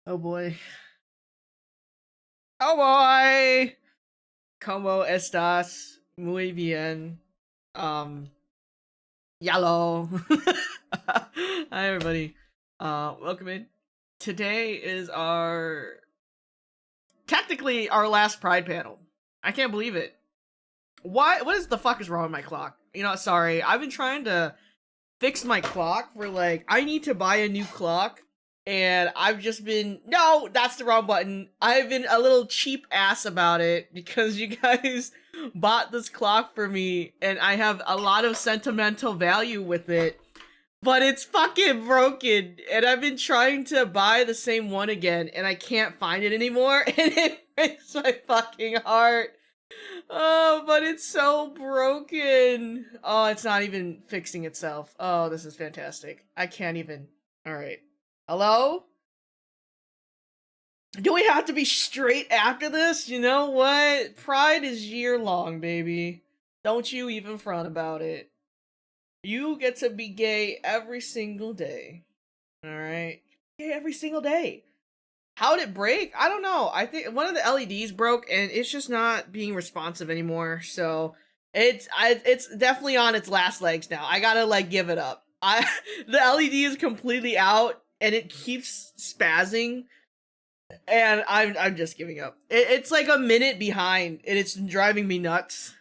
Oh boy. Oh boy! ¿Cómo estás? Muy bien. Um, Yellow. Hi everybody. Welcome in. Today is technically our last Pride panel. I can't believe it. What is the fuck is wrong with my clock? You know, sorry. I've been trying to fix my clock for I need to buy a new clock, and I've just been, no, that's the wrong button. I've been a little cheap ass about it because you guys bought this clock for me and I have a lot of sentimental value with it, but it's fucking broken, and I've been trying to buy the same one again and I can't find it anymore, and it breaks my fucking heart. Oh, but it's so broken. Oh, it's not even fixing itself. Oh, this is fantastic. I can't even. All right. Hello? Do we have to be straight after this? You know what? Pride is year long, baby. Don't you even front about it. You get to be gay every single day. All right? Gay every single day. How'd it break? I don't know. I think one of the LEDs broke and it's just not being responsive anymore. So it's definitely on its last legs now. I gotta give it up. The LED is completely out and it keeps spazzing, and I'm just giving up. It's like a minute behind and it's driving me nuts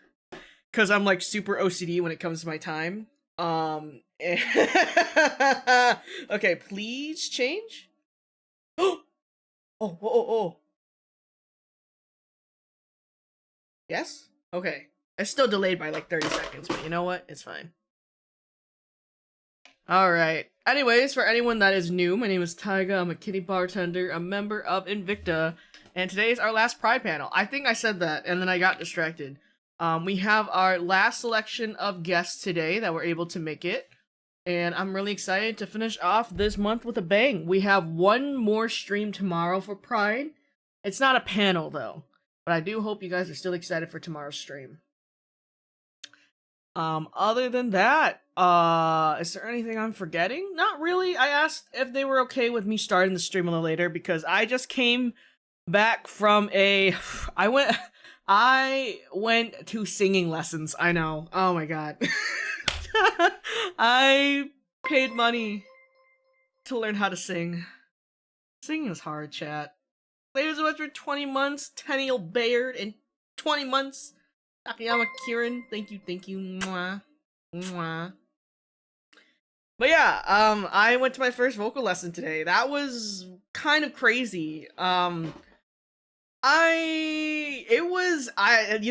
because I'm super OCD when it comes to my time. Okay, please change. Oh. Yes? Okay. It's still delayed by 30 seconds, but you know what? It's fine. Alright. Anyways, for anyone that is new, my name is Taiga. I'm a kitty bartender, a member of Invicta, and today is our last Pride panel. I think I said that, and then I got distracted. We have our last selection of guests today that were able to make it, and I'm really excited to finish off this month with a bang. We have one more stream tomorrow for Pride. It's not a panel, though. But I do hope you guys are still excited for tomorrow's stream. Other than that, is there anything I'm forgetting? Not really. I asked if they were okay with me starting the stream a little later because I just came back from I went to singing lessons. I know. Oh my god. I paid money to learn how to sing. Singing is hard, chat. Ladies and gentlemen, 20 months, Tenniel Bayard, and 20 months, Takayama Kieran. Thank you. Mwah. Mwah. But yeah, I went to my first vocal lesson today. That was kind of crazy. You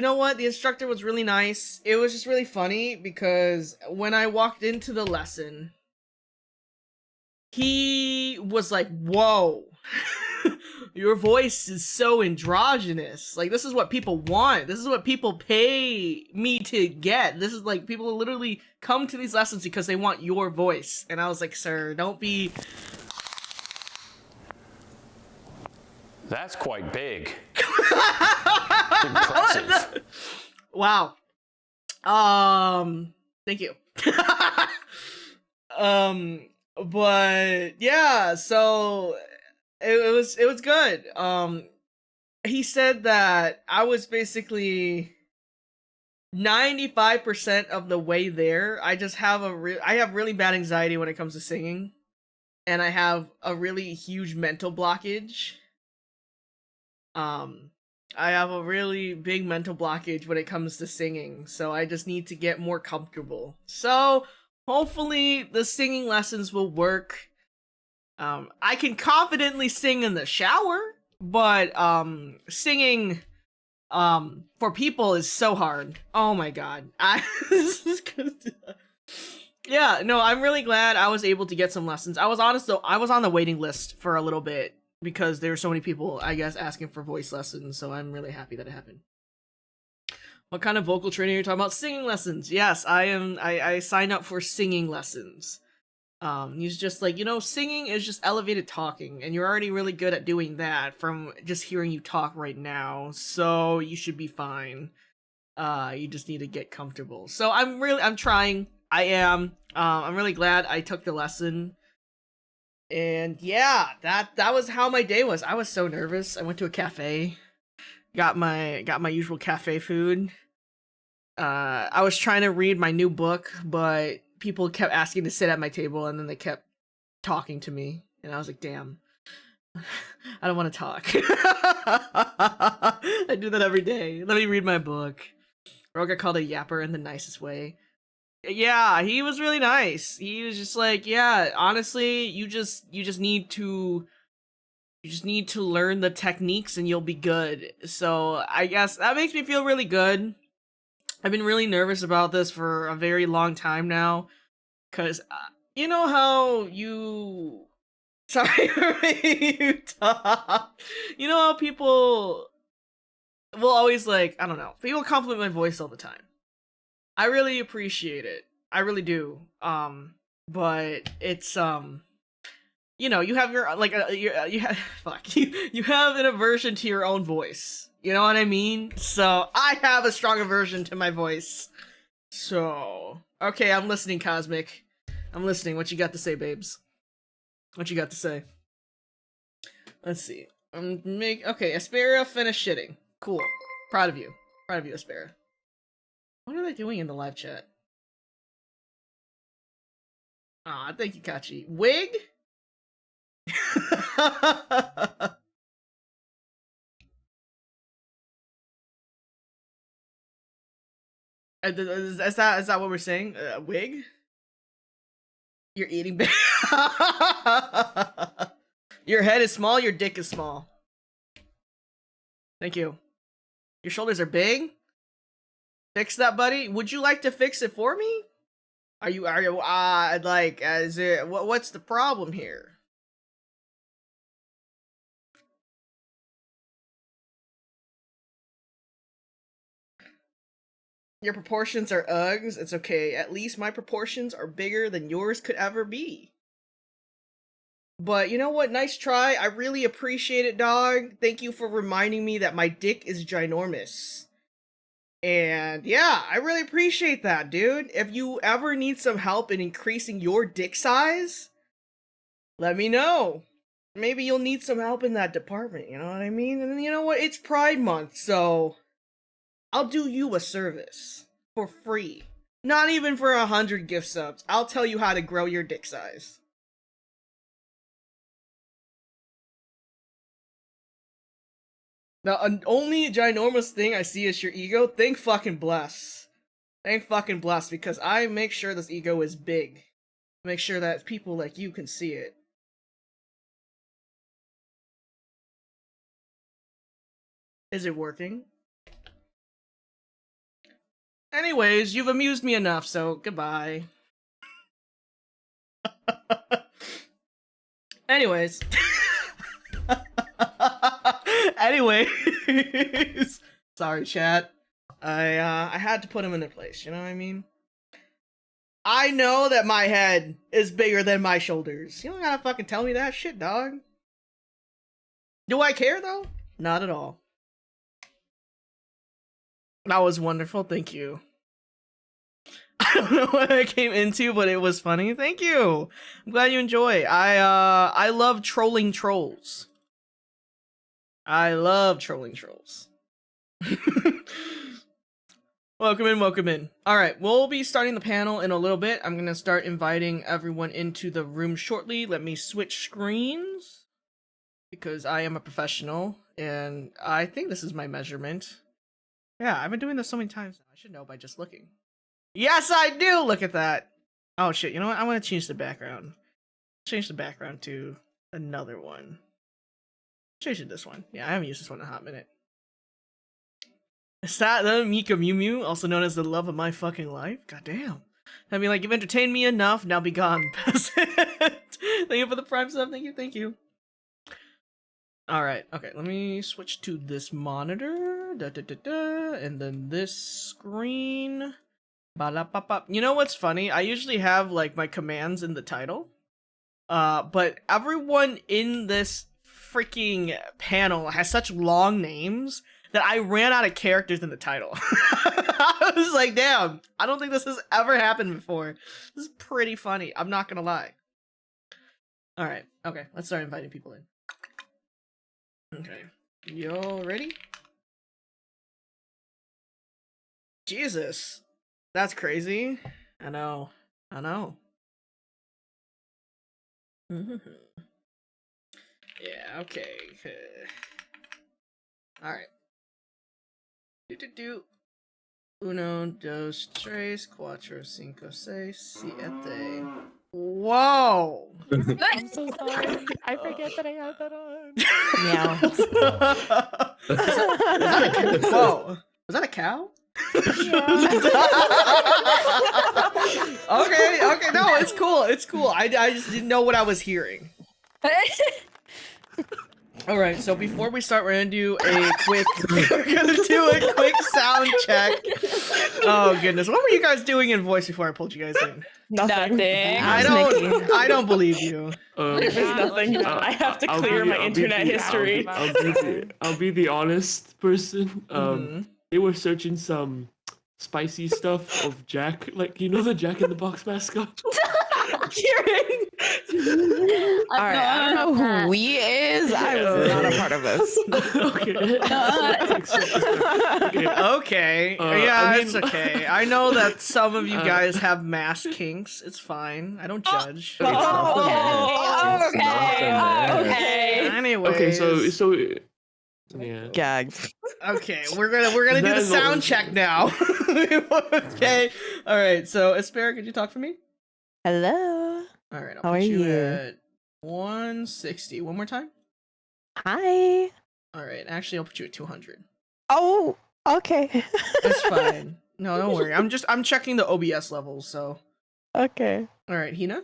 know what? The instructor was really nice. It was just really funny because when I walked into the lesson, he was like, whoa. Your voice is so androgynous. This is what people want. This is what people pay me to get. This is people literally come to these lessons because they want your voice. And I was like, sir, don't be... That's quite big. Impressive. Wow. Thank you. But yeah, so it was good. He said that I was basically 95% of the way there. I just have I have really bad anxiety when it comes to singing, and I have a really huge mental blockage. I have a really big mental blockage when it comes to singing, so I just need to get more comfortable. So hopefully the singing lessons will work. I can confidently sing in the shower, but singing for people is so hard. Oh my god. Yeah, no, I'm really glad I was able to get some lessons. I was honest though, I was on the waiting list for a little bit because there were so many people, I guess, asking for voice lessons, so I'm really happy that it happened. What kind of vocal training are you talking about? Singing lessons. Yes, I signed up for singing lessons. He's just singing is just elevated talking, and you're already really good at doing that from just hearing you talk right now, so you should be fine. You just need to get comfortable. So I'm trying. I'm really glad I took the lesson. And yeah, that was how my day was. I was so nervous. I went to a cafe, got my usual cafe food. I was trying to read my new book, but people kept asking to sit at my table, and then they kept talking to me, and I was like, damn. I don't want to talk. I do that every day. Let me read my book. Bro got called a yapper in the nicest way. Yeah, he was really nice. He was just like, yeah, honestly, you just need to learn the techniques and you'll be good. So I guess that makes me feel really good. I've been really nervous about this for a very long time now, because you know how you sorry for making you talk. You know how people will always, like, I don't know, people compliment my voice all the time. I really appreciate it. I really do. But it's you know, you have your like you have fuck you have an aversion to your own voice. You know what I mean? So I have a strong aversion to my voice. So okay, I'm listening, Cosmic. I'm listening. What you got to say, babes? What you got to say? Let's see. Okay. Aspera finished shitting. Cool. Proud of you. Proud of you, Aspera. What are they doing in the live chat? Aw, thank you, Kachi. Wig? Is that what we're saying? Wig? You're eating big. Your head is small, your dick is small. Thank you. Your shoulders are big? Fix that, buddy? Would you like to fix it for me? Are you like, is it, what's the problem here? Your proportions are Uggs. It's okay. At least my proportions are bigger than yours could ever be. But you know what? Nice try. I really appreciate it, dog. Thank you for reminding me that my dick is ginormous. And yeah, I really appreciate that, dude. If you ever need some help in increasing your dick size, let me know. Maybe you'll need some help in that department, you know what I mean? And you know what? It's Pride Month, so I'll do you a service for free. Not even for 100 gift subs. I'll tell you how to grow your dick size. The only ginormous thing I see is your ego. Thank fucking bless. Thank fucking bless, because I make sure this ego is big. Make sure that people like you can see it. Is it working? Anyways, you've amused me enough, so goodbye. Anyways. Anyways. Sorry, chat. I had to put him in their place, you know what I mean? I know that my head is bigger than my shoulders. You don't gotta fucking tell me that shit, dog. Do I care, though? Not at all. That was wonderful, thank you. I don't know what I came into, but it was funny. Thank you. I'm glad you enjoy. I love trolling trolls. I love trolling trolls. Welcome in, welcome in. Alright, we'll be starting the panel in a little bit. I'm gonna start inviting everyone into the room shortly. Let me switch screens, because I am a professional, and I think this is my measurement. Yeah, I've been doing this so many times now. I should know by just looking. Yes, I do! Look at that! Oh shit, you know what? I want to change the background. Change the background to another one. Change it to this one. Yeah, I haven't used this one in a hot minute. Is that the Mika Mew Mew, also known as the love of my fucking life? Goddamn. I mean, like, you've entertained me enough, now be gone, peasant. Thank you for the prime sub, thank you, thank you. Alright, okay, let me switch to this monitor, and then this screen. Ba-da-ba-ba. You know what's funny? I usually have, like, my commands in the title, but everyone in this freaking panel has such long names that I ran out of characters in the title. I was like, damn, I don't think this has ever happened before. This is pretty funny, I'm not gonna lie. All right. Okay. Let's start inviting people in. Okay. Y'all ready? Jesus. That's crazy. I know. I know. Yeah, okay. Alright. Uno, dos, tres, cuatro, cinco, seis, siete. Whoa! I'm so sorry. I forget that I have that on. Meow. Whoa. Was that a cow? Okay, no, it's cool. I just didn't know what I was hearing. Alright, so before we start, we're gonna do a quick sound check. Oh goodness. What were you guys doing in voice before I pulled you guys in? Nothing. I don't believe you. Nothing. I have to clear my internet history. I'll be the honest person. They were searching some spicy stuff of Jack, like, you know, the Jack in the Box mascot. Kieran. Alright, I don't know who he is. I was not a part of this. Okay. Yeah, it's okay. I know that some of you guys have mass kinks. It's fine. I don't judge. Okay. Anyways. Okay, so yeah. Gag. Okay, we're gonna do the sound check now. Okay. All right. So, Aspera, could you talk for me? Hello. All right. I'll How put are you you? at 160. One more time. Hi. All right. Actually, I'll put you at 200. Oh, okay. It's fine. No, don't worry. I'm checking the OBS levels. So. Okay. All right, Hina.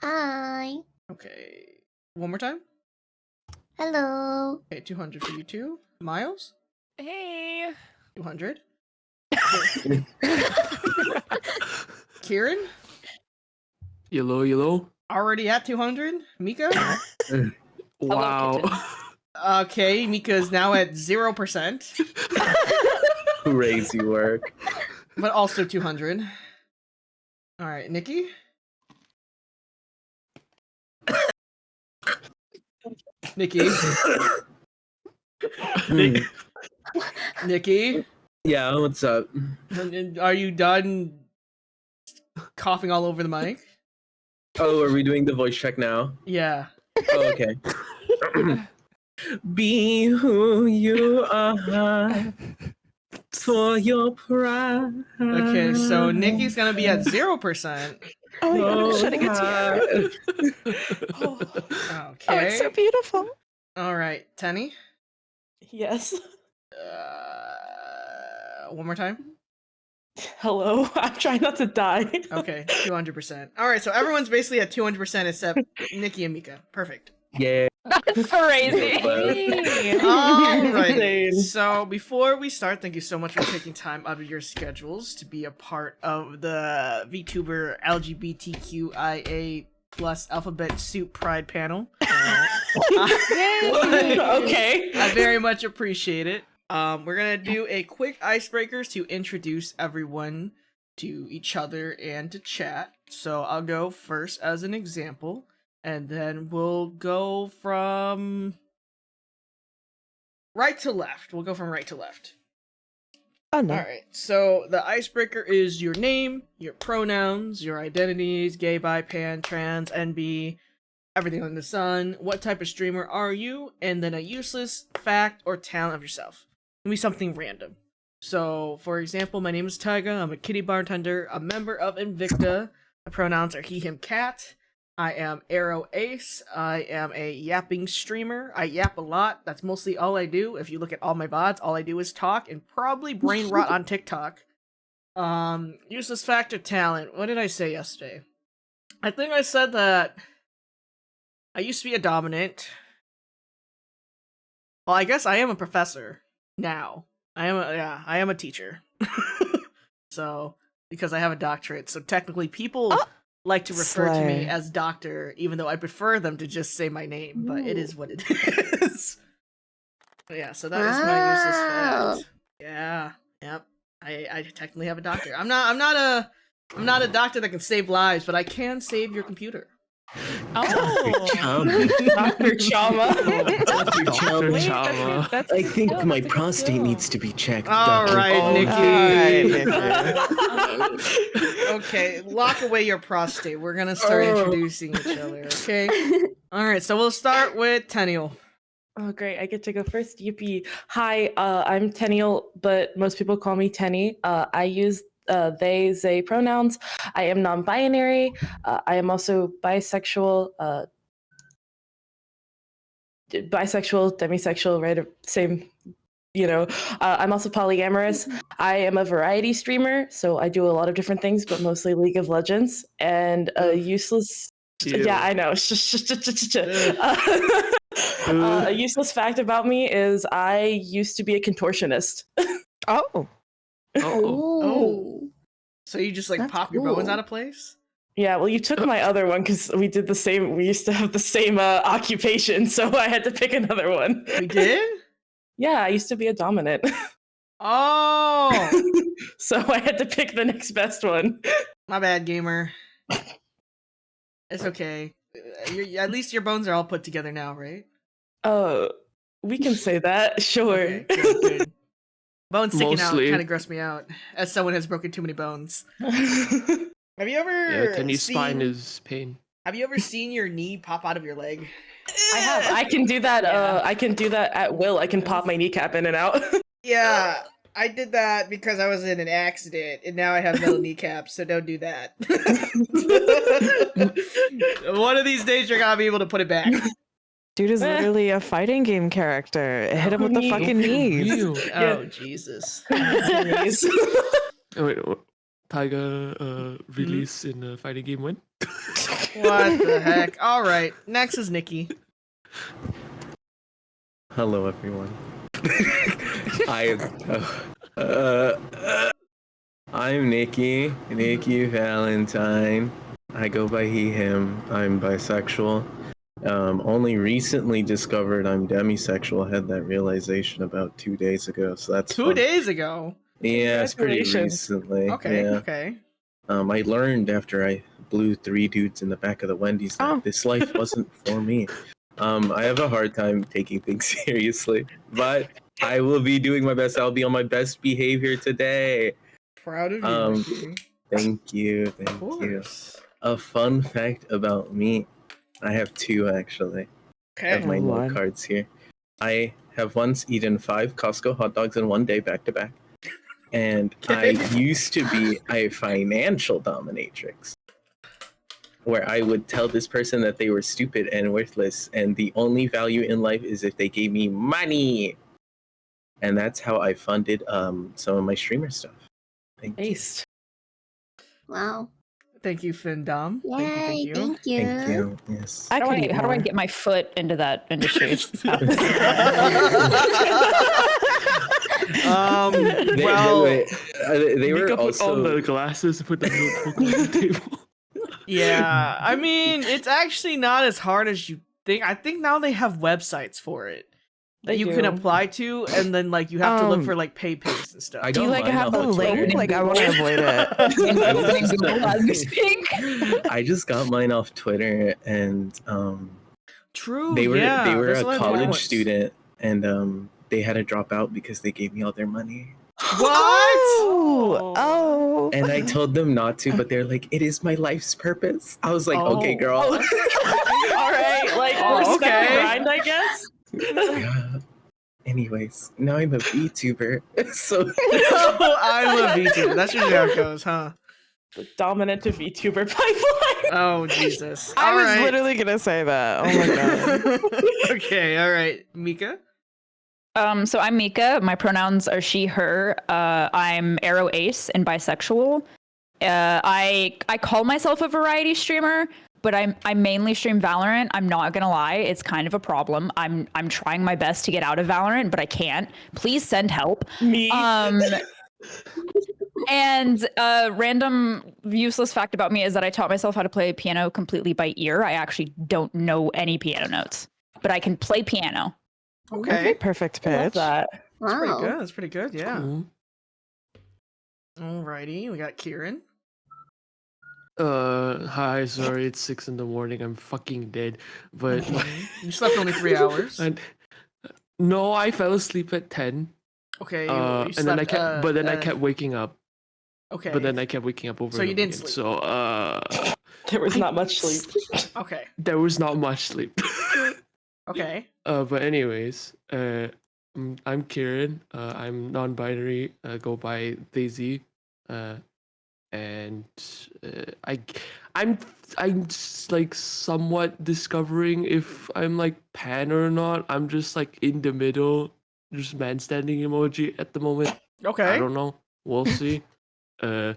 Hi. Okay. One more time. Hello. Okay, 200 for you too. Miles. Hey. 200. Kieran. Yellow. Already at 200. Mika. Wow. Okay, Mika is now at 0%, Crazy work. but also 200. All right, Nikki. Nikki. Nikki. Yeah, what's up? Are you done coughing all over the mic? Oh, are we doing the voice check now? Yeah. Oh, okay. Be who you are for your pride. Okay, so Nikki's gonna be at 0%. Oh my god, I'm shedding a high. tear. Oh, Okay. it's so beautiful. All right, Tenny. Yes. One more time. Hello. I'm trying not to die. Okay, 200%. All right, so everyone's basically at 200% except Nikki and Mika. Perfect. Yeah. That's crazy. All right. So before we start, thank you so much for taking time out of your schedules to be a part of the VTuber LGBTQIA plus alphabet soup pride panel. Okay. I very much appreciate it. We're gonna do a quick icebreakers to introduce everyone to each other and to chat. So I'll go first as an example, and then we'll go from right to left. We'll go from right to left. Oh no. Alright, so the icebreaker is your name, your pronouns, your identities, gay, bi, pan, trans, NB, everything under the sun, what type of streamer are you, and then a useless fact or talent of yourself. It can be something random. So, for example, my name is Tyga, I'm a kitty bartender, a member of Invicta, my pronouns are he, him, cat, I am Arrow Ace, I am a yapping streamer, I yap a lot, that's mostly all I do. If you look at all my VODs, all I do is talk, and probably brain rot on TikTok. Useless fact or talent, what did I say yesterday? I think I said that I used to be a dominant. Well, I guess I am a professor now. I am a teacher. So, because I have a doctorate, so technically people like to refer to me Slay. as doctor, even though I prefer them to just say my name, but it is what it is. But yeah, so that is my useless fact. Yeah, yep. I technically have a doctor. I'm not a doctor that can save lives, but I can save your computer. Oh, Chama. Dr. Chama. Dr. Dr. Chama. Chama. That's I think skill, my that's a good prostate skill. needs to be checked. All Dr. right, Chama. Nikki. Okay, lock away your prostate. We're gonna start introducing each other, okay? All right, so we'll start with Tenniel. Oh, great. I get to go first. Yippee. Hi, I'm Tenniel, but most people call me Tenny. I use they, they pronouns. I am non binary. I am also bisexual, demisexual, right? Same, you know. I'm also polyamorous. I am a variety streamer, so I do a lot of different things, but mostly League of Legends. And useless. Ew. Yeah, I know. A useless fact about me is I used to be a contortionist. Oh. Oh. So you just like That's pop your bones cool. out of place? Yeah, well, you took my other one because we did the same. We used to have the same occupation, so I had to pick another one. We did? Yeah, I used to be a dominant, Oh, so I had to pick the next best one. my bad, gamer. It's okay. At least your bones are all put together now, right? We can say that, sure. Okay, good, good. Bones sticking Mostly. out kind of gross me out as someone has broken too many bones. Have you ever Yeah, Tenny's spine seen- is pain. Have you ever seen your knee pop out of your leg? I have. I can do that. Yeah. I can do that at will. I can pop my kneecap in and out. Yeah, I did that because I was in an accident, and now I have metal kneecaps, so don't do that. One of these days, you're gonna be able to put it back. Dude is literally a fighting game character. Hit him with the Knee. fucking knees. Ew. Oh, Jesus. Knees. Oh, wait, what? Tiger release in a fighting game when? What the heck? All right, next is Nikki. Hello, everyone. I'm Nikki Valentine. I go by he, him. I'm bisexual. Only recently discovered I'm demisexual. Had that realization about 2 days ago, so that's 2 fun. days ago. Yeah, it's pretty Congratulations. recently. Okay, Yeah. okay. I learned after I blew 3 dudes in the back of the Wendy's that Oh. this life wasn't for me. I have a hard time taking things seriously, but I will be doing my best. I'll be on my best behavior today. Proud of you, Nikki. Thank you, Of thank you. course. A fun fact about me, I have 2 actually. I have Okay. my One. note cards here. I have once eaten 5 Costco hot dogs in one day back to back. And I used to be a financial dominatrix, where I would tell this person that they were stupid and worthless, and the only value in life is if they gave me money. And that's how I funded some of my streamer stuff. Thank you. Based. Wow. Thank you, Findom. Yay, Thank you. thank you. Thank you. Yes. I How could do eat I more. get my foot into that industry? Well, They were Mika put also on the glasses and put the notebook on the table. yeah. I mean, it's actually not as hard as you think. I think now they have websites for it that They you do. can apply to, and then like you have to look Um, for like pay pigs and stuff. I Do you got like mine have the off of Twitter. link? Like I want to avoid it. Opening Google as we speak. I just got mine off Twitter, and True. they were yeah, they were there's a lot of college ones. student, and they had to drop out because they gave me all their money. What? Oh. And I told them not to, but they're like, "It is my life's purpose." I was like, "Okay, Oh. girl." All right, like Oh, respect okay. the grind, I guess. Yeah. Anyways, now I'm a VTuber, so I'm a VTuber. That's usually how it goes, huh? The dominant to VTuber pipeline. Oh Jesus! I All was right. literally gonna say that. Oh my god. Okay, all right, Mika. So I'm Mika. My pronouns are she, her. I'm arrow ace and bisexual. I call myself a variety streamer, but I mainly stream Valorant. I'm not gonna lie, it's kind of a problem. I'm trying my best to get out of Valorant, but I can't. Please send help. Me. And a random useless fact about me is that I taught myself how to play piano completely by ear. I actually don't know any piano notes, but I can play piano. Okay, Perfect I love pitch. that. that's pretty Wow. good. That's pretty good. Yeah. Cool. Alrighty, we got Kieran. Hi, sorry, it's 6 in the morning. I'm fucking dead. But You slept only 3 hours. and no, I fell asleep at 10. Okay, you And then I slept. kept, but then I kept waking up. Okay. But then I kept waking up over So and you over didn't again. sleep. So There was not much sleep. Okay. there was not much sleep. Okay. But anyways, I'm Kieran. I'm non-binary. Go by Daisy. And I'm like somewhat discovering if I'm like pan or not. I'm just like in the middle, just man standing emoji at the moment. Okay. I don't know. We'll see. And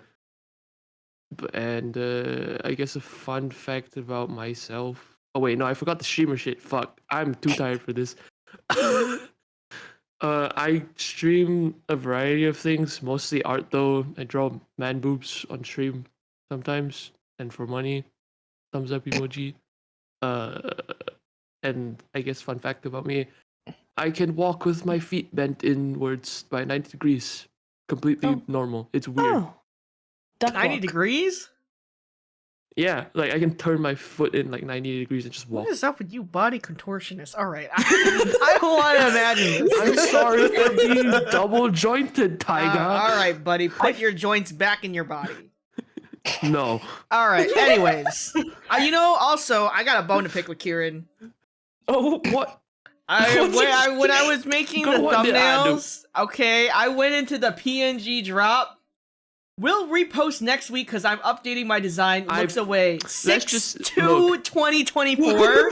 I guess a fun fact about myself. Oh wait, no, I forgot the streamer shit. Fuck, I'm too tired for this. I stream a variety of things, mostly art though. I draw man boobs on stream sometimes, and for money, thumbs up emoji. And I guess fun fact about me, I can walk with my feet bent inwards by 90 degrees, completely normal. It's weird. Oh, Duck 90 walk. degrees? Yeah, like I can turn my foot in like 90 degrees and just walk. What is up with you body contortionists? Alright. I don't want to imagine this. I'm sorry for being double jointed, Taiga. Alright, buddy. Put your joints back in your body. No. Alright, anyways. Also, I got a bone to pick with Kieran. Oh, What? When I was making the What did I do? thumbnails, okay, I went into the PNG drop. We'll repost next week because I'm updating my design. Looks away. 6/2/2024.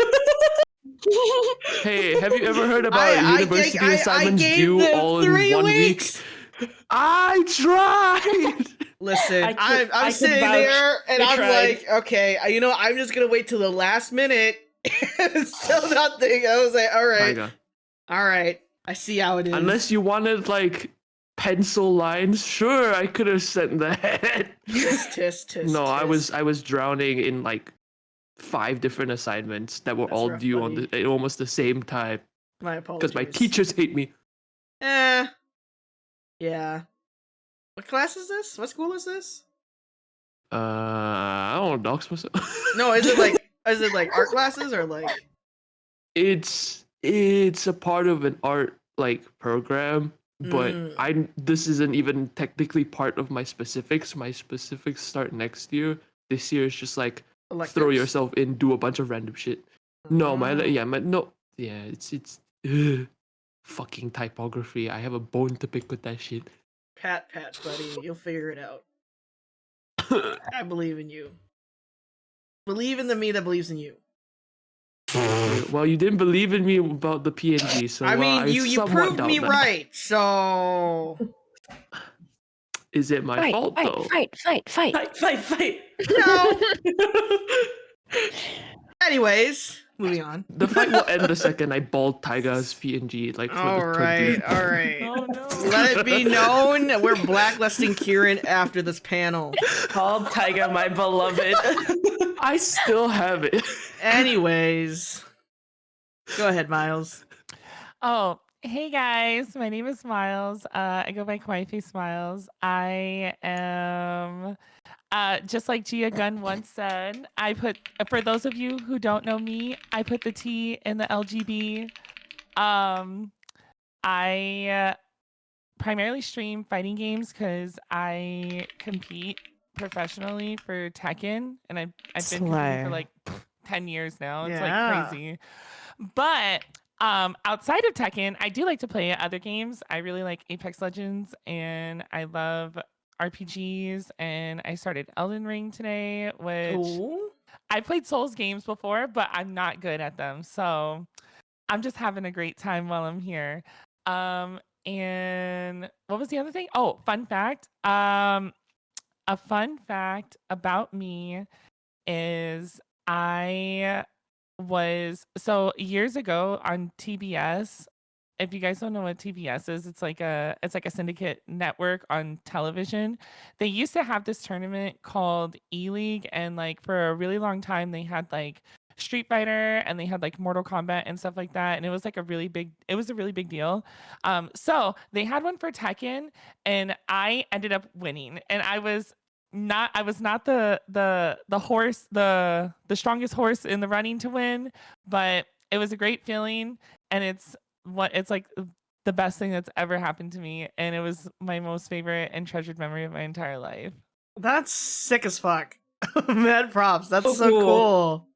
Hey, have you ever heard about university assignments due all in 3 1 weeks. week? I tried. Listen, I'm I could sitting vouch. there and I I'm tried. like, okay, I'm just gonna wait till the last minute. Still nothing. I was like, all right, I see how it is. Unless you wanted like pencil lines, sure, I could have sent that. Tisk. No, I was drowning in like 5 different assignments that were That's all rough, due buddy. at almost the same time My apologies. because my teachers hate me. Yeah. What class is this? What school is this? I don't know, dox myself. No, is it like art classes or like? It's a part of an art like program, but this isn't even technically part of my specifics. My specifics start next year. This year is just like throw Electives? yourself in, do a bunch of random shit. No, it's fucking typography. I have a bone to pick with that shit. Patch, buddy. You'll figure it out. I believe in you. Believe in the me that believes in you. Well, you didn't believe in me about the PNG, so I mean, I you somewhat proved doubt me that. right, so Is it my fault though? Fight. no. Anyways, moving on. The fight will end the second I bald Taiga's PNG, like for All the right. 20th. Oh no. Let it be known that we're blacklisting Kieran after this panel. Called Taiga, my beloved. I still have it. Anyways, go ahead, Miles. Oh, hey guys, my name is Miles. I go by Kawaii Face Miles. I am just like Gia Gunn once said, for those of you who don't know me, I put the T in the LGB. I primarily stream fighting games because I compete professionally for Tekken, and I've been competing for like 10 years now. It's like crazy. But outside of Tekken, I do like to play other games. I really like Apex Legends, and I love RPGs, and I started Elden Ring today, which I played Souls games before, but I'm not good at them. So I'm just having a great time while I'm here. And what was the other thing? Oh, fun fact. A fun fact about me is so years ago on TBS. If you guys don't know what TBS is, it's like a syndicate network on television. They used to have this tournament called E-League, and like for a really long time they had like Street Fighter and they had like Mortal Kombat and stuff like that, and it was a really big deal. So they had one for Tekken, and I ended up winning, and I was I was not the horse, the strongest horse in the running to win, but it was a great feeling, and it's like the best thing that's ever happened to me, and it was my most favorite and treasured memory of my entire life. That's sick as fuck. Mad props. That's So so cool. cool.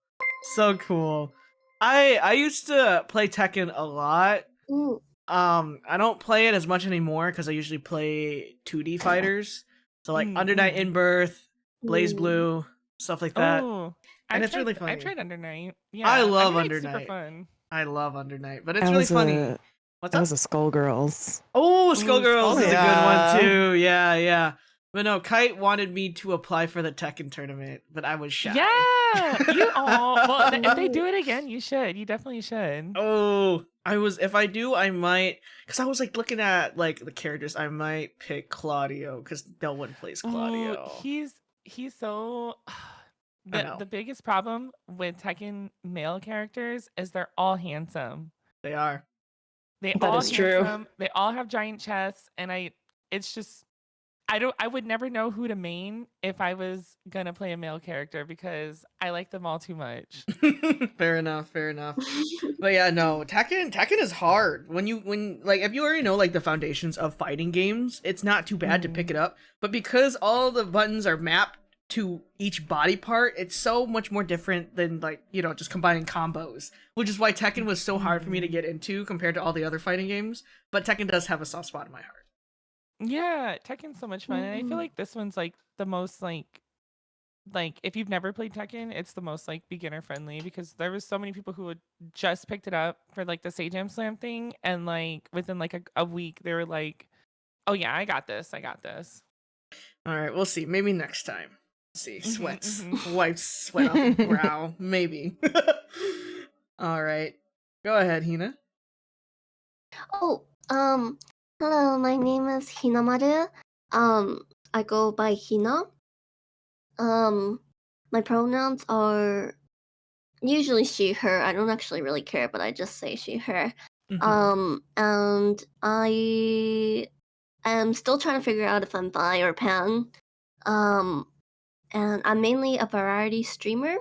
So cool. I used to play Tekken a lot. Ooh. I don't play it as much anymore because I usually play 2D fighters. So like Under Night In Birth, Blaze Ooh. Blue, stuff like that. Oh, And it's tried, really funny. I tried Under Night. Yeah, I love Under Under Night's Night. super fun. I love Under Night, but it's I really was funny. a- What's That up? was a Skullgirls. Oh, Ooh, Skullgirls is a good Yeah. one too. Yeah, yeah. But no, Kite wanted me to apply for the Tekken tournament, but I was shy. Yeah, you all. Well, if they do it again, you should. You definitely should. Oh, if I do, I might, because I was like looking at like the characters, I might pick Claudio because no one plays Claudio. Ooh, he's so. I know. The biggest problem with Tekken male characters is they're all handsome. They are. They That all is true. handsome. They all have giant chests, and it's just I would never know who to main if I was gonna play a male character because I like them all too much. Fair enough, fair enough. But yeah, no, Tekken is hard. When like if you already know like the foundations of fighting games, it's not too bad to pick it up. But because all the buttons are mapped to each body part, it's so much more different than like, you know, just combining combos. Which is why Tekken was so hard for me to get into compared to all the other fighting games. But Tekken does have a soft spot in my heart. Yeah, Tekken's so much fun, and I feel like this one's like the most like if you've never played Tekken, it's the most like beginner friendly because there was so many people who had just picked it up for like the Sage Jam Slam thing, and like within like a week they were like, "Oh yeah, I got this. Alright, we'll see. Maybe next time. Let's see. Sweats. mhm. Wipes sweat off the brow. Maybe. Alright. Go ahead, Hina. Oh, hello, my name is Hinamaru. I go by Hina. My pronouns are usually she, her. I don't actually really care, but I just say she, her. And I am still trying to figure out if I'm bi or pan. And I'm mainly a variety streamer.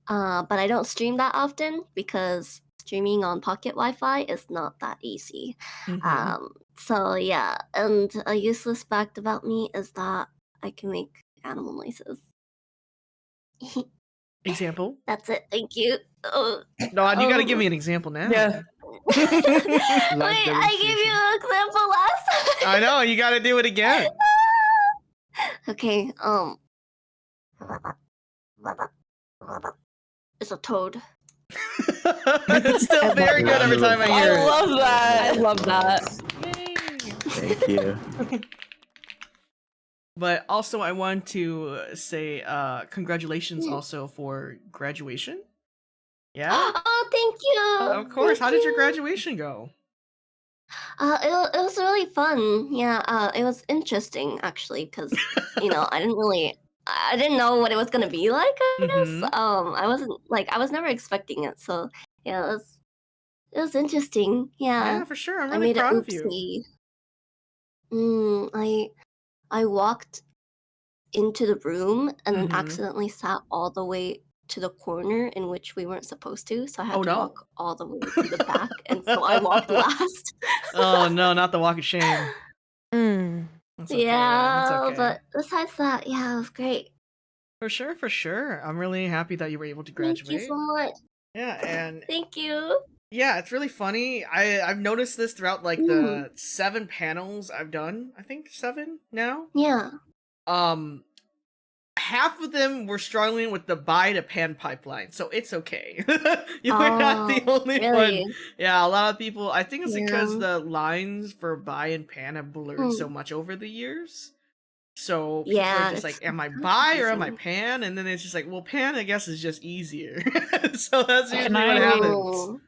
But I don't stream that often because streaming on pocket Wi-Fi is not that easy. So yeah, and a useless fact about me is that I can make animal noises. Example? That's it. Thank you. Oh. No, you gotta give me an example now. Yeah. Wait, I gave you an example last time. I know, you gotta do it again. Okay, it's a toad. It's still very good every time I hear it. love that. I love that. Thank you. But also, I want to say congratulations also for graduation. Yeah? Oh, thank you. Of course. How Thank did your you. graduation go? It was really fun. Yeah, it was interesting actually because I didn't know what it was gonna be like. I guess I was never expecting it. So yeah, it was interesting. Yeah, Yeah, for sure. I'm I really made proud an of you. oopsie. I walked into the room and then Mhm. accidentally sat all the way to the corner in which we weren't supposed to. So I had Oh, to no. walk all the way to the back, and so I walked last. Oh, no, not the walk of shame. Mm. That's okay, Yeah, that's okay. but besides that, yeah, it was great. For sure, for sure. I'm really happy that you were able to Thank you graduate. so much. Yeah, and Thank you. yeah, it's really funny. I've noticed this throughout like the 7 panels I've done. I think 7 now. Yeah. Half of them were struggling with the buy to pan pipeline, so it's okay. You were not the only really? one. Yeah, a lot of people. I think it's because Yeah. the lines for buy and pan have blurred so much over the years. So people Yeah, are just it's like, am I kinda buy or am I confusing. pan? And then it's just like, well, pan I guess is just easier. So that's usually Can what I- happens. Oh.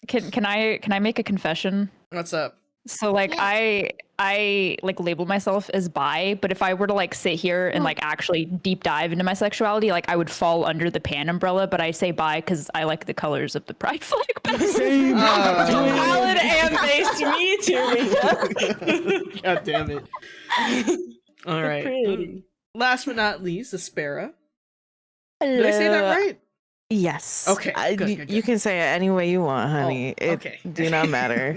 Can I make a confession? What's up? So like Yeah. I like label myself as bi, but if I were to like sit here and like actually deep dive into my sexuality, like I would fall under the pan umbrella, but I say bi because I like the colors of the pride flag. Same. Valid and based. Me too, Rika. God damn it. All right. Pretty. last but not least, Aspera. Did I say that right? Yes. Okay, good, good, You good. can say it any way you want, honey. Oh, okay. It do not matter.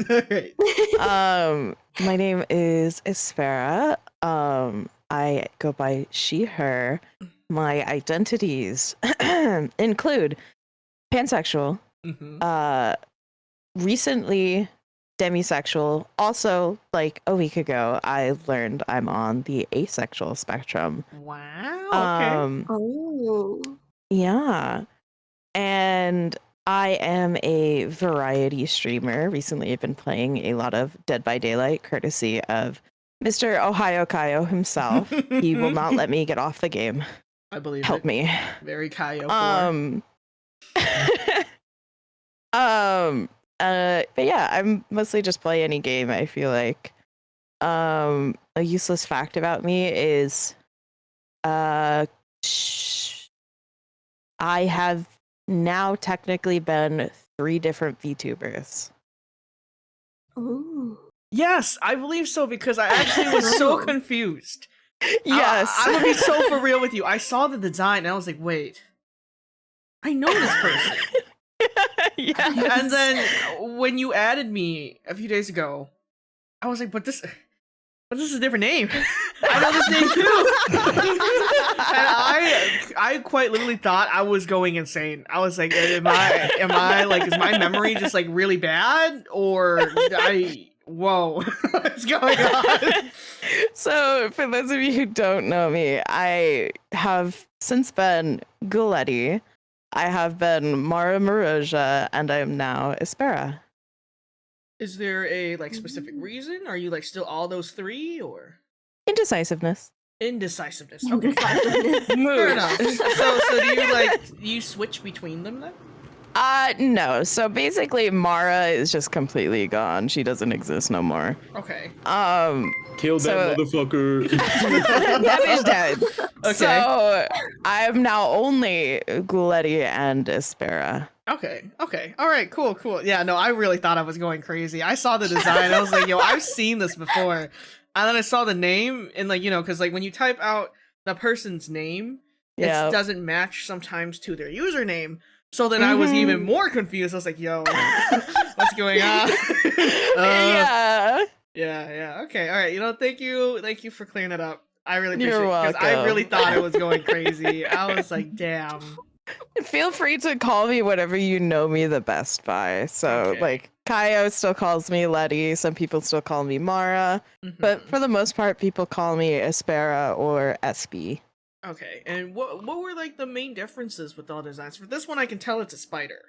Alright. My name is Aspera. I go by she, her. My identities include pansexual, Mhm. recently demisexual. Also, like a week ago, I learned I'm on the asexual spectrum. Wow. Okay. Oh. Yeah. And I am a variety streamer. Recently, I've been playing a lot of Dead by Daylight, courtesy of Mr. Ohio Kaio himself. He will not let me get off the game. I believe Help it. me. Very Kaio. But yeah, I'm mostly just play any game, I feel like. A useless fact about me is I have now technically been 3 different VTubers. Ooh. Yes, I believe so because I actually was so confused. Yes. I'm gonna be so for real with you. I saw the design and I was like, wait, I know this person. Yes. And then when you added me a few days ago, I was like, but this is a different name. I know this name too. And I quite literally thought I was going insane. I was like, am I like, is my memory just like really bad? Or whoa, what's going on? So, for those of you who don't know me, I have since been Guletti, I have been Mara Moroja, and I am now Aspera. Is there a like specific reason? Are you like still all those 3 or Indecisiveness. indecisiveness? Okay, fair enough. So do you switch between them then? No. So basically, Mara is just completely gone. She doesn't exist no more. Okay. Kill that motherfucker. That is dead. Okay. So I'm now only Guletti and Aspera. Okay. All right. Cool. Yeah. No, I really thought I was going crazy. I saw the design. I was like, yo, I've seen this before. And then I saw the name, and like, because like when you type out the person's name, it doesn't match sometimes to their username. So then I was even more confused. I was like, yo, what's going on? Yeah. Okay. All right. Thank you for clearing it up. I really appreciate it because I really thought it was going crazy. I was like, damn. Feel free to call me whatever you know me the best by. So, like, Kaio still calls me Letty. Some people still call me Mara. But for the most part, people call me Aspera or SB. Okay. And what were, like, the main differences with all designs? For this one, I can tell it's a spider.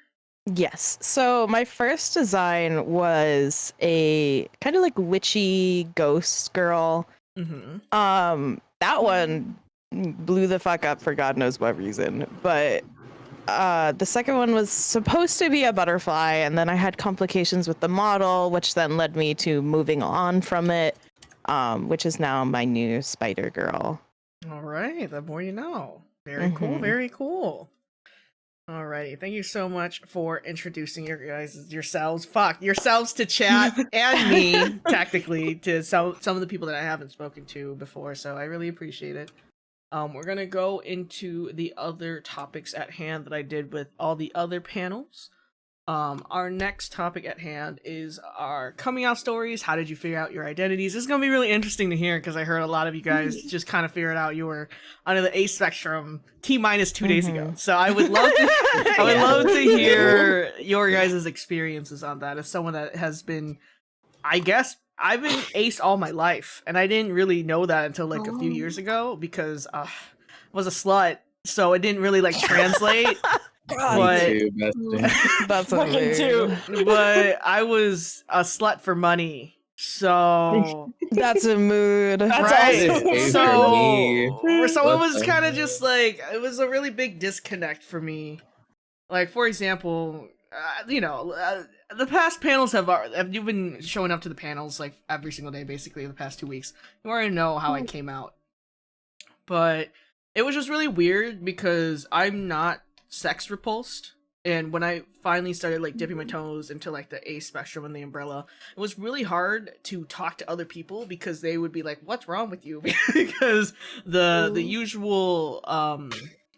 Yes. So, my first design was a kind of like witchy ghost girl. That one blew the fuck up for God knows what reason. But the second one was supposed to be a butterfly, and then I had complications with the model, which then led me to moving on from it, which is now my new spider girl. All right, the more you know. Very cool, very cool. Alrighty, thank you so much for introducing yourselves to chat and me, tactically, to some of the people that I haven't spoken to before, so I really appreciate it. We're gonna go into the other topics at hand that I did with all the other panels. Our next topic at hand is our coming out stories. How did you figure out your identities? This is gonna be really interesting to hear because I heard a lot of you guys just kind of figured out you were under the A spectrum T-minus 2 days ago. So I would love to hear your guys' experiences on that as someone that has been, I guess, I've been ace all my life, and I didn't really know that until like a few years ago because I was a slut, so it didn't really like translate. But That's amazing. But I was a slut for money, so that's a mood. That's right. awesome. So it was kind of just like it was a really big disconnect for me. Like for example, the past panels have you've been showing up to the panels like every single day, basically the past 2 weeks. You already know how I came out, but it was just really weird because I'm not sex repulsed. And when I finally started like dipping my toes into like the A spectrum and the umbrella, it was really hard to talk to other people because they would be like, "What's wrong with you?" Because the usual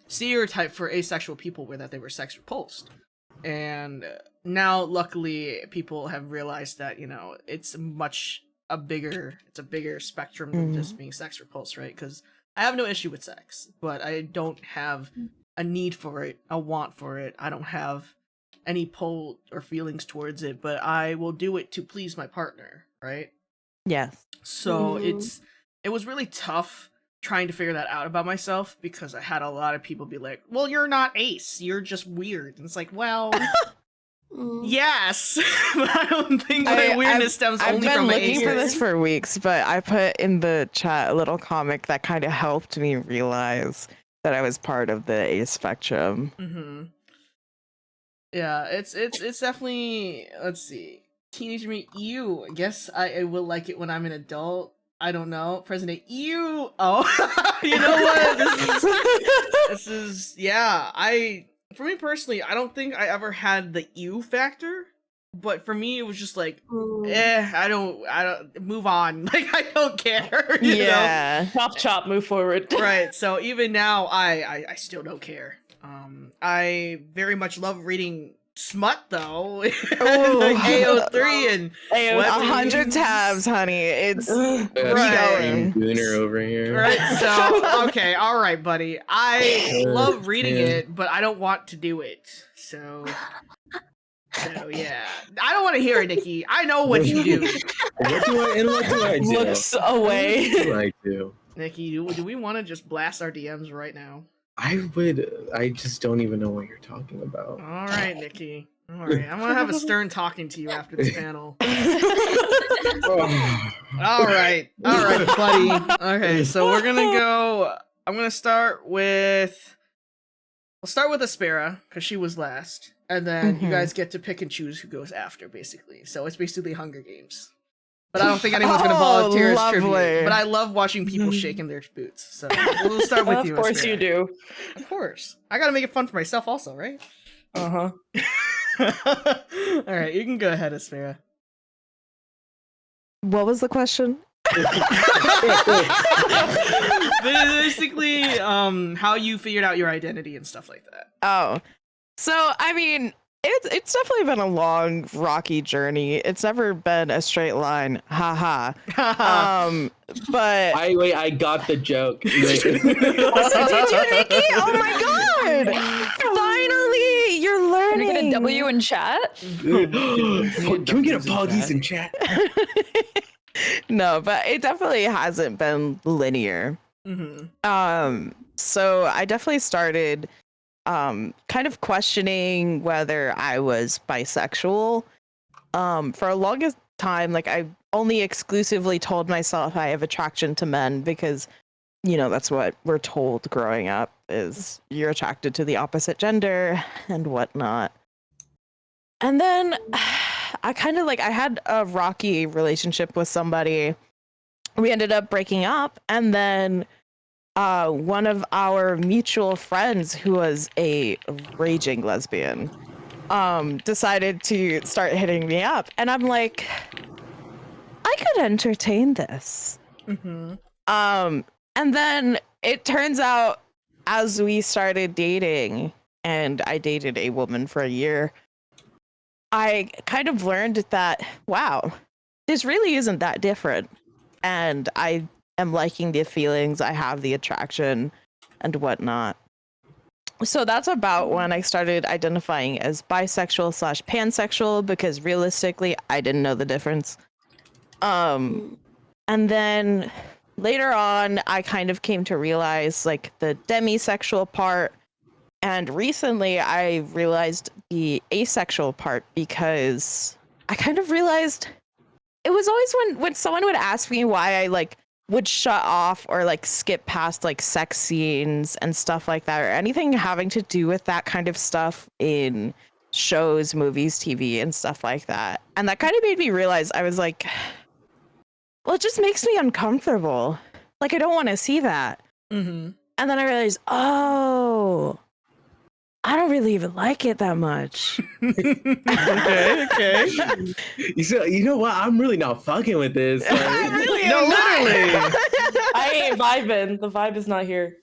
stereotype for asexual people were that they were sex repulsed. And now luckily people have realized that, you know, it's a bigger spectrum than just being sex repulsed, right? Because I have no issue with sex, but I don't have a need for it, a want for it. I don't have any pull or feelings towards it, but I will do it to please my partner, right? Yes. So it was really tough trying to figure that out about myself because I had a lot of people be like, "Well, you're not ace, you're just weird." And it's like, well, yes, but I don't think my weirdness stems only from my ace. I've been looking for this for weeks, but I put in the chat a little comic that kind of helped me realize that I was part of the A spectrum. Mm-hmm. Yeah, it's definitely, let's see, teenage me. Ew. I guess I will like it when I'm an adult. I don't know. President. Ew. Oh, you know what? This is yeah. For me personally, I don't think I ever had the ew factor. But for me, it was just like, I don't move on. Like, I don't care. You know? Chop, move forward. Right. So even now, I still don't care. I very much love reading smut though. Like AO3 and 100 tabs, honey. It's right. Gooner over here. Right. So okay, all right, buddy. I love reading it, but I don't want to do it. So yeah, I don't want to hear it, Nikki. I know what you do. What do I do? Looks away. What do I do? Nikki, do we want to just blast our DMs right now? I just don't even know what you're talking about. All right, Nikki. All right, I'm gonna have a stern talking to you after this panel. All right, buddy. Okay, so we're gonna go. I'm gonna start with. We'll start with Aspera because she was last, and then you guys get to pick and choose who goes after, basically. So it's basically Hunger Games. But I don't think anyone's gonna volunteer as tribute. But I love watching people shaking their boots. So we'll start with you. Of course Aspera. you do. Of course, I gotta make it fun for myself, also, right? All right, you can go ahead, Aspera. What was the question? Basically, how you figured out your identity and stuff like that. Oh, so I mean, it's definitely been a long, rocky journey. It's never been a straight line. Haha. But I got the joke. did you, Nikki? Oh my god! Finally, you're learning. Can I get a W in chat? Can we get a Poggies in chat? No, but it definitely hasn't been linear. So I definitely started kind of questioning whether I was bisexual. For a longest time, like I only exclusively told myself I have attraction to men because, you know, that's what we're told growing up is you're attracted to the opposite gender and whatnot. And then I kind of I had a rocky relationship with somebody. We ended up breaking up, and then one of our mutual friends who was a raging lesbian decided to start hitting me up, and I'm like, I could entertain this. And then it turns out as we started dating, and I dated a woman for a year, I kind of learned that, wow, this really isn't that different. And I am liking the feelings, I have the attraction and whatnot. So that's about when I started identifying as bisexual / pansexual, because realistically, I didn't know the difference. And then later on, I kind of came to realize like the demisexual part. And recently I realized the asexual part because I kind of realized it was always when someone would ask me why I would shut off or skip past sex scenes and stuff like that, or anything having to do with that kind of stuff in shows, movies, TV, and stuff like that. And that kind of made me realize I was like, well, it just makes me uncomfortable. I don't want to see that. And then I realized, oh, I don't really even like it that much. Okay. You know what? I'm really not fucking with this. Really No, am not. literally. I ain't vibing. The vibe is not here.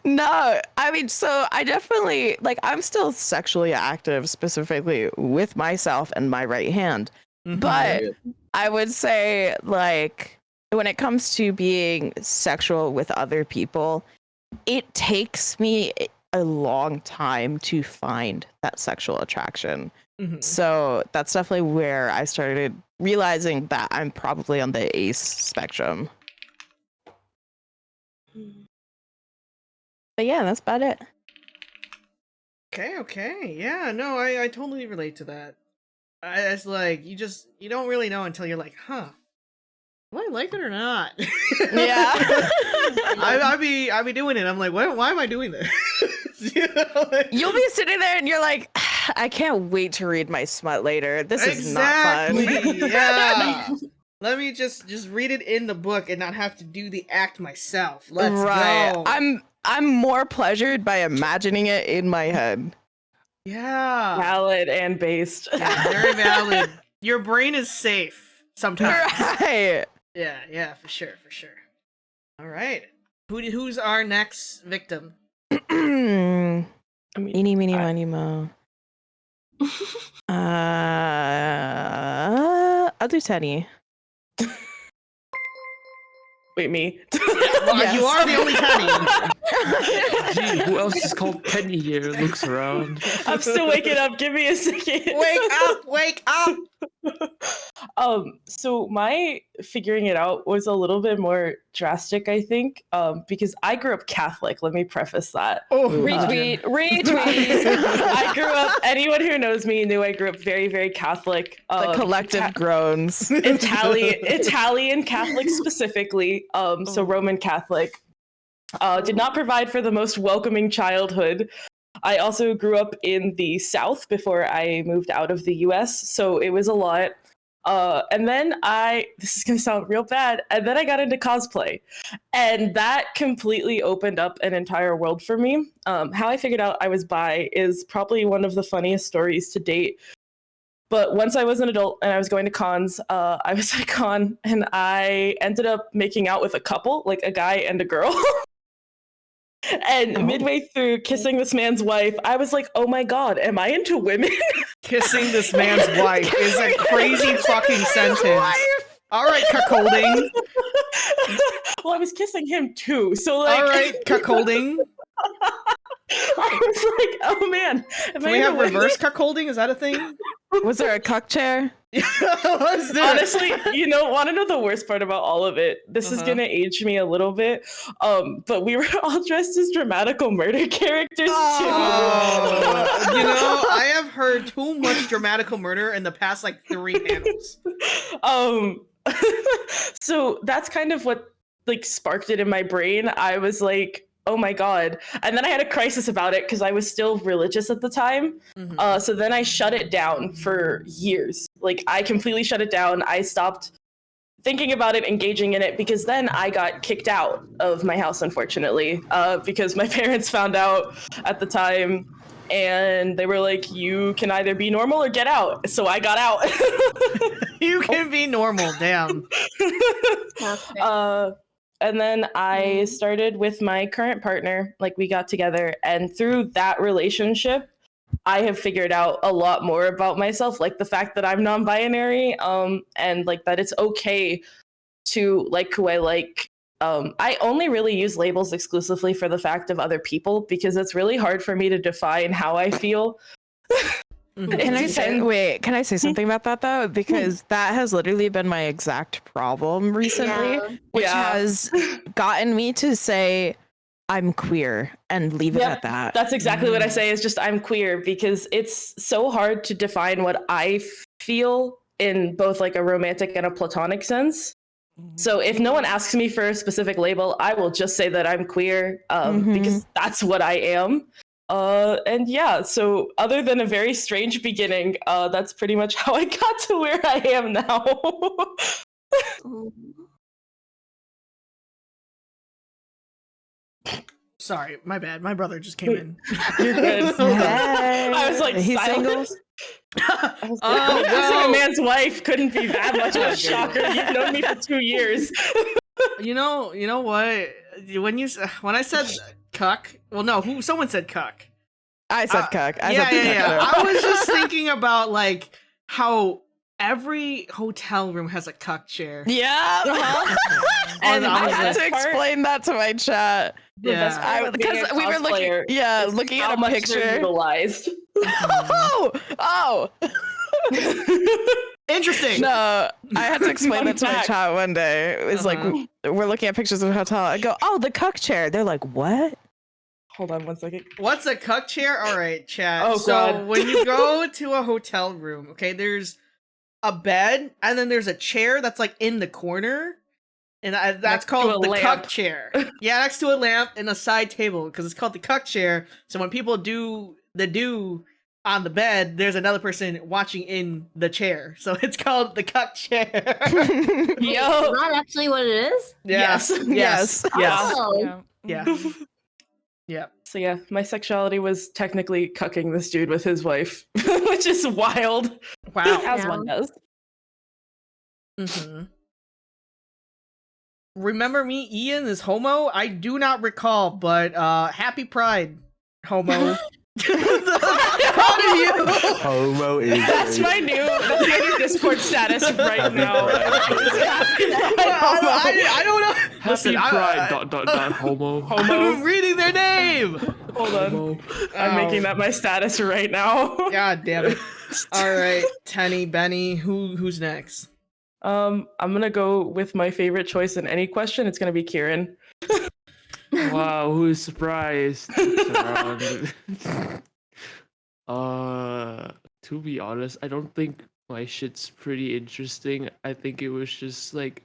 No, I mean, so I definitely like I'm still sexually active, specifically with myself and my right hand. But I would say, like, when it comes to being sexual with other people, it takes me a long time to find that sexual attraction. So that's definitely where I started realizing that I'm probably on the ace spectrum. But yeah, that's about it. Okay. Yeah, no, I totally relate to that. It's like you don't really know until you're like, huh, do I like it or not? Yeah. I be doing it. I'm like, why am I doing this? You know, like, You'll be sitting there and you're like, I can't wait to read my smut later. This is not fun. Yeah. Let me just read it in the book and not have to do the act myself. Let's go. I'm more pleasured by imagining it in my head. Yeah. Valid and based. Yeah, very valid. Your brain is safe sometimes. Right. Yeah, for sure. All right. Who's our next victim? I mean, Eeny, meeny, miny, mo. I'll do Teddy. wait, me. Well, Yes. you are the only Teddy. Gee, who else is called Penny here? Looks around. I'm still waking up. Give me a second. Wake up! So my figuring it out was a little bit more drastic, I think, because I grew up Catholic. Let me preface that. Oh, Retweet. I grew up. Anyone who knows me knew I grew up very, very Catholic. The collective groans. Italian Catholic specifically. So Roman Catholic. Did not provide for the most welcoming childhood. I also grew up in the South before I moved out of the US, so it was a lot. And then this is going to sound real bad, and then I got into cosplay. And that completely opened up an entire world for me. How I figured out I was bi is probably one of the funniest stories to date. But once I was an adult and I was going to cons, I was at a con, and I ended up making out with a couple, like a guy and a girl. And midway through kissing this man's wife, I was like, oh my god, am I into women? Kissing this man's wife is a crazy fucking sentence. All right, cuckolding. Well, I was kissing him too, so like. All right, cuckolding. I was like, oh man. Can we have reverse cuckolding? Is that a thing? Was there a cuck chair? Was there? Honestly, want to know the worst part about all of it? This is gonna age me a little bit. But we were all dressed as dramatical murder characters too. I have heard too much dramatical murder in the past like 3 panels. So that's kind of what like sparked it in my brain. I was like, oh my god. And then I had a crisis about it because I was still religious at the time. So then I shut it down for years. Like I completely shut it down. I stopped thinking about it, engaging in it, because then I got kicked out of my house, unfortunately, because my parents found out at the time and they were like, you can either be normal or get out. So I got out. You can be normal, damn. And then I started with my current partner, like we got together, and through that relationship, I have figured out a lot more about myself, like the fact that I'm non-binary, and like that it's okay to like who I like. I only really use labels exclusively for the fact of other people, because it's really hard for me to define how I feel. Can I say something about that though? Because that has literally been my exact problem recently, which has gotten me to say I'm queer and leave it at that. That's exactly what I say, is just I'm queer, because it's so hard to define what I feel in both like a romantic and a platonic sense. So if no one asks me for a specific label, I will just say that I'm queer, because that's what I am. And yeah, so other than a very strange beginning, that's pretty much how I got to where I am now. sorry, my bad. My brother just came in. You're good. Hey, I was like, he's silent. single. I was Oh, like, no. a man's wife couldn't be that much of a shocker. You've known me for 2 years. You know what? When I said cuck, well, no, someone said cuck. I said cuck. I Yeah, said the cuck yeah. joke. I was just thinking about like how every hotel room has a cuck chair. Yeah. And I I was had like- to explain that to my chat. Yeah. Because we were looking, looking at a picture. Utilized. Oh. Interesting. No, I had to explain that to my fact. chat one day. It was like we're looking at pictures of the hotel. I go, "Oh, the cuck chair." They're like, "What?" Hold on 1 second. What's a cuck chair? All right, chat. Oh, so God. when you go to a hotel room, okay, there's a bed and then there's a chair that's like in the corner, and that's Next to called a the lamp. cuck chair. Yeah, next to a lamp and a side table because it's called the cuck chair. So when people do the do on the bed, there's another person watching in the chair. So it's called the cuck chair. Yo. Is that actually what it is? Yes. Yes. Yes. Oh. Yeah. Mhm. Yeah. So yeah, my sexuality was technically cucking this dude with his wife, which is wild. Wow. As Yeah. one does. Mm-hmm. Remember me, Ian is homo? I do not recall, but happy pride, homo. Proud of you. Homo is. That's my new Discord status right now. I don't know. Happy Listen, pride. Homo. I'm reading their name. Hold on. Homo. I'm making that my status right now. God damn it. All right, Tenny, Benny, who's next? I'm gonna go with my favorite choice in any question. It's gonna be Kieran. Wow, who is surprised? To be honest, I don't think my shit's pretty interesting. I think it was just like,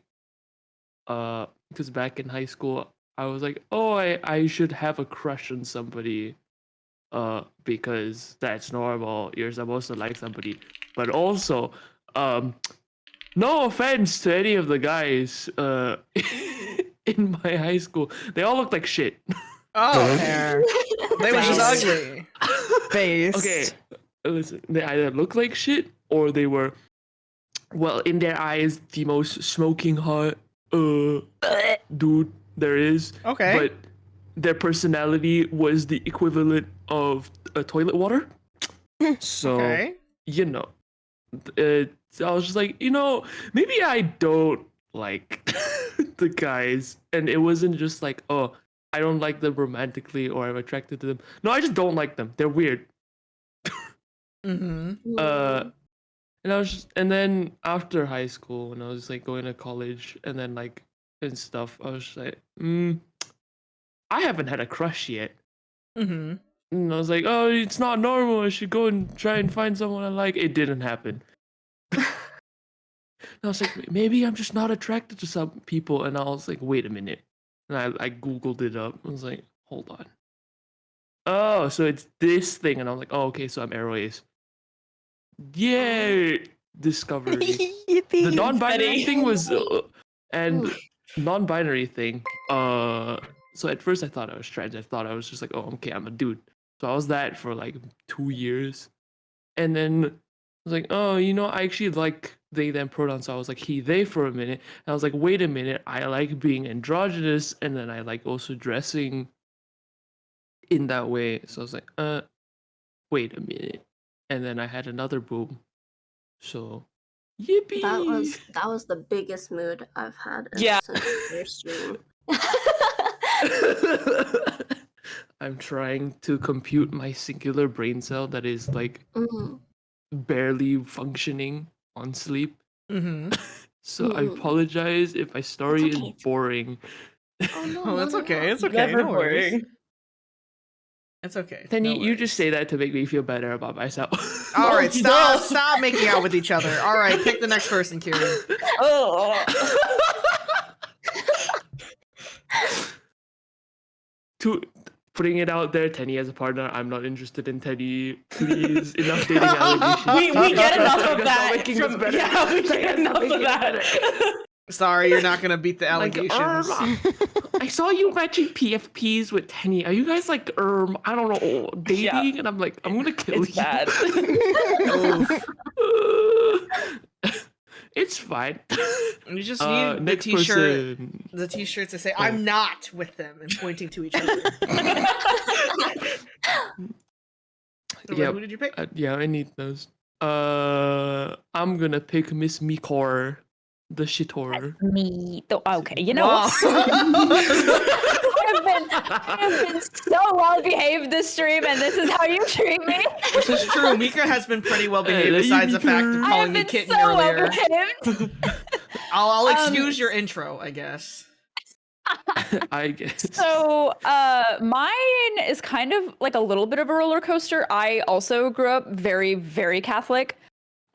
because back in high school, I was like, oh, I should have a crush on somebody, because that's normal. You're supposed to like somebody, but also, no offense to any of the guys, in my high school, they all looked like shit. Oh, Fair. they were just ugly. Based. Okay, listen, they either look like shit or they were, well, in their eyes, the most smoking hot dude there is. Okay. But their personality was the equivalent of a toilet water. So, Okay. you know, I was just like, maybe I don't like the guys. And it wasn't just like, oh, I don't like them romantically or I'm attracted to them. No, I just don't like them. They're weird. Mm-hmm. And then after high school, when I was like going to college and then like and stuff, I was just like, I haven't had a crush yet. Mm-hmm. And I was like, oh, it's not normal. I should go and try and find someone I like. It didn't happen. And I was like, maybe I'm just not attracted to some people. And I was like, wait a minute. And I Googled it up. I was like, hold on. Oh, so it's this thing. And I was like, oh, okay, so I'm Arrow Ace. Yay! Discovery. Yippee. The non-binary Betty. thing was and non-binary thing, so at first I thought I was trans. I thought I was just like, oh, okay, I'm a dude. So I was that for like 2 years, and then I was like, oh, I actually like they them pronouns. So I was like he they for a minute, and I was like, wait a minute, I like being androgynous, and then I like also dressing in that way. So I was like, wait a minute, and then I had another boom. So yippee! That was the biggest mood I've had Yeah. since your stream. I'm trying to compute my singular brain cell that is like Mhm. barely functioning on sleep. Mm-hmm. So I Mhm. apologize if my story It's okay. is boring. Oh, no, Oh, that's not at okay. all. It's okay. Never No worries. boring. It's okay. Then no you worries. just say that to make me feel better about myself. All right, you stop don't. stop making out with each other. All right, pick the next person, Kieran. Oh. Putting it out there, Tenny as a partner. I'm not interested in Tenny. Please, enough dating allegations. we get enough of Stop that. making this better. Yeah, we Stop get enough making of it that. better. Sorry, you're not gonna beat the allegations. I saw you matching PFPs with Tenny. Are you guys like I don't know, dating? Yeah. And I'm like, I'm gonna kill It's you. bad. It's fine. You just need the next t-shirt. person. The t-shirt to say "I'm not" with them and pointing to each other. Yeah. Who did you pick? Yeah, I need those. I'm gonna pick Miss Mikor, the shitor. Me. Okay, you know Wow. what? I have been so well behaved this stream, and this is how you treat me. This is true. Mika has been pretty well behaved, besides the fact of I have calling you been kitten so well earlier. behaved. I'll excuse your intro, I guess. I guess. So, mine is kind of like a little bit of a roller coaster. I also grew up very, very Catholic.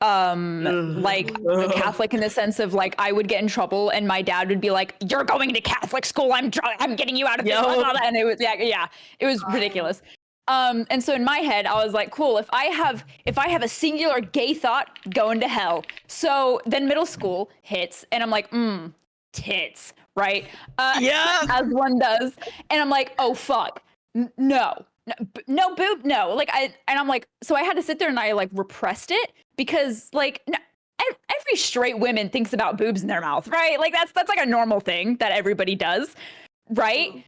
Like Catholic in the sense of like I would get in trouble and my dad would be like, "You're going to Catholic school. I'm getting you out of this." And it was it was ridiculous. And so in my head, I was like, cool, if I have a singular gay thought, going to hell. So then middle school hits and I'm like, tits, right? As one does. And I'm like, oh fuck. No, boob, no. Like I'm like, so I had to sit there and I like repressed it because like every straight woman thinks about boobs in their mouth, right? Like that's like a normal thing that everybody does, right?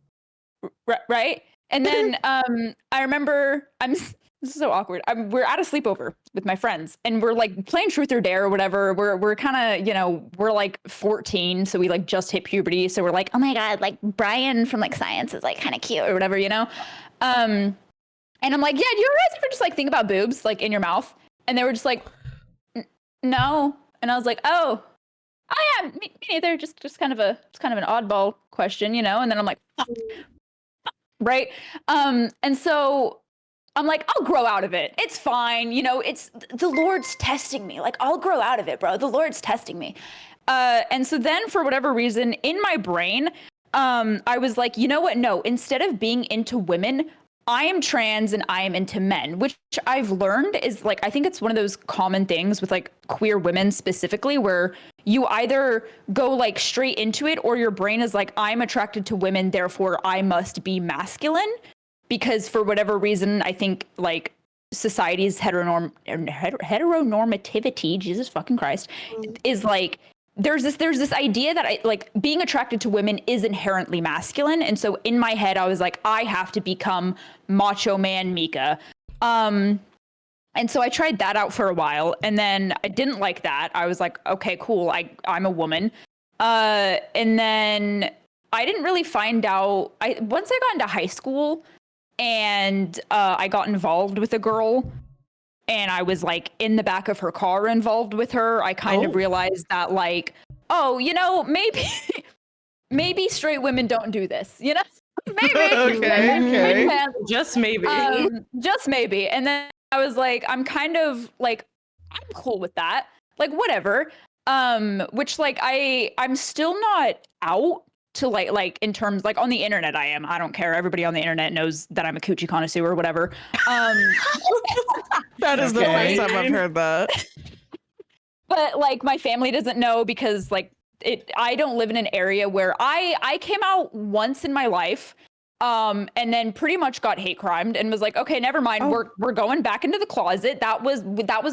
Right? And then I remember this is so awkward. We're at a sleepover with my friends and we're like playing truth or dare or whatever. We're kind of, we're like 14. So we like just hit puberty. So we're like, oh my God, like Brian from like science is like kind of cute or whatever, And I'm like, yeah, do you guys ever just like think about boobs like in your mouth? And they were just like, no. And I was like, oh yeah, me neither. Just kind of an oddball question, And then I'm like, fuck. Right. And so I'm like, I'll grow out of it. It's fine. It's the Lord's testing me. Like, I'll grow out of it, bro. The Lord's testing me. And so then for whatever reason in my brain, I was like, you know what? No, instead of being into women, I am trans and I am into men, which I've learned is like, I think it's one of those common things with like queer women specifically, where you either go like straight into it or your brain is like, I'm attracted to women, therefore I must be masculine. Because for whatever reason, I think like society's heteronormativity, Jesus fucking Christ, is like, there's this idea that I like being attracted to women is inherently masculine. And so in my head, I was like, I have to become macho man Mika. And so I tried that out for a while and then I didn't like that. I was like, okay, cool. I'm a woman. And then I didn't really find out once I got into high school and I got involved with a girl. And I was like in the back of her car involved with her. I kind of realized that like, maybe straight women don't do this, Maybe. Okay. Just maybe. Just maybe. And then I was like, I'm kind of like, I'm cool with that. Like, whatever. Which like, I'm still not out to like in terms like on the internet I don't care. Everybody on the internet knows that I'm a coochie connoisseur or whatever. That is the first time I've heard that. But like my family doesn't know because like I don't live in an area where I came out once in my life and then pretty much got hate crimed and was like, okay, never mind. We're going back into the closet. That was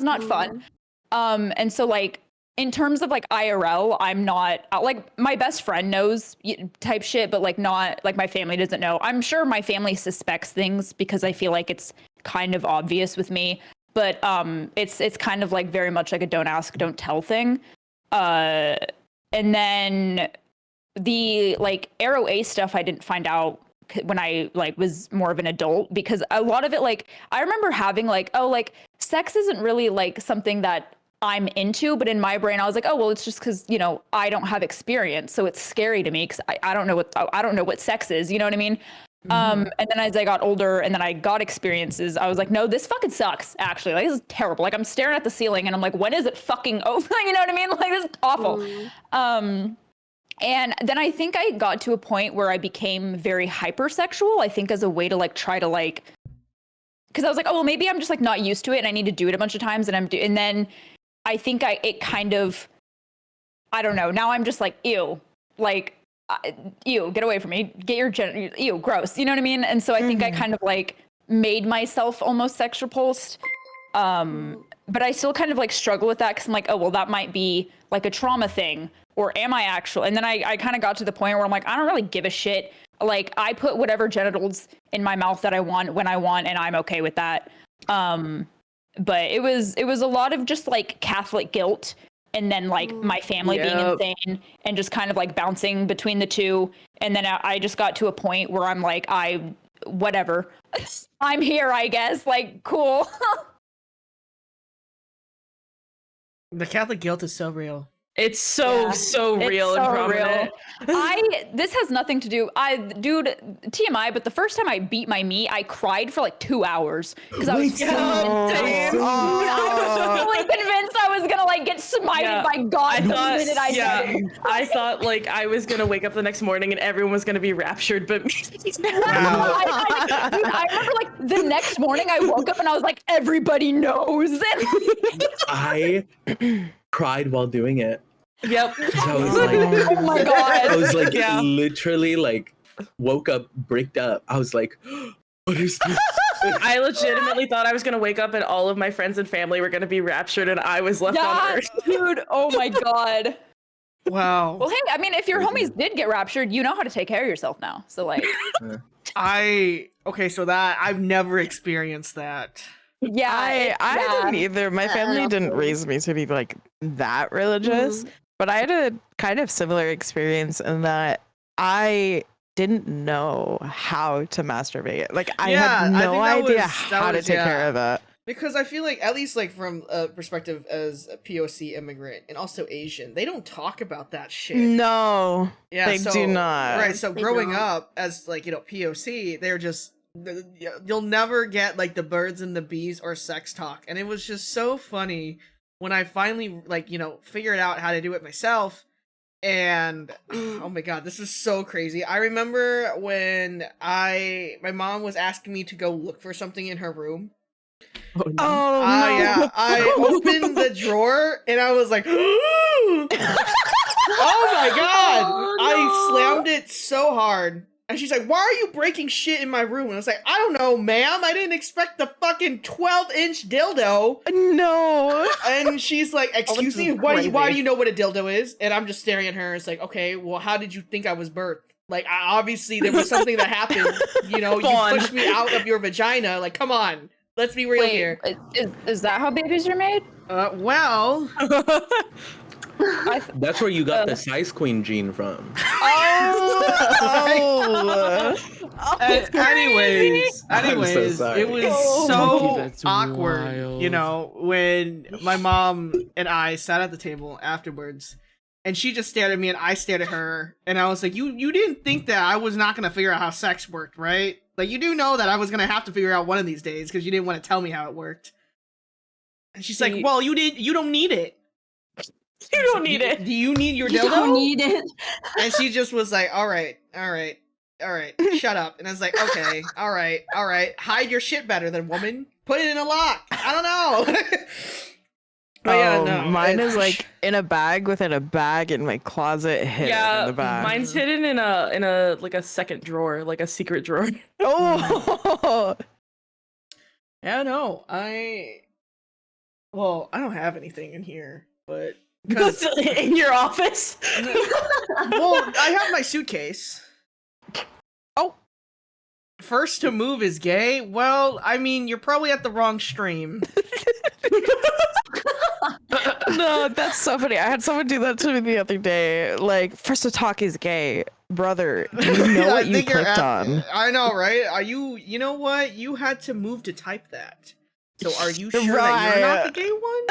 not fun. And so like in terms of like IRL, I'm not like my best friend knows type shit, but like not like my family doesn't know. I'm sure my family suspects things because I feel like it's kind of obvious with me, but it's kind of like very much like a don't ask, don't tell thing. And then the like Arrow A stuff I didn't find out when I like was more of an adult because a lot of it like I remember having like, oh, like sex isn't really like something that I'm into, but in my brain I was like, oh well, it's just because I don't have experience, so it's scary to me because I don't know what sex is, you know what I mean? And then as I got older and then I got experiences, I was like, no, this fucking sucks. Actually, like this is terrible. Like I'm staring at the ceiling and I'm like, when is it fucking over? You know what I mean? Like this is awful. And then I think I got to a point where I became very hypersexual. I think as a way to like try to like, because I was like, oh well, maybe I'm just like not used to it and I need to do it a bunch of times and and then I think it kind of I don't know. Now I'm just like, ew, like, ew, get away from me. Get your ew, gross. You know what I mean? And so I think I kind of like made myself almost sex repulsed. But I still kind of like struggle with that because I'm like, oh, well, that might be like a trauma thing, or am I actual? And then I kind of got to the point where I'm like, I don't really give a shit. Like, I put whatever genitals in my mouth that I want when I want, and I'm okay with that. But it was a lot of just like Catholic guilt, and then like my family being insane, and just kind of like bouncing between the two. And then I just got to a point where I'm like, whatever, I'm here, I guess. Like, cool. The Catholic guilt is so real. It's so real and prominent. This has nothing to do. Dude, TMI. But the first time I beat my meat, I cried for like 2 hours because I was I was fully convinced I was gonna like get smited by God the minute I said it. I thought like I was gonna wake up the next morning and everyone was gonna be raptured, but I remember like the next morning I woke up and I was like, everybody knows. I cried while doing it. Yep. I was like, oh my God. I was like, literally like woke up, bricked up. I was like, what is this? I legitimately thought I was gonna wake up and all of my friends and family were gonna be raptured and I was left on Earth. Dude, oh my God. Wow. Well, hey, I mean, if your homies did get raptured, you know how to take care of yourself now. So like, so that I've never experienced that. Yeah, I didn't either. My family didn't raise me to be like that religious, but I had a kind of similar experience in that I didn't know how to masturbate. Like I had no idea how to take care of it. Because I feel like, at least like from a perspective as a POC immigrant and also Asian, they don't talk about that shit. No, they so, do not. Right, so growing up as like, POC, they're just, you'll never get like the birds and the bees or sex talk. And it was just so funny when I finally like, figured out how to do it myself. And oh my God, this is so crazy. I remember when my mom was asking me to go look for something in her room. Oh no. Yeah, I opened the drawer and I was like, oh my God. Oh, no. I slammed it so hard. And she's like, why are you breaking shit in my room? And I was like, I don't know, ma'am. I didn't expect the fucking 12-inch dildo. No. And she's like, excuse me, why do you know what a dildo is? And I'm just staring at her. It's like, okay, well, how did you think I was birthed? Like, obviously there was something that happened. You pushed me out of your vagina. Like, come on. Let's be real here. Is that how babies are made? Well... That's where you got the size queen gene from. Anyways, it was so That's awkward, wild. when my mom and I sat at the table afterwards, and she just stared at me and I stared at her, and I was like, you didn't think that I was not gonna figure out how sex worked, right? Like, you do know that I was gonna have to figure out one of these days because you didn't want to tell me how it worked. And she's like, well, you don't need it. You don't need it. Do you need your dildo? You don't need it. And she just was like, all right, shut up. And I was like, okay, all right. Hide your shit better than woman. Put it in a lock. I don't know. But mine is like in a bag within a bag in my closet, hidden in the bag. Mine's hidden in a like a second drawer, like a secret drawer. Oh. Yeah, no, I don't have anything in here, but in your office. well, I have my suitcase. Oh. First to move is gay? Well, I mean, you're probably at the wrong stream. No, that's so funny. I had someone do that to me the other day. Like, first to talk is gay. Brother, do you know what you clicked on? I know, right? Are you know what? You had to move to type that. So are you sure that you're not the gay one?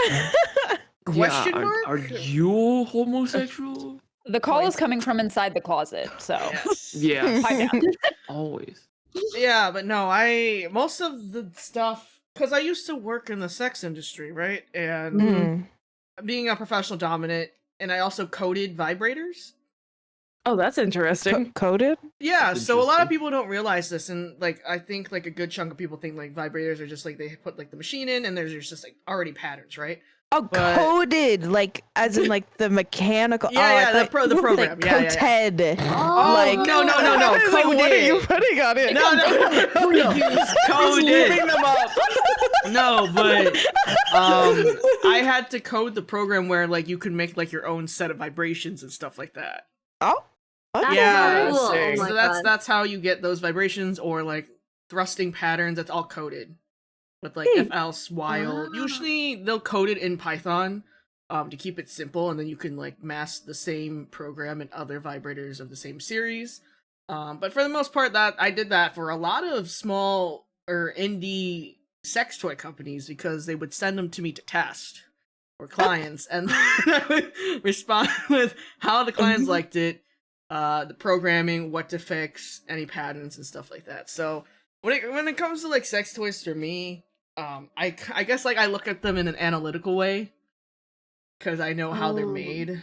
Question mark? Are you homosexual? The call is coming from inside the closet, so Yes. Yeah. pipe down. Always. Yeah, but no, most of the stuff, because I used to work in the sex industry, right? And being a professional dominant, and I also coded vibrators. Oh, that's interesting. Coded? Yeah, That's so a lot of interesting. people don't realize this, and like I think like a good chunk of people think like vibrators are just like they put like the machine in and there's just like already patterns, right? Oh, But- coded, like as in like the mechanical. Yeah, oh, yeah, I the thought- program. Like Yeah, yeah, yeah. coated. Oh, Like no, no, no, no. I was like, what are you Coded. putting on it? No, no, no, no. Coded. Looping them up. No, but I had to code the program where like you could make like your own set of vibrations and stuff like that. Oh, That's Yeah, so cool. Oh so my So god. that's how you get those vibrations or like thrusting patterns. That's all coded with like if else while. Ah. Usually they'll code it in Python to keep it simple, and then you can like mask the same program in other vibrators of the same series. But for the most part, that I did that for a lot of small or indie sex toy companies because they would send them to me to test or clients, and I would respond with how the clients liked it, the programming, what to fix, any patterns and stuff like that. So when it comes to like sex toys for me, I guess like I look at them in an analytical way because I know how they're Oh. made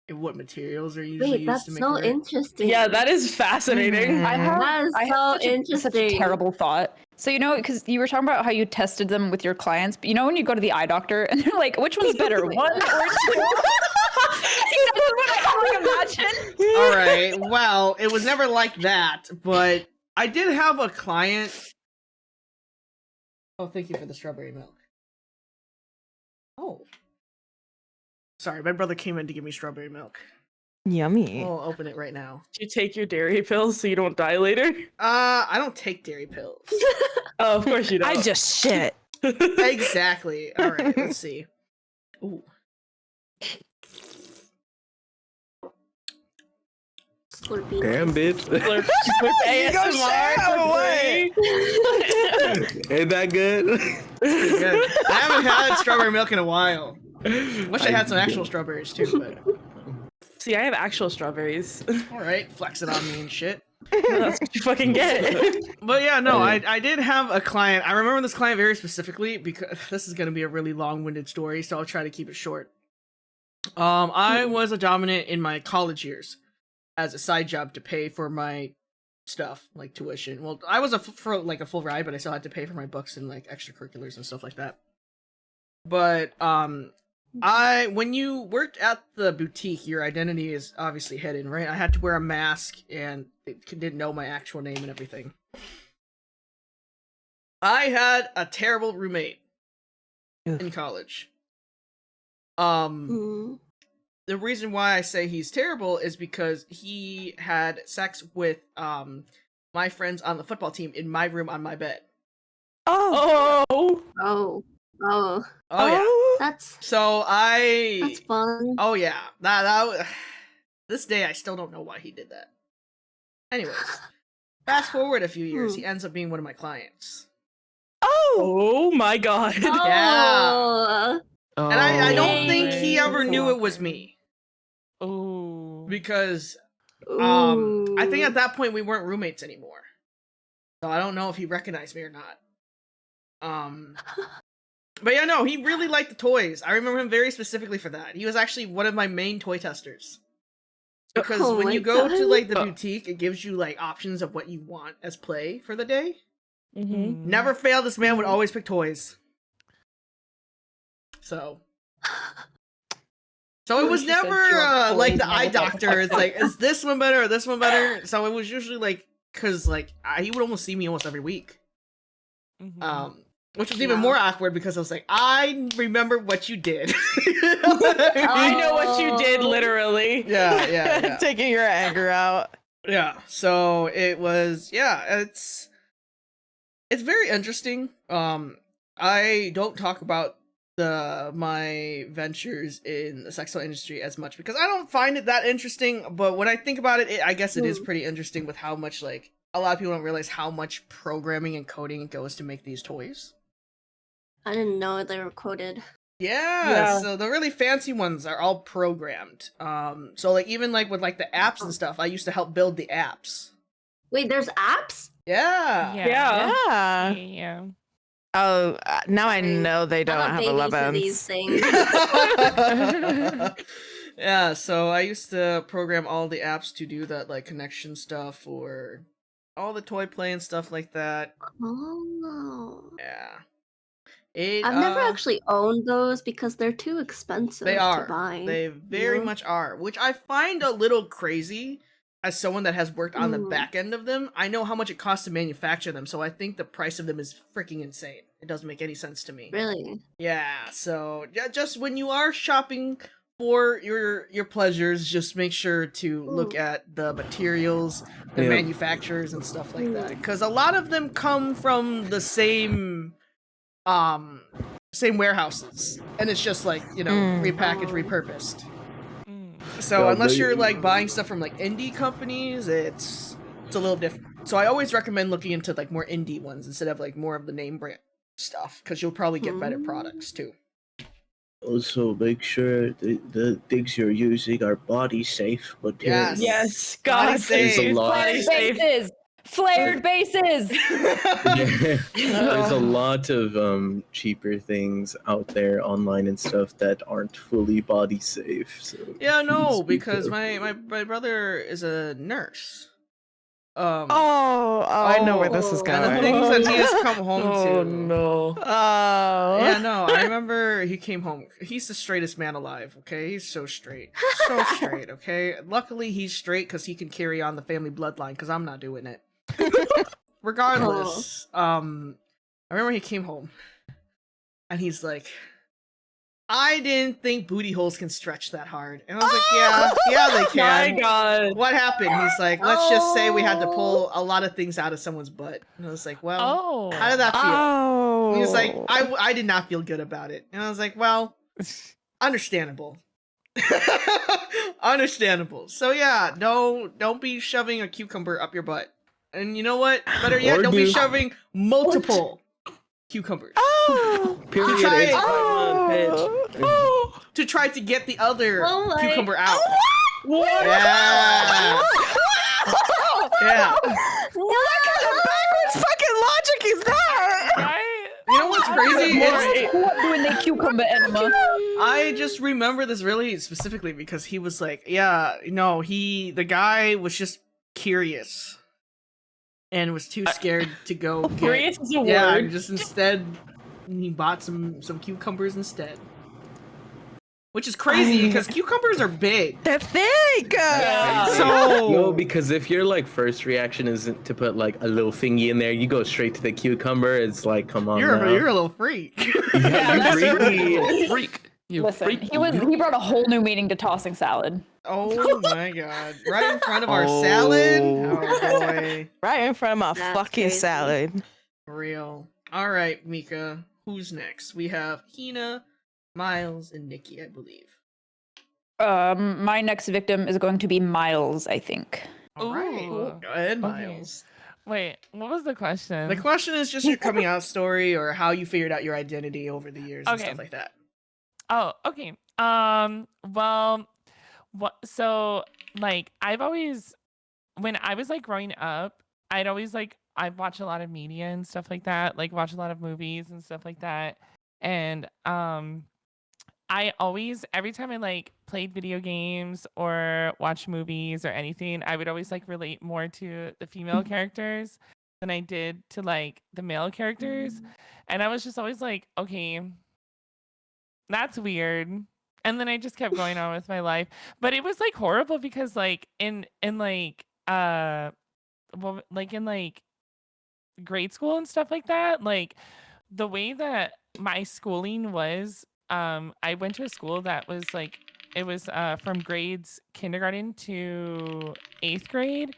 and what materials are usually Wait, used that's to make so them. interesting. Yeah, that is fascinating. I have, That is I so have such a interesting. terrible thought. So, you know, because you were talking about how you tested them with your clients, but you know when you go to the eye doctor and they're like, which one's better, Wait, one what? or two? That's what I imagine. All right. Well, it was never like that, but I did have a client. Oh, thank you for the strawberry milk. Oh. Sorry, my brother came in to give me strawberry milk. Yummy. I'll open it right now. Do you take your dairy pills so you don't die later? I don't take dairy pills. Oh, of course you don't. I just shit. Exactly. All right, let's see. Ooh. Slurpee. Damn, bitch. Slurp ASMR for free. Ain't that good? Pretty good. I haven't had strawberry milk in a while. Wish I had some actual strawberries too, but See, I have actual strawberries. all right, flex it on me and shit. That's what you fucking get. But yeah, no, I did have a client. I remember this client very specifically because this is going to be a really long-winded story, so I'll try to keep it short. I was a dominant in my college years as a side job to pay for my stuff, like tuition. Well, I was for like a full ride, but I still had to pay for my books and like extracurriculars and stuff like that. But when you worked at the boutique, your identity is obviously hidden, right? I had to wear a mask and they didn't know my actual name and everything. I had a terrible roommate in college. Mm. The reason why I say he's terrible is because he had sex with my friends on the football team in my room on my bed. Oh. Oh. Oh. Oh yeah. That's So that's fun. Oh yeah. That this day I still don't know why he did that. Anyways, fast forward a few years, he ends up being one of my clients. Oh my god. Yeah. Oh. And I don't Yay. think he ever knew it was me. Oh. Because I think Ooh. at that point we weren't roommates anymore. So I don't know if he recognized me or not. But yeah, no, he really liked the toys. I remember him very specifically for that. He was actually one of my main toy testers. Because Oh when my you go to God. like the boutique, it gives you like options of what you want as play for the day. Mm-hmm. Never failed, this man would always pick toys. So it was She said never she wants like toys the and I eye was like, doctor. It's like, is this one better or this one better? So it was usually like, cause like he would almost see me almost every week. Mhm. Which was even Wow. more awkward because I was like, I remember what you did. I know what you did, Oh. literally. Yeah. Taking your anger out. Yeah. So it was, it's very interesting. I don't talk about my ventures in the sex toy industry as much because I don't find it that interesting. But when I think about it, I guess it is pretty interesting with how much like a lot of people don't realize how much programming and coding goes to make these toys. I didn't know they were coded. Yeah, so the really fancy ones are all programmed. So like even like with like the apps and stuff, I used to help build the apps. Wait, there's apps? Yeah. Yeah. Yeah. Oh, now I know they don't I'm have not baby to these 11s. things. Yeah, so I used to program all the apps to do that like connection stuff or all the toy play and stuff like that. Oh. Yeah. I've never actually owned those because they're too expensive They to are. buy. They very much are, which I find a little crazy as someone that has worked on the back end of them. I know how much it costs to manufacture them, so I think the price of them is freaking insane. It doesn't make any sense to me. Really? Yeah, so just when you are shopping for your pleasures, just make sure to look at the materials, the manufacturers and stuff like that, because a lot of them come from the same warehouses, and it's just like, you know, repackaged, repurposed. So unless you're like buying stuff from like indie companies, it's a little different. So I always recommend looking into like more indie ones instead of like more of the name brand stuff, because you'll probably get better products too. Also, make sure the things you're using are body safe. But Yes, Body God, safe. There's a lot. body safe. Bases! Flared bases! There's a lot of cheaper things out there online and stuff that aren't fully body safe. So Yeah, no, please be because careful. my brother is a nurse. I know where this is and going. the things that he has come home to. Oh no. Oh. Yeah, no, I remember he came home. He's the straightest man alive, okay? He's so straight. So straight, okay? Luckily, he's straight because he can carry on the family bloodline, because I'm not doing it. Regardless, I remember he came home, and he's like, I didn't think booty holes can stretch that hard. And I was like, yeah, they can. My God. What happened? He's like, let's just say we had to pull a lot of things out of someone's butt. And I was like, well, how did that feel? And he was like, I did not feel good about it. And I was like, well, understandable. Understandable. So yeah, don't be shoving a cucumber up your butt. And you know what? Better yet, don't be shoving multiple cucumbers. Period. Try It's it. bitch. To try to get the other Oh my- cucumber out. What? Yeah. Yeah. What kind of backwards fucking logic is that? You know what's crazy? It's, What doing the cucumber enema? I just remember this really specifically because he was like, yeah, no, the guy was just curious and was too scared to go get. Curious is a Yeah, word. just instead he bought some cucumbers instead. Which is crazy because cucumbers are big. They're thick. So No, because if your like first reaction isn't to put like a little thingy in there, you go straight to the cucumber. It's like, come on, you're now. a little freak. that's Freaky. Freak. You Listen, freak. he brought a whole new meaning to tossing salad. Oh my god. Right in front of our salad? Oh. Oh boy. Right in front of my That's fucking crazy. salad. For real. Alright, Mika. Who's next? We have Hina, Miles, and Nikki, I believe. My next victim is going to be Miles, I think. Alright. Ooh. Go ahead, Okay. Miles. Wait, what was the question? The question is just your coming out story or how you figured out your identity over the years and Okay. stuff like that. Oh, okay. Well, so like I've always, when I was like growing up, I'd always like I've watched a lot of media and stuff like that, like watch a lot of movies and stuff like that, and I always, every time I like played video games or watched movies or anything, I would always like relate more to the female characters than I did to like the male characters, and I was just always like, okay, that's weird. And then I just kept going on with my life. But it was like horrible because like in like well, like in like grade school and stuff like that, like the way that my schooling was, I went to a school that was like it was from grades kindergarten to 8th grade,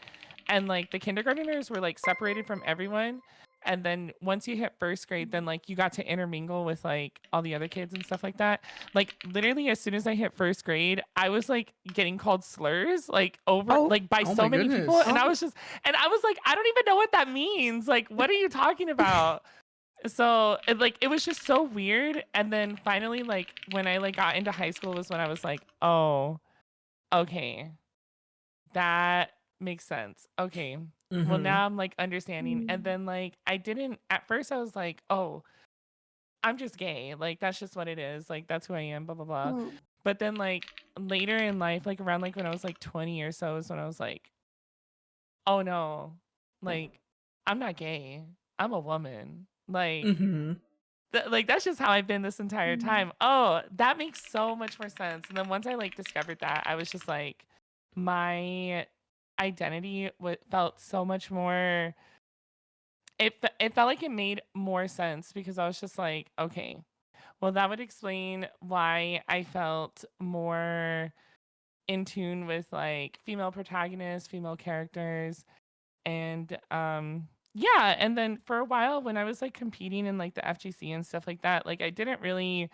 and like the kindergartners were like separated from everyone, and then once you hit 1st grade, then like you got to intermingle with like all the other kids and stuff like that. Like literally as soon as I hit 1st grade, I was like getting called slurs like over like by Oh so my many people, goodness. and I was like, I don't even know what that means. Like, what are you talking about? So it was just so weird. And then finally, like when I like got into high school was when I was like, oh, okay, that makes sense. Okay, well Mhm. now I'm like understanding. And then like I didn't at first. I was like, oh, I'm just gay. Like that's just what it is. Like that's who I am. Blah blah blah. Mm. But then like later in life, like around like when I was like 20 or so, is when I was like, oh no, like I'm not gay. I'm a woman. Like Mhm. like that's just how I've been this entire time. Oh, that makes so much more sense. And then once I like discovered that, I was just like, my identity felt so much more. It felt like it made more sense because I was just like, okay, well that would explain why I felt more in tune with like female protagonists, female characters, and yeah. And then for a while when I was like competing in like the FGC and stuff like that, like I didn't really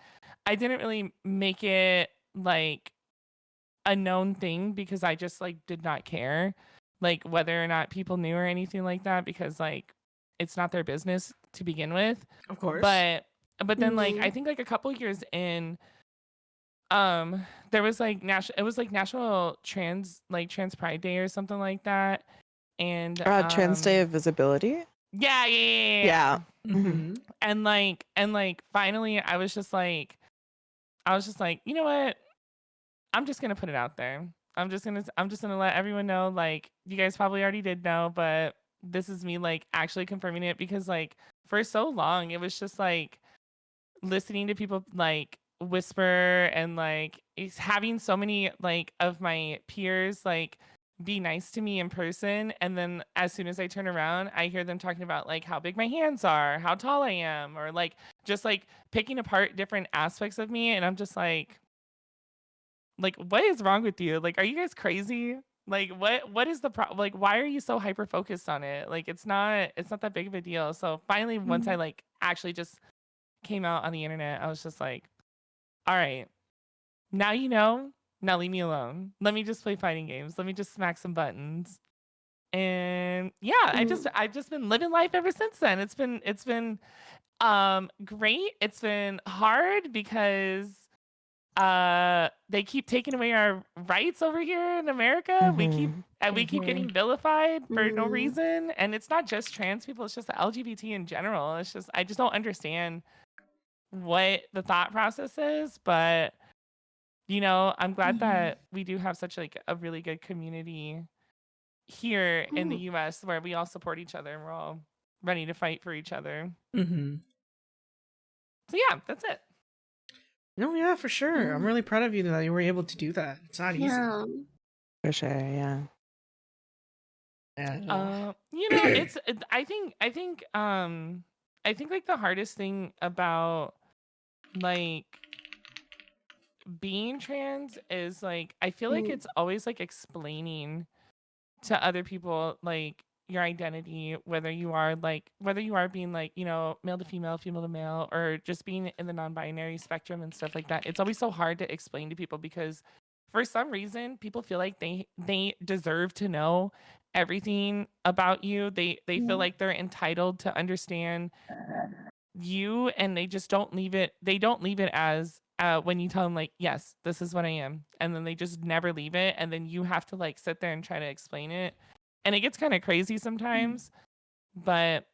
make it like a known thing because I just like did not care like whether or not people knew or anything like that because like it's not their business to begin with. Of course. But then like I think like a couple years in, there was like national trans Pride Day or something like that. And Trans Day of Visibility. Yeah. Mm-hmm. And like finally I was just like, you know what? I'm just gonna put it out there. I'm just gonna let everyone know, like, you guys probably already did know, but this is me like actually confirming it because like for so long it was just like listening to people like whisper and like it's having so many like of my peers like be nice to me in person, and then as soon as I turn around I hear them talking about like how big my hands are, how tall I am, or like just like picking apart different aspects of me, and I'm just like what is wrong with you? Like, are you guys crazy? Like what is the problem? Like, why are you so hyper focused on it? Like it's not that big of a deal. So finally once I like actually just came out on the internet, I was just like, all right, now you know, now leave me alone. Let me just play fighting games. Let me just smack some buttons. And yeah, I've just been living life ever since then. It's been great. It's been hard because they keep taking away our rights over here in America. We keep getting vilified for no reason, and it's not just trans people, it's just the LGBT in general. It's just I just don't understand what the thought process is, but you know, I'm glad that we do have such like a really good community here in the US where we all support each other and we're all ready to fight for each other. Mm-hmm. So yeah, that's it. No, yeah, for sure. I'm really proud of you that you were able to do that. It's not easy. For sure, yeah. Yeah. You know, I think like the hardest thing about like being trans is like I feel like it's always like explaining to other people like your identity, whether you are being like, you know, male to female, female to male, or just being in the non-binary spectrum and stuff like that. It's always so hard to explain to people because for some reason people feel like they deserve to know everything about you. They feel like they're entitled to understand you, and they just don't leave it as when you tell them like, yes, this is what I am, and then they just never leave it, and then you have to like sit there and try to explain it, and it gets kind of crazy sometimes. But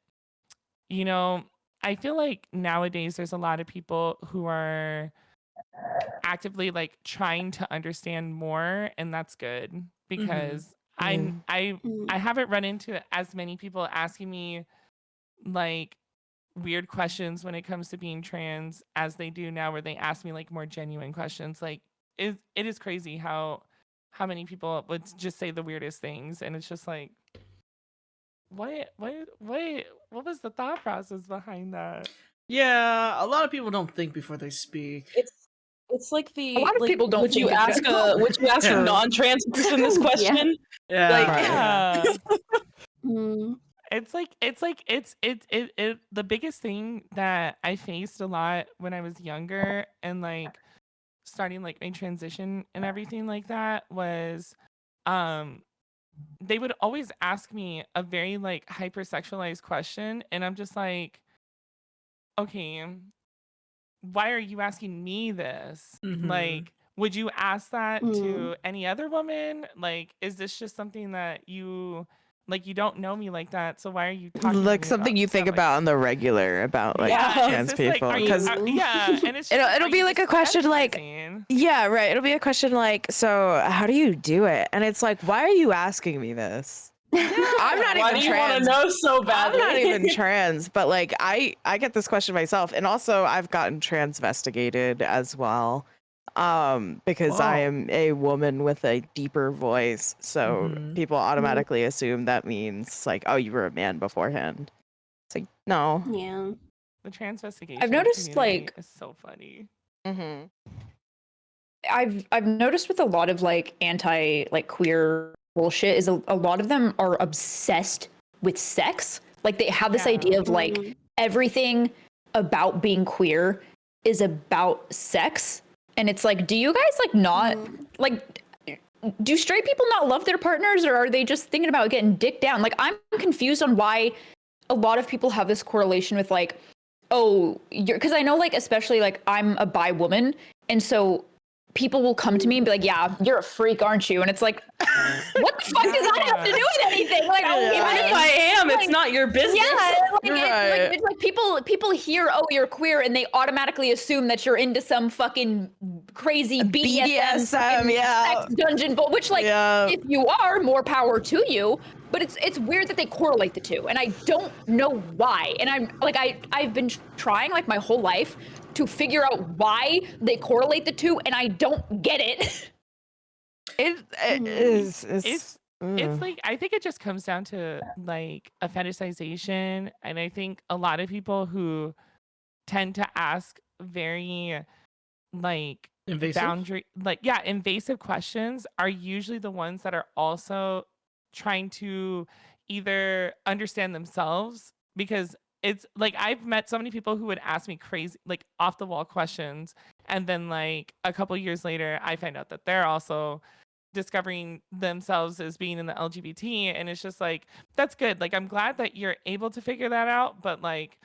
you know, I feel like nowadays there's a lot of people who are actively like trying to understand more, and that's good because I haven't run into as many people asking me like weird questions when it comes to being trans as they do now, where they ask me like more genuine questions. Like it is crazy how many people would just say the weirdest things, and it's just like what was the thought process behind that? Yeah, a lot of people don't think before they speak. It's like A lot of people don't would you think in ask general. would you ask a non-trans person this question? Yeah. It's the biggest thing that I faced a lot when I was younger and like starting like my transition and everything like that was they would always ask me a very like hypersexualized question, and I'm just like, okay, why are you asking me this? Like, would you ask that to any other woman? Like, is this just something that you like, you don't know me like that, so why are you talking Like to me something about you think stuff about on the regular about like trans people, because and it's it'll be like a question like, yeah, right, it'll be a question like, so how do you do it? And it's like, why are you asking me this? I'm not Why even do you want to trans. know so I'm badly? not even trans, but like I get this question myself, and also I've gotten transvestigated as well, because I Whoa. am a woman with a deeper voice, so Mhm. people automatically assume that means like, oh, you were a man beforehand. It's like, no. Yeah. The transvestigation I've noticed, community like- is so funny. Mm-hmm. I've noticed with a lot of like anti like queer bullshit is a lot of them are obsessed with sex. Like they have this Yeah. idea of like Mhm. everything about being queer is about sex. And it's like, do you guys like not Mhm. like do straight people not love their partners, or are they just thinking about getting dick down? Like I'm confused on why a lot of people have this correlation with like, oh, you're, because I know like especially like I'm a bi woman, and so people will come to me and be like, yeah, you're a freak, aren't you? And it's like, what the fuck does that have to do with anything? Like, Yeah. Even if I am, it's not your business. yeah, You're it's like people hear, oh, you're queer, and they automatically assume that you're into some fucking crazy BDSM, fucking yeah. sex dungeon, which like Yeah. if you are, more power to you. But it's weird that they correlate the two, and I don't know why. And I'm like I've been trying like my whole life to figure out why they correlate the two, and I don't get it. It Mhm. is. It's like, I think it just comes down to like a fetishization, and I think a lot of people who tend to ask very like Invasive? invasive questions are usually the ones that are also trying to either understand themselves, because it's like I've met so many people who would ask me crazy like off the wall questions, and then like a couple years later I find out that they're also discovering themselves as being in the LGBT, and it's just like, that's good. Like I'm glad that you're able to figure that out, but like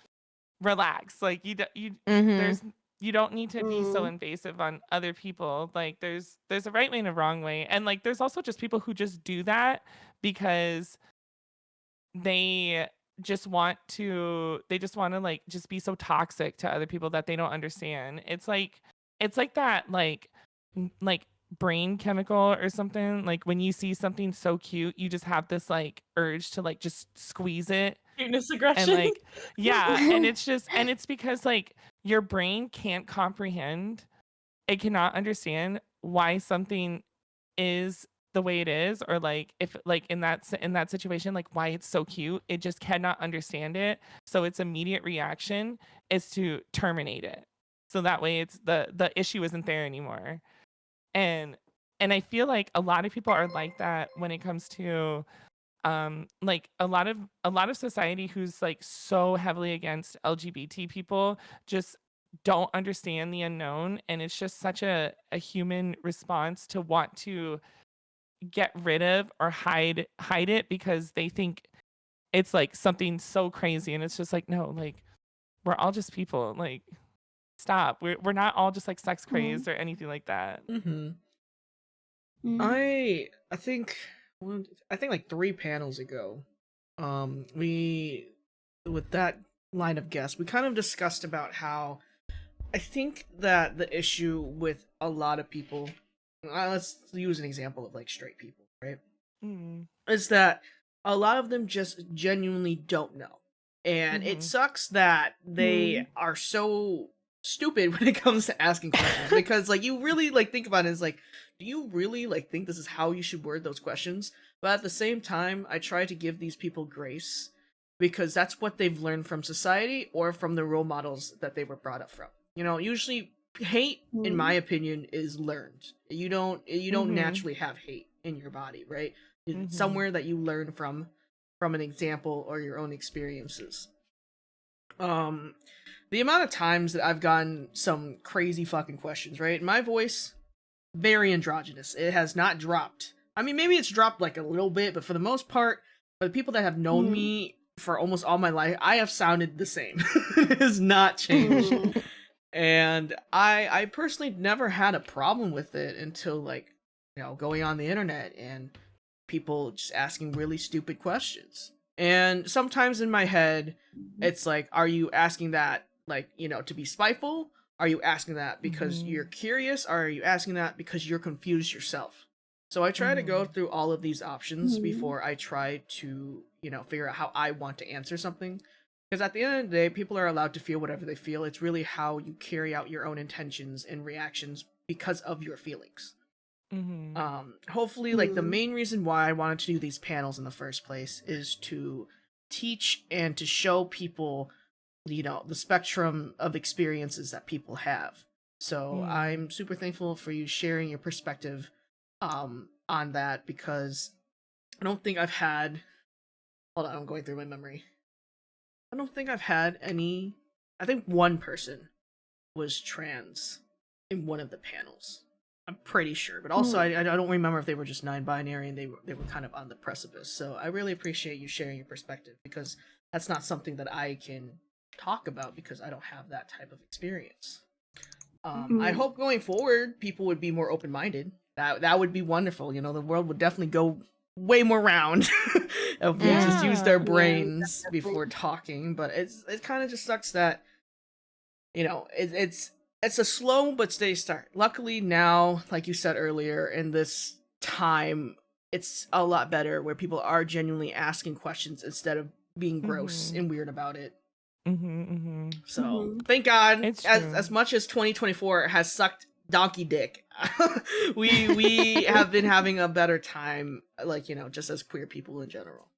relax. Like Mhm. you don't need to be so Mm. invasive on other people. Like there's a right way and a wrong way. And like there's also just people who just do that because they they just want to like just be so toxic to other people that they don't understand. It's like that like brain chemical or something. Like when you see something so cute, you just have this like urge to like just squeeze it. Cuteness And aggression. like yeah, and it's because like your brain can't comprehend, it cannot understand why something is the way it is, or like if like in that situation, like why it's so cute, it just cannot understand it, so its immediate reaction is to terminate it, so that way it's the issue isn't there anymore. and and I feel like a lot of people are like that when it comes to like a lot of society who's like so heavily against LGBT people just don't understand the unknown, and it's just such a human response to want to get rid of or hide it, because they think it's like something so crazy, and it's just like, no, like we're all just people, like stop, we're not all just like sex crazed or anything like that. Mm-hmm. Mm. I think like 3 panels ago, we with that line of guests, we kind of discussed about how I think that the issue with a lot of people, let's use an example of like straight people, right? Mm. Is that a lot of them just genuinely don't know. And it Mhm. sucks that they are so stupid when it comes to asking questions, because like you really like think about it, it's like, do you really like think this is how you should word those questions? But at the same time, I try to give these people grace because that's what they've learned from society or from the role models that they were brought up from. You know, usually hate, in my opinion, is learned. You don't Mhm. naturally have hate in your body, right? It's Mhm. somewhere that you learn from an example or your own experiences. The amount of times that I've gotten some crazy fucking questions, right? My voice, very androgynous. It has not dropped. I mean, maybe it's dropped like a little bit, but for the most part, for the people that have known me for almost all my life, I have sounded the same. It has not changed. And I personally never had a problem with it until like, you know, going on the internet and people just asking really stupid questions. And sometimes in my head, it's like, are you asking that like, you know, to be spiteful? Are you asking that because you're curious? Or are you asking that because you're confused yourself? So I try to go Mhm. through all of these options Mhm. before I try to, figure out how I want to answer something. Because at the end of the day, people are allowed to feel whatever they feel. It's really how you carry out your own intentions and reactions because of your feelings. Mhm. Hopefully, like the main reason why I wanted to do these panels in the first place is to teach and to show people, the spectrum of experiences that people have. So I'm super thankful for you sharing your perspective on that, because I don't think I've had, hold on, I'm going through my memory. I don't think I've had any, I think one person was trans in one of the panels. I'm pretty sure, but also I don't remember if they were just non-binary and they were kind of on the precipice. So I really appreciate you sharing your perspective, because that's not something that I can talk about because I don't have that type of experience. I hope going forward people would be more open-minded. That would be wonderful. The world would definitely go way more round if we just used our Yeah. brains definitely. before talking. But it kind of just sucks that it's a slow but steady start. Luckily now, like you said earlier, in this time, it's a lot better where people are genuinely asking questions instead of being gross Mhm. and weird about it. Mhm. So thank God, It's as true. much as 2024 has sucked donkey dick, we have been having a better time, like just as queer people in general.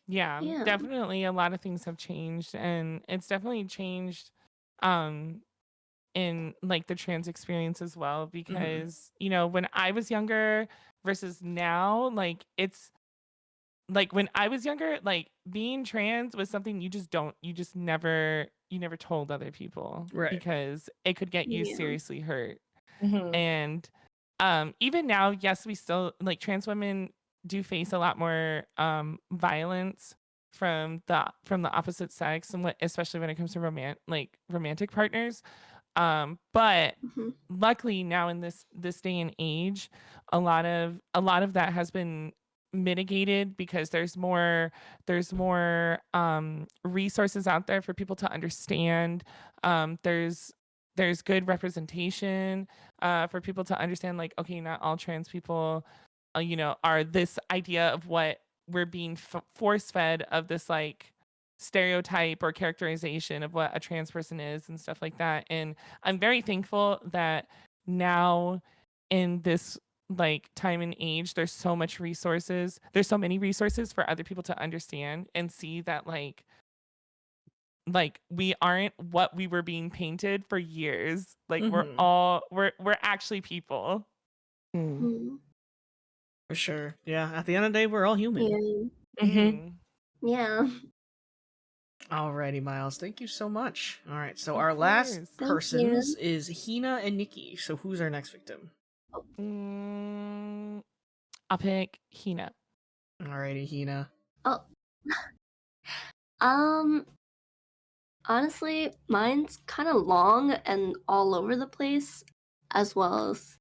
Yeah, Yeah. definitely a lot of things have changed, and it's definitely changed um in like the trans experience as well, because when I was younger versus now, like it's like when I was younger, like being trans was something you never told other people, Right. because it could get you Yeah. seriously hurt. Mm-hmm. And even now, yes, we still like trans women do face a lot more violence from the opposite sex, and especially when it comes to romantic partners. But Mhm. luckily now in this day and age, a lot of that has been mitigated, because there's more resources out there for people to understand. There's good representation for people to understand, like, okay, not all trans people are this idea of what we're being force fed, of this like stereotype or characterization of what a trans person is and stuff like that. And I'm very thankful that now in this like time and age, there's so many resources for other people to understand and see that like we aren't what we were being painted for years. Like Mm-hmm. we're actually people. Mm. Mhm. For sure. Yeah. At the end of the day, we're all human. Yeah. Mm-hmm. Yeah. Alrighty, Miles. Thank you so much. All right. So Of our last course. Thank persons you. is Hina and Nikki. So who's our next victim? Mm, I'll pick Hina. Alrighty, Hina. Oh, um, honestly, mine's kind of long and all over the place, as well as,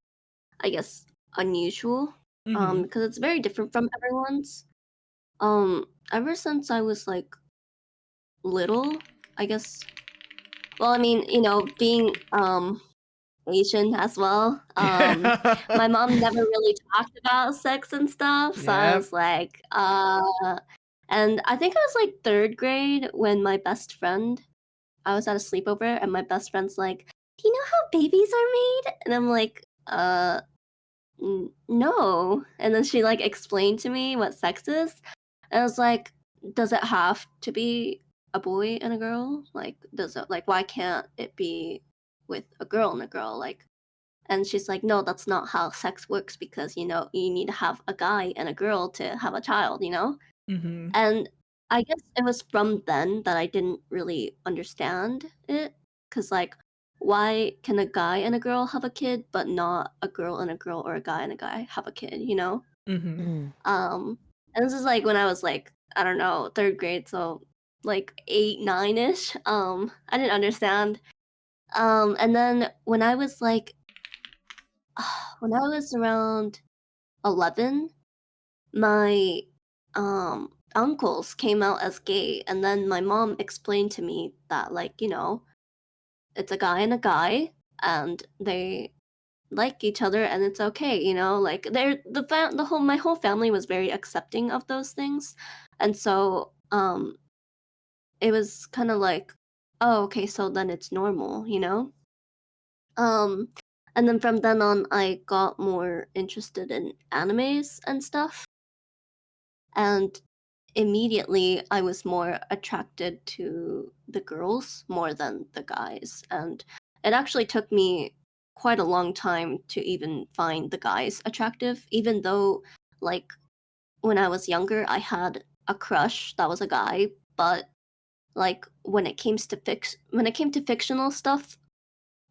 I guess, unusual. Mm-hmm. Because it's very different from everyone's. Ever since I was like little, I guess. Well, I mean, being Asian as well. My mom never really talked about sex and stuff, so I Yep. was like, and I think I was like third grade when my best friend, I was at a sleepover, and my best friend's like, "Do you know how babies are made?" And I'm like, no. And then she like explained to me what sex is, and I was like, does it have to be a boy and a girl? Like, does it like why can't it be with a girl and a girl? Like, and she's like, no, that's not how sex works, because you need to have a guy and a girl to have a child. Mm-hmm. And I guess it was from then that I didn't really understand it, because like, why can a guy and a girl have a kid, but not a girl and a girl or a guy and a guy have a kid? Mm-hmm. Mm. And this is like when I was like, I don't know, third grade, so like 8, 9-ish. I didn't understand. And then when I was around 11, my uncles came out as gay, and then my mom explained to me that, like, it's a guy and a guy, and they like each other and it's okay, you know, like my whole family was very accepting of those things. And so it was kind of like, oh, okay, so then it's normal, you know? Um and then from then on I got more interested in animes and stuff. And immediately I was more attracted to the girls more than the guys. And it actually took me quite a long time to even find the guys attractive, even though, like, when I was younger, I had a crush that was a guy, but like when it came to fictional stuff,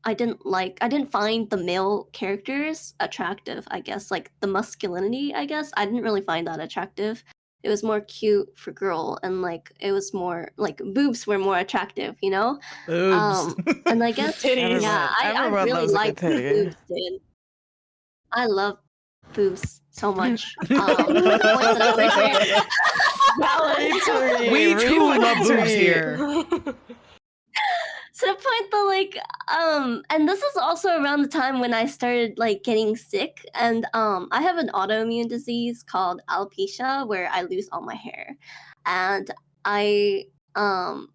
I didn't find the male characters attractive, I guess. Like the masculinity, I guess. I didn't really find that attractive. It was more cute for girl and like it was more like boobs were more attractive, you know? Boobs. And I guess Titties. yeah, I Everyone really loves a like good titty. boobs, dude. I love boobs so much. To the point that I'm like We too love boobs here. to the point that like and this is also around the time when I started like getting sick and I have an autoimmune disease called alopecia where I lose all my hair and um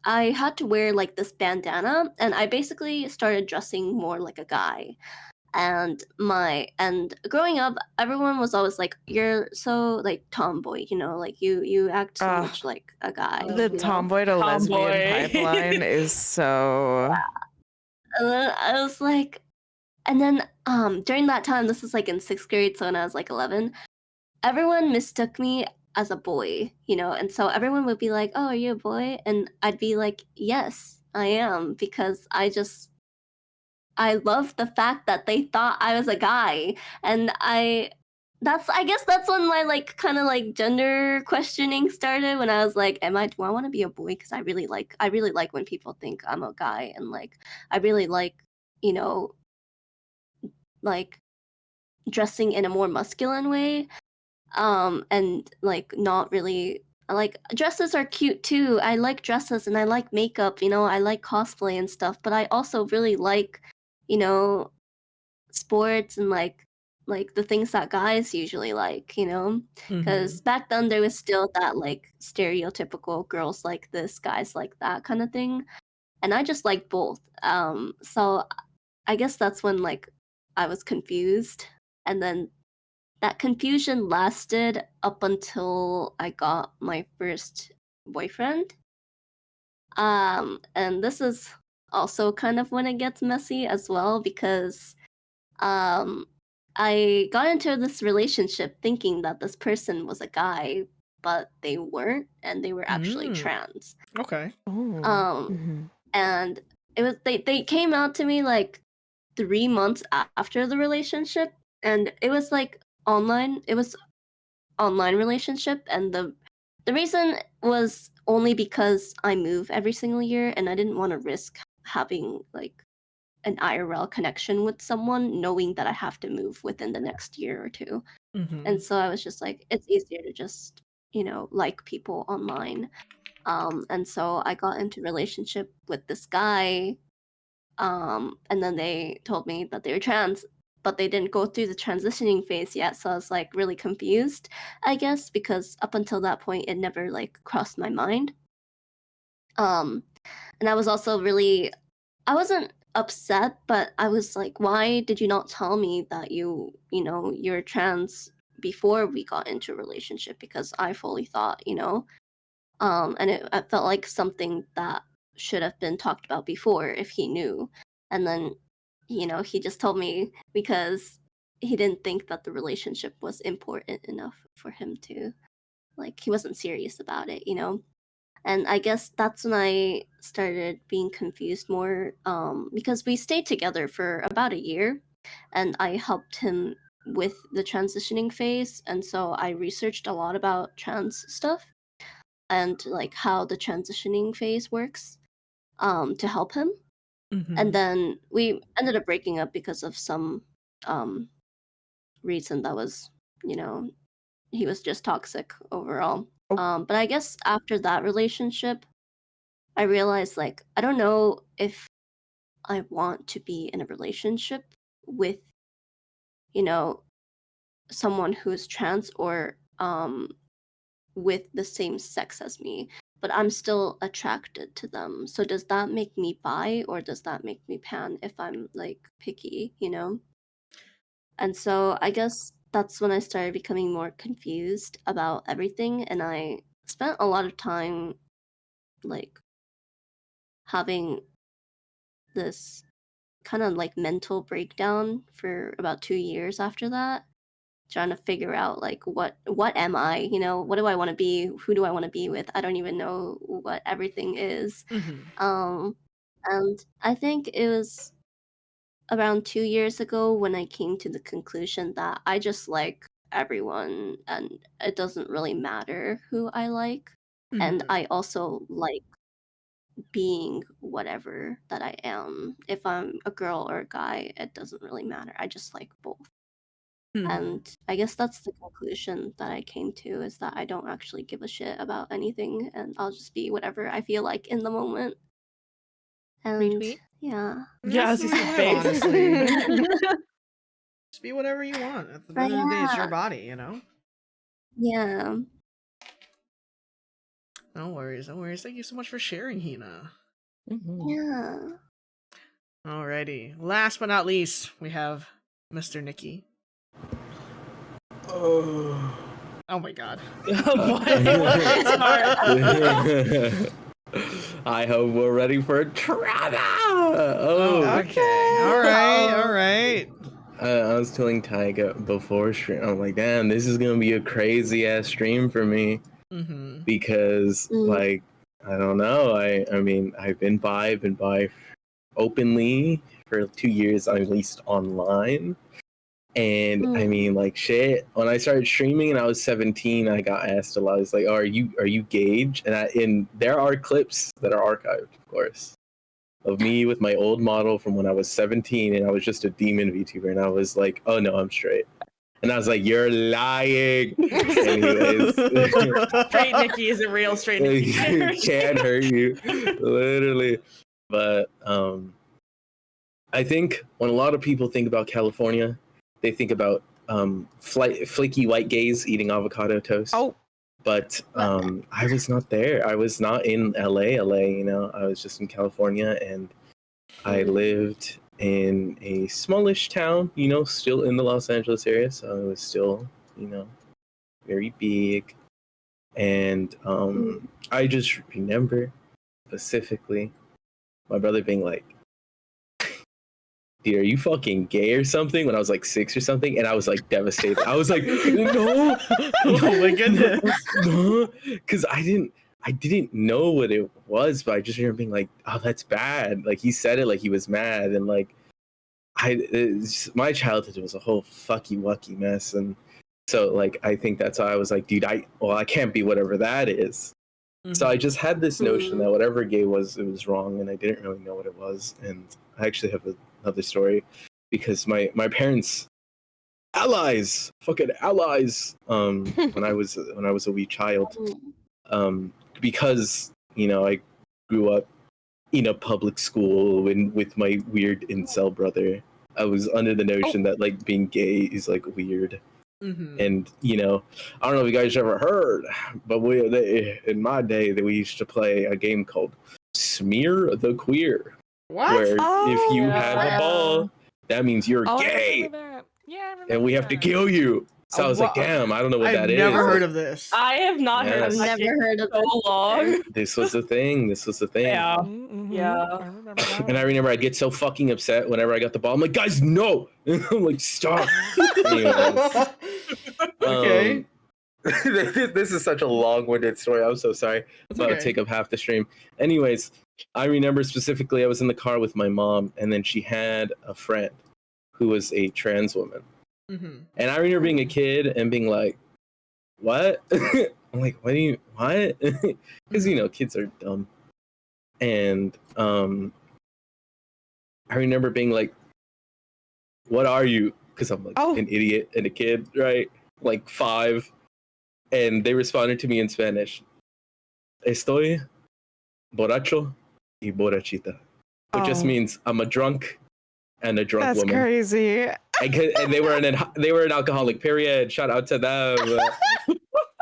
I had to wear like this bandana and I basically started dressing more like a guy and growing up everyone was always like you're so like tomboy, you know, like you act so much like a guy, The you know. tomboy to lesbian pipeline is so. And then I was like, and then during that time, this was like in 6th grade, so when I was like 11, everyone mistook me as a boy, you know, and so everyone would be like, "Oh, are you a boy?" And I'd be like, "Yes, I am," because I love the fact that they thought I was a guy, and I guess that's when my like kind of like gender questioning started when I was like, do I want to be a boy? Because I really like when people think I'm a guy, and like I really like, you know, like dressing in a more masculine way, and like not really like dresses are cute too. I like dresses and I like makeup, you know, I like cosplay and stuff, but I also really like, you know, sports and like the things that guys usually like, you know? Because back then there was still that like stereotypical girls like this, guys like that kind of thing. And I just like both. So I guess that's when like I was confused. And then that confusion lasted up until I got my first boyfriend. And this is also kind of when it gets messy as well because um I got into this relationship thinking that this person was a guy, but they weren't and they were actually trans. Okay. And it was they came out to me like 3 months after the relationship and it was like online. It was online relationship and the reason was only because I move every single year and I didn't want to risk having like an IRL connection with someone knowing that I have to move within the next year or two. And so I was just like, it's easier to just, you know, like people online. And so I got into relationship with this guy. And then they told me that they were trans, but they didn't go through the transitioning phase yet. So I was like really confused, I guess, because up until that point, it never like crossed my mind. And I was also I wasn't upset, but I was like, why did you not tell me that you know, you're trans before we got into a relationship? Because I fully thought, you know, and I felt like something that should have been talked about before if he knew. And then, you know, he just told me because he didn't think that the relationship was important enough for him to, like, he wasn't serious about it, you know? And I guess that's when I started being confused more because we stayed together for about a year and I helped him with the transitioning phase. And so I researched a lot about trans stuff and like how the transitioning phase works to help him. And then we ended up breaking up because of some reason that was, you know, he was just toxic overall. But I guess after that relationship, I realized like I don't know if I want to be in a relationship with, you know, someone who is trans or with the same sex as me, but I'm still attracted to them. So does that make me bi or does that make me pan if I'm like picky, you know? And so I guess that's when I started becoming more confused about everything, and I spent a lot of time like having this kind of like mental breakdown for about 2 years after that, trying to figure out like what am I, you know, what do I want to be, who do I want to be with? I don't even know what everything is. Um and I think it was around 2 years ago when I came to the conclusion that I just like everyone and it doesn't really matter who I like. And I also like being whatever that I am. If I'm a girl or a guy, it doesn't really matter. I just like both. And I guess that's the conclusion that I came to, is that I don't actually give a shit about anything and I'll just be whatever I feel like in the moment. And Retweet. yeah. Yeah, That's as the you way said, to live, face. honestly. Just be whatever you want. At the But end of the day, it's your yeah, body, you know? yeah. No worries, no worries. Thank you so much for sharing, Hina. Yeah. Alrighty. Last but not least, we have Mr. Nikki. Oh. Oh my god. I hope we're ready for trauma. Okay. Alright. I was telling Tyga before stream, I'm like, damn, this is gonna be a crazy ass stream for me because, like, I don't know. I mean, I've been bi openly for 2 years, at least online. And I mean, like, shit. When I started streaming and I was 17, I got asked a lot. It's like, oh, are you Gage? And there are clips that are archived, of course, of me with my old model from when I was 17 and I was just a demon VTuber, and I was like, oh no, I'm straight. And I was like, you're lying. Anyways, Straight Nikki is a real straight Nikki. can't hurt you, literally. But I think when a lot of people think about California, they think about flaky white gays eating avocado toast. Oh. But I was not there. I was not in LA, you know. I was just in California, and I lived in a smallish town, you know, still in the Los Angeles area. So it was still, you know, very big. And I just remember specifically my brother being like, dude, are you fucking gay or something? When I was like 6 or something, and I was like devastated. I was like, no, oh my goodness, no, because I didn't know what it was, but I just remember being like, oh, that's bad. Like, he said it like he was mad, and like, my childhood was a whole fucky wucky mess, and so like I think that's why I was like, dude, I can't be whatever that is. So I just had this notion that whatever gay was, it was wrong, and I didn't really know what it was. And I actually have another story, because my parents, fucking allies, when I was a wee child, because, you know, I grew up in a public school with my weird incel brother. I was under the notion that like being gay is like weird. And, you know, I don't know if you guys ever heard, but in my day that we used to play a game called Smear the Queer. What? Where if you have a ball, that means you're I gay, remember that. Yeah, I remember and we have to kill you. So I was like, damn, I don't know what that is. I've never heard of this. I have not heard of Yes. that I've game never heard of in so long. This was the thing. Yeah. Yeah. I remember that. And I remember I'd get so fucking upset whenever I got the ball. I'm like, guys, no. I'm like, stop. Anyways. Okay. This is such a long-winded story. I'm so sorry. It's about to take up half the stream. Anyways, I remember specifically I was in the car with my mom, and then she had a friend who was a trans woman. And I remember being a kid and being like, what? I'm like, what? Because, you know, kids are dumb. And I remember being like, what are you? Because I'm like an idiot and a kid, right? Like 5. And they responded to me in Spanish. Estoy borracho y borrachita. which just means I'm a drunk and a drunk That's woman. crazy. And they were an alcoholic. Period. Shout out to them.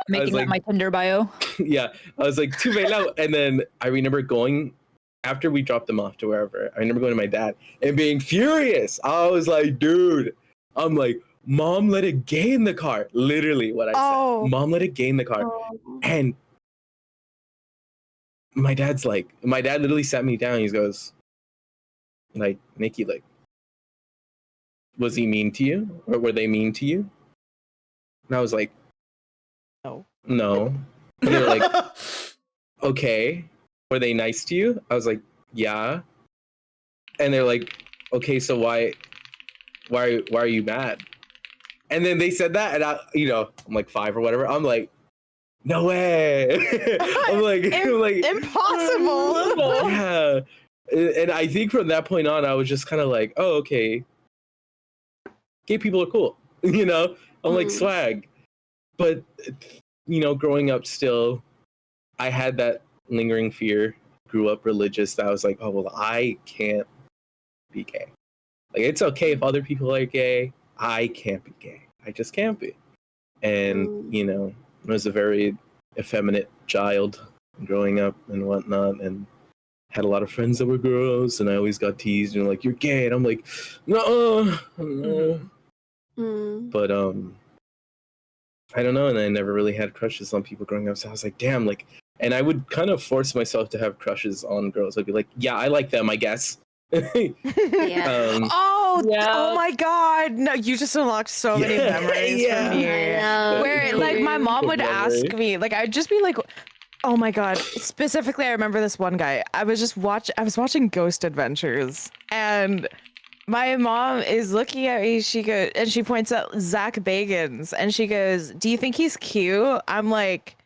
Making like, that my Tinder bio. Yeah, I was like, too late out. And then I remember going after we dropped them off to wherever. I remember going to my dad and being furious. I was like, dude, I'm like, Mom let a gay in the car. Literally what I said. Mom let a gay in the car. And my dad literally sat me down. He goes, like, Nikki, like, was he mean to you? Or were they mean to you? And I was like, No. And they were like, okay. Were they nice to you? I was like, yeah. And they're like, okay, so why are you mad? And then they said that, and I'm like 5 or whatever. I'm like, no way. I'm like, Impossible. Yeah. And I think from that point on, I was just kind of like, oh, okay. Gay people are cool. I'm like, swag. But, growing up still, I had that lingering fear. Grew up religious. That I was like, oh, well, I can't be gay. Like, it's okay if other people are gay. I can't be gay. I just can't be. And, I was a very effeminate child growing up and whatnot, and had a lot of friends that were girls, and I always got teased and like, you're gay. And I'm like, no. But, I don't know. And I never really had crushes on people growing up. So I was like, damn, like, and I would kind of force myself to have crushes on girls. I'd be like, yeah, I like them, I guess. Yeah. Oh my God! No, you just unlocked so many memories for me. Where like my mom would ask me, like I'd just be like, "Oh my God!" Specifically, I remember this one guy. I was watching Ghost Adventures, and my mom is looking at me. She goes, and she points out Zach Bagans, and she goes, "Do you think he's cute?" I'm like,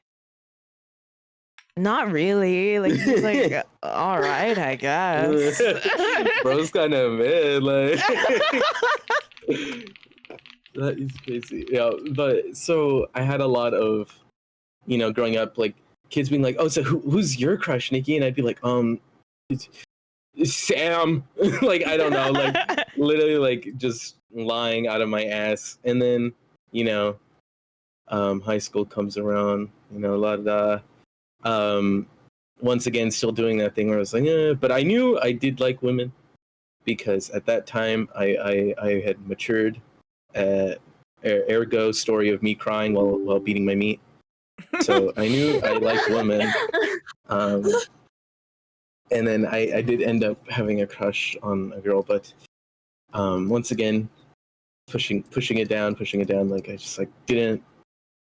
not really. Like he's like, all right, I guess. Bro's kind of mid, like. That is crazy. Yeah, but so I had a lot of, growing up, like kids being like, "Oh, so who's your crush, Nikki?" And I'd be like, it's Sam." Like, I don't know, like literally like just lying out of my ass. And then, high school comes around, once again, still doing that thing where I was like, but I knew I did like women because at that time I had matured. Ergo, story of me crying while beating my meat. So I knew I liked women. And then I did end up having a crush on a girl, but once again, pushing it down. Like I just like didn't.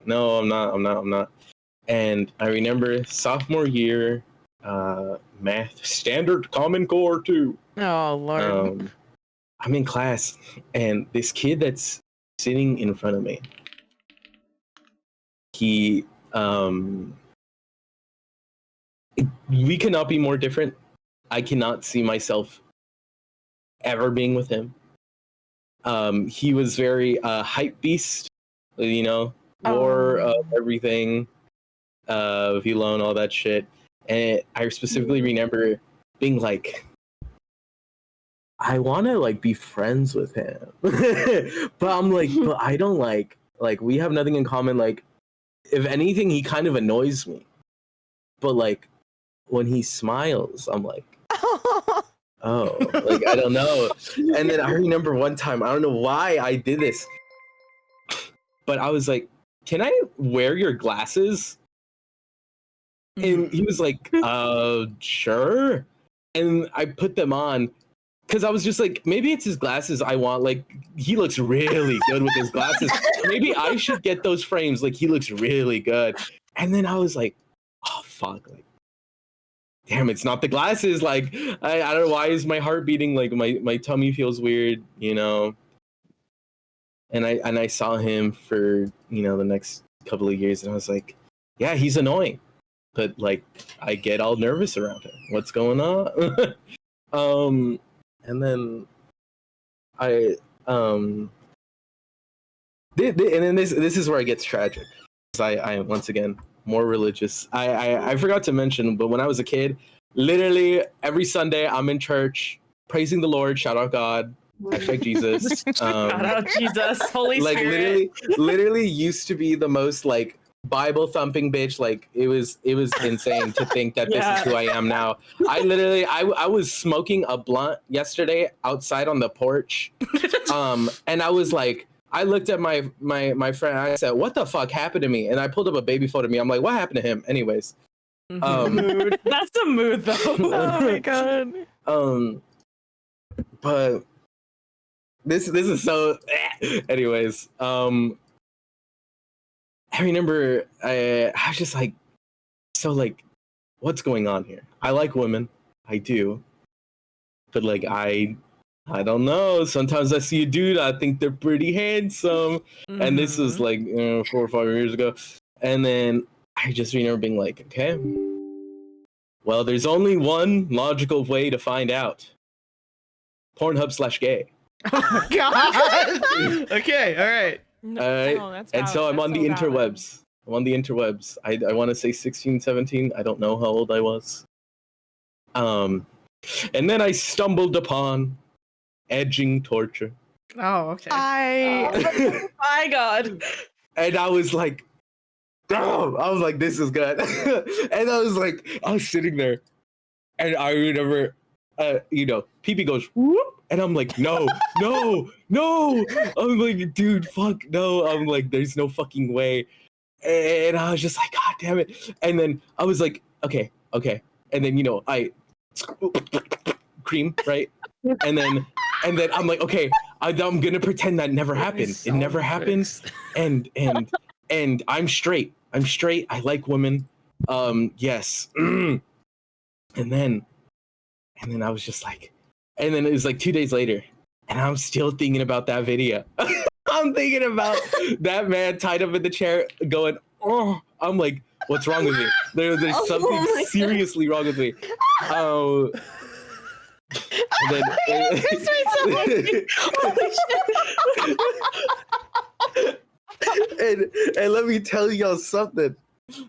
No, I'm not. And I remember sophomore year, math standard Common Core 2. Oh Lord. I'm in class, and this kid that's sitting in front of me, he we cannot be more different. I cannot see myself ever being with him. He was very hype beast, war of everything, V-Lone, all that shit. And I specifically remember being like, I want to like be friends with him, but I'm like, but I don't like we have nothing in common. Like, if anything, he kind of annoys me. But like, when he smiles, I'm like, oh, like I don't know. And then I remember one time, I don't know why I did this, but I was like, can I wear your glasses? And he was like, sure. And I put them on because I was just like, maybe it's his glasses I want. Like, he looks really good with his glasses. Maybe I should get those frames. Like, he looks really good. And then I was like, oh, fuck. Like, damn, it's not the glasses. Like, I don't know, why is my heart beating? Like, my tummy feels weird, And I saw him for, the next couple of years. And I was like, yeah, he's annoying. But like, I get all nervous around him. What's going on? And then and then this is where it gets tragic. I am once again more religious. I forgot to mention, but when I was a kid, literally every Sunday I'm in church praising the Lord. Shout out God. Hashtag Jesus. Shout out Jesus, Holy Like Spirit. literally used to be the most like Bible thumping bitch. Like it was insane to think that this is who I am now. I was smoking a blunt yesterday outside on the porch. And I was like, I looked at my friend and I said, what the fuck happened to me? And I pulled up a baby photo of me. I'm like, what happened to him? Anyways. Mood. That's a mood though. Oh my god. But this is so anyways, I remember I was just like, so like, what's going on here? I like women, I do, but like I don't know. Sometimes I see a dude, I think they're pretty handsome, and this was like 4 or 5 years ago, and then I just remember being like, okay, well, there's only one logical way to find out. Pornhub/gay. Oh my god. Okay, all right. All right. Oh, that's And so valid. I'm on That's the so valid. interwebs. I'm on the interwebs. I want to say 16, 17. I don't know how old I was. And then I stumbled upon edging torture. Oh, okay. My God. And I was like, oh, I was like, this is good. And I was sitting there. And I remember, Pee-Pee goes, whoop. And I'm like, no. I'm like, dude, fuck, no. I'm like, there's no fucking way. And I was just like, God damn it. And then I was like, okay. And then, I cream, right? And then I'm like, okay, I'm gonna pretend that never happened. It never happened. And I'm straight. I like women. Yes. And then I was just like, and then it was like 2 days later, and I'm still thinking about that video. I'm thinking about that man tied up in the chair going, oh, I'm like, what's wrong with me? There's something seriously wrong with me. And then, and let me tell y'all something.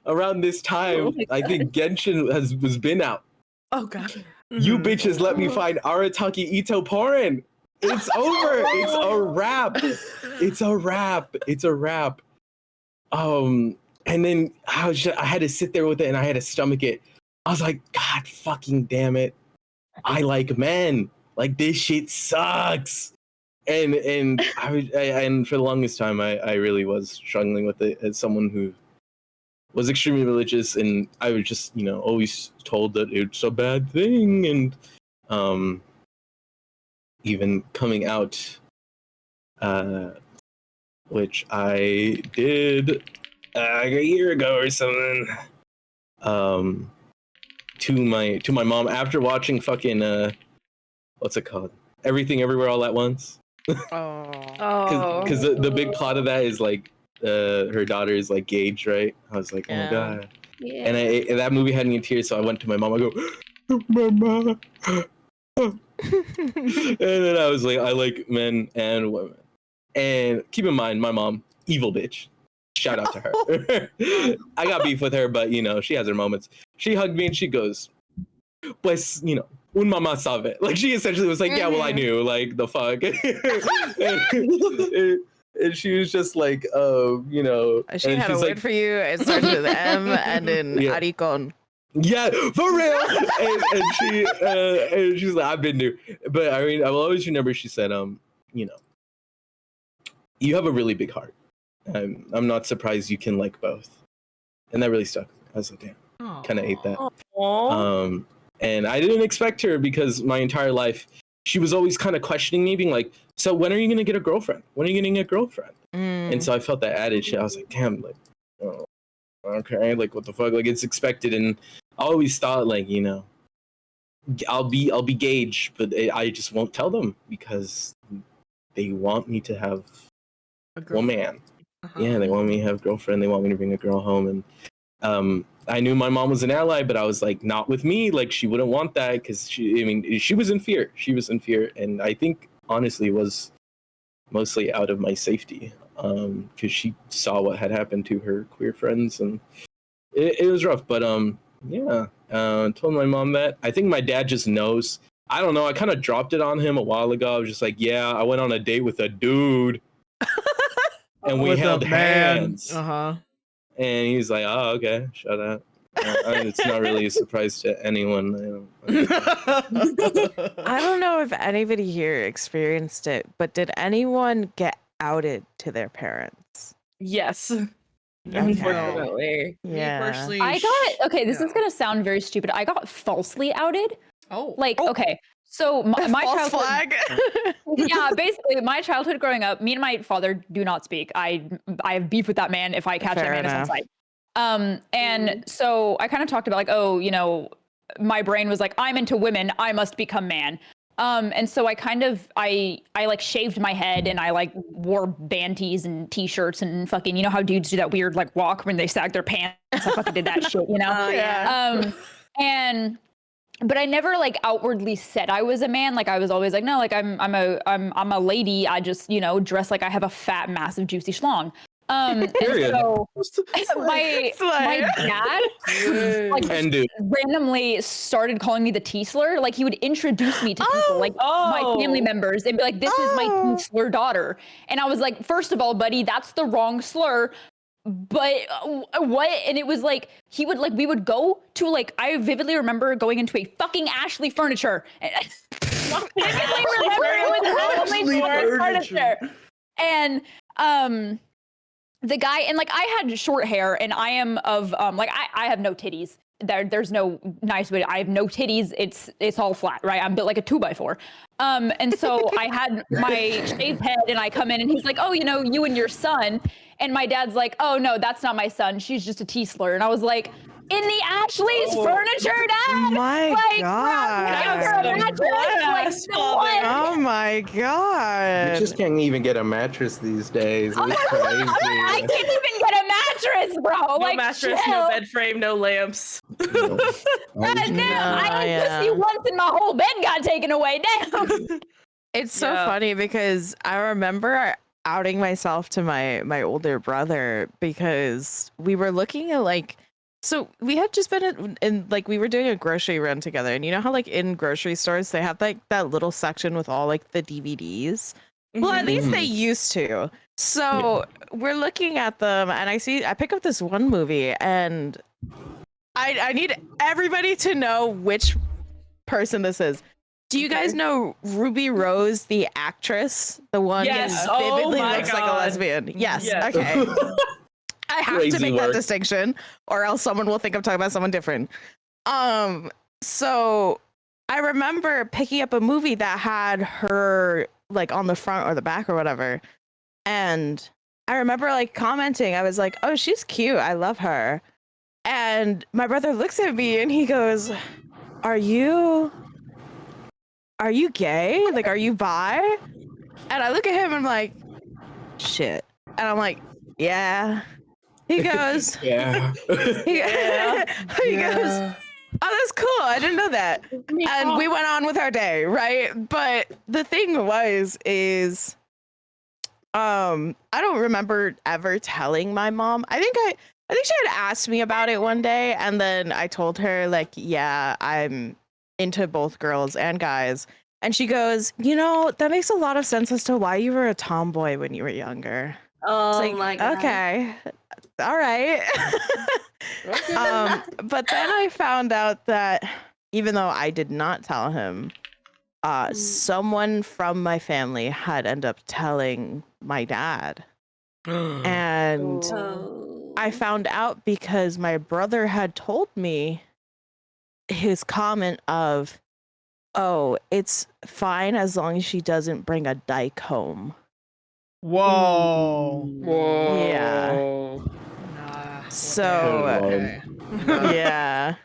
Around this time, I think Genshin was been out. Oh God. You bitches let me find Arataki Ito porn. It's over. It's a wrap. It's a wrap. And then I had to sit there with it and I had to stomach it. I was like, God fucking damn it. I like men. Like this shit sucks. And for the longest time I really was struggling with it as someone who was extremely religious, and I was just, always told that it's a bad thing, and even coming out, which I did like a year ago or something, to my mom after watching fucking what's it called? Everything Everywhere All at Once. Because the big plot of that is like her daughter is like Gage, right? I was like, oh my god. Yeah. And that movie had me in tears, so I went to my mom. I go, Mama. And then I was like, I like men and women. And keep in mind, my mom, evil bitch. Shout out to her. I got beef with her, but she has her moments. She hugged me and she goes, pues, un mamá sabe. Like she essentially was like, yeah, well, I knew, like the fuck. And she was just like, She had a word for you. It starts with M and in Aricon. Yeah, for real. And she's like, I've been new. But I mean, I will always remember she said, you have a really big heart. I'm not surprised you can like both. And that really stuck. I was like, damn, kind of ate that. And I didn't expect her because my entire life, she was always kind of questioning me, being like, so when are you going to get a girlfriend? When are you going to get a girlfriend? And so I felt that added shit. I was like, damn, like, oh, okay, like, what the fuck? Like, it's expected. And I always thought, like, I'll be Gage, but I just won't tell them because they want me to have a man. Yeah, they want me to have a girlfriend. They want me to bring a girl home. And I knew my mom was an ally, but I was like, not with me. Like, she wouldn't want that because she was in fear. She was in fear. And I think, honestly, was mostly out of my safety because she saw what had happened to her queer friends. And it was rough. But, yeah, Told my mom that. I think my dad just knows. I don't know. I kind of dropped it on him a while ago. I was just like, yeah, I went on a date with a dude. And we held hands. Uh-huh. And he's like, oh, okay, shut up. It's not really a surprise to anyone. I don't know if anybody here experienced it, but did anyone get outed to their parents? Yes. Okay. Unfortunately. Yeah. Me personally, I got okay. This is gonna sound very stupid. I got falsely outed. Oh. Like, okay, so my False childhood, flag. yeah, basically my childhood growing up, me and my father do not speak. I have beef with that man if I catch Fair that man enough. outside. And so I kind of talked about like, oh, you know, my brain was like, I'm into women, I must become man. And so I kind of I like shaved my head and I like wore banties and t-shirts and fucking, you know how dudes do that weird like walk when they sag their pants. I fucking did that shit, you know? Oh, yeah. But I never like outwardly said I was a man. Like I was always like, no, like I'm a lady. I just, you know, dress like I have a fat, massive, juicy schlong. And Period. so my dad like randomly started calling me the T slur. Like he would introduce me to people, like my family members, and be like, "This is my T slur daughter." And I was like, first of all, buddy, that's the wrong slur. But what? And it was like we would go to like I vividly remember going into a fucking Ashley Furniture. And the guy and like I had short hair and I am of like I have no titties. There's no nice way. I have no titties. It's all flat, right? I'm built like a 2x4. And so I had my shaved head and I come in and he's like, oh, you know, you and your son. And my dad's like, oh no, that's not my son. She's just a T-slur. And I was like, in the Ashley's Furniture, Dad? My like, God. Oh my God. You just can't even get a mattress these days. It's crazy. I can't even get a mattress, bro. No like, mattress, chill. no bed frame, no lamps. God damn, I ate pussy once and my whole bed got taken away. Damn. It's so funny because I remember outing myself to my older brother because we were looking at like, so we had just been in like we were doing a grocery run together, and you know how like in grocery stores they have like that little section with all like the DVDs. Well, at least they used to. So we're looking at them, and I pick up this one movie, and I need everybody to know which person this is. Do you guys know Ruby Rose, the actress, the one Yes. that vividly Oh my looks like a God. lesbian? Yes. Yes. Okay. I have to Crazy make that work. distinction, or else someone will think I'm talking about someone different. So I remember picking up a movie that had her like on the front or the back or whatever, and I remember like commenting. I was like, "Oh, she's cute. I love her." And my brother looks at me and he goes, Are you gay? Like, are you bi?" And I look at him and I'm like, shit. And I'm like, yeah. He goes, Yeah. he goes, oh, that's cool. I didn't know that. And we went on with our day, right? But the thing is, I don't remember ever telling my mom. I think she had asked me about it one day, and then I told her, like, yeah, I'm into both girls and guys. And she goes, you know, that makes a lot of sense as to why you were a tomboy when you were younger. Oh It's like, my God. okay, all right. But then I found out that even though I did not tell him, someone from my family had ended up telling my dad. And Oh. I found out because my brother had told me his comment of, oh, it's fine as long as she doesn't bring a dyke home. Whoa. Yeah. Nah. So, Okay. yeah.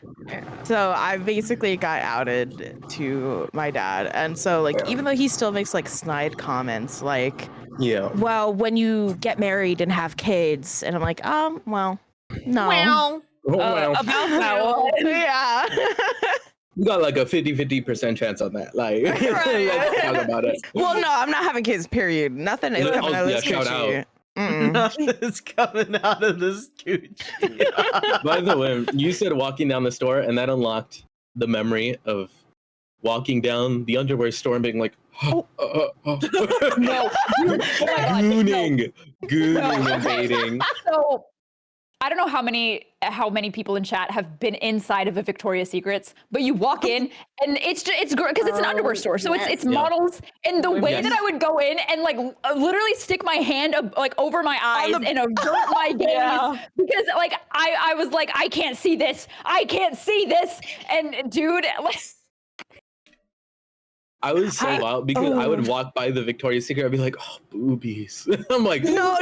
So I basically got outed to my dad. And so, like, even though he still makes, like, snide comments, like, Yeah. well, when you get married and have kids, and I'm like, well, no. Well. Oh, wow. About that one. Yeah. You got like a 50% chance on that. Like, Right. let's talk about it. Well, no, I'm not having kids, period. Nothing is Yeah, coming out of yeah, this shout coochie. out. Nothing's coming out of this cooch. By the way, you said walking down the store, and that unlocked the memory of walking down the underwear store and being like, No, dude, oh my God, gooning and baiting. So I don't know how many people in chat have been inside of a Victoria's Secrets, but you walk in and it's because it's an underwear store, so it's models, and the way that I would go in and like literally stick my hand like over my eyes and avert my gaze because like I was like, I can't see this, and dude, like. I was so wild because I would walk by the Victoria's Secret. I'd be like, "Oh, boobies!" I'm like, No.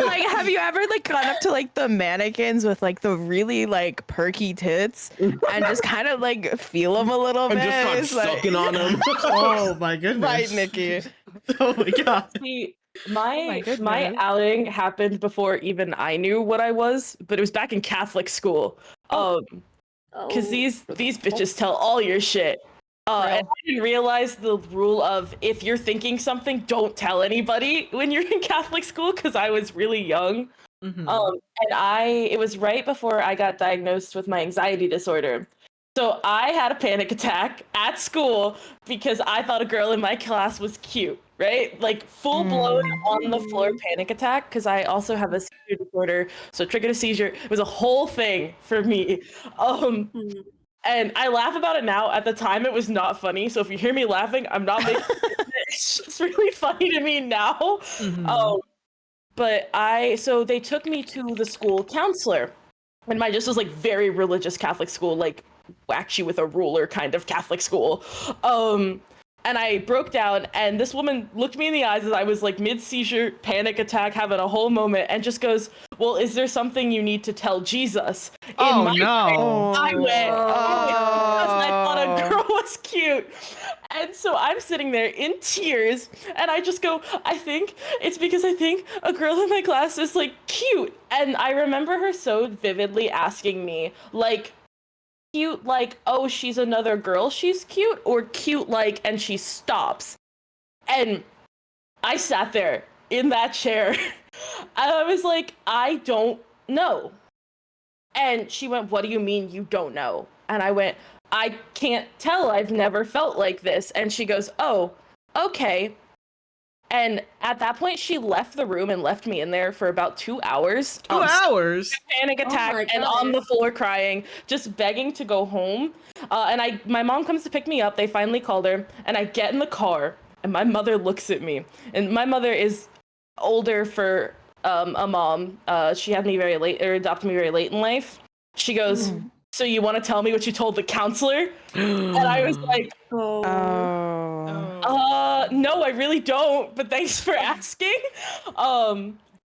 Like, have you ever like gone up to like the mannequins with like the really like perky tits and just kind of like feel them a little bit? And just start sucking on them. Oh my goodness! Right, Nikki. Oh my God! See, my outing happened before even I knew what I was, but it was back in Catholic school. Because these bitches tell all your shit. And I didn't realize the rule of if you're thinking something, don't tell anybody when you're in Catholic school, because I was really young. Mm-hmm. And it was right before I got diagnosed with my anxiety disorder. So I had a panic attack at school because I thought a girl in my class was cute, right? Like full blown on the floor panic attack, because I also have a seizure disorder. So triggered a seizure. It was a whole thing for me. And I laugh about it now. At the time, it was not funny. So if you hear me laughing, I'm not making it. It's really funny to me now. So they took me to the school counselor. And mine just was like very religious Catholic school, like whack you with a ruler kind of Catholic school. And I broke down, and this woman looked me in the eyes as I was like mid-seizure, panic attack, having a whole moment, and just goes, "Well, is there something you need to tell Jesus?" Oh no! I went, because I thought a girl was cute. And so I'm sitting there in tears, and I just go, I think it's because I think a girl in my class is like cute. And I remember her so vividly asking me, like, cute like, oh, she's another girl, she's cute, or cute like, and she stops. And I sat there in that chair and I was like, I don't know. And she went, what do you mean you don't know? And I went, I can't tell, I've never felt like this. And she goes, oh, okay. And at that point, she left the room and left me in there for about 2 hours. 2 hours? Panic attack and on the floor crying, just begging to go home. And my mom comes to pick me up. They finally called her, and I get in the car, and my mother looks at me. And my mother is older for a mom. She had me very late, or adopted me very late in life. She goes, so you want to tell me what you told the counselor? And I was like, no, I really don't, but thanks for asking.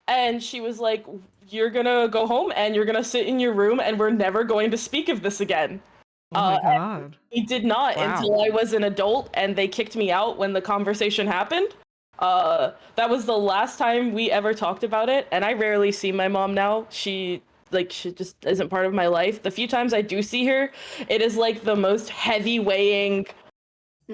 And she was like, you're gonna go home and you're gonna sit in your room and we're never going to speak of this again. Oh my God. We did not until I was an adult, and they kicked me out when the conversation happened. That was the last time we ever talked about it, and I rarely see my mom now. She just isn't part of my life. The few times I do see her, it is like the most heavy weighing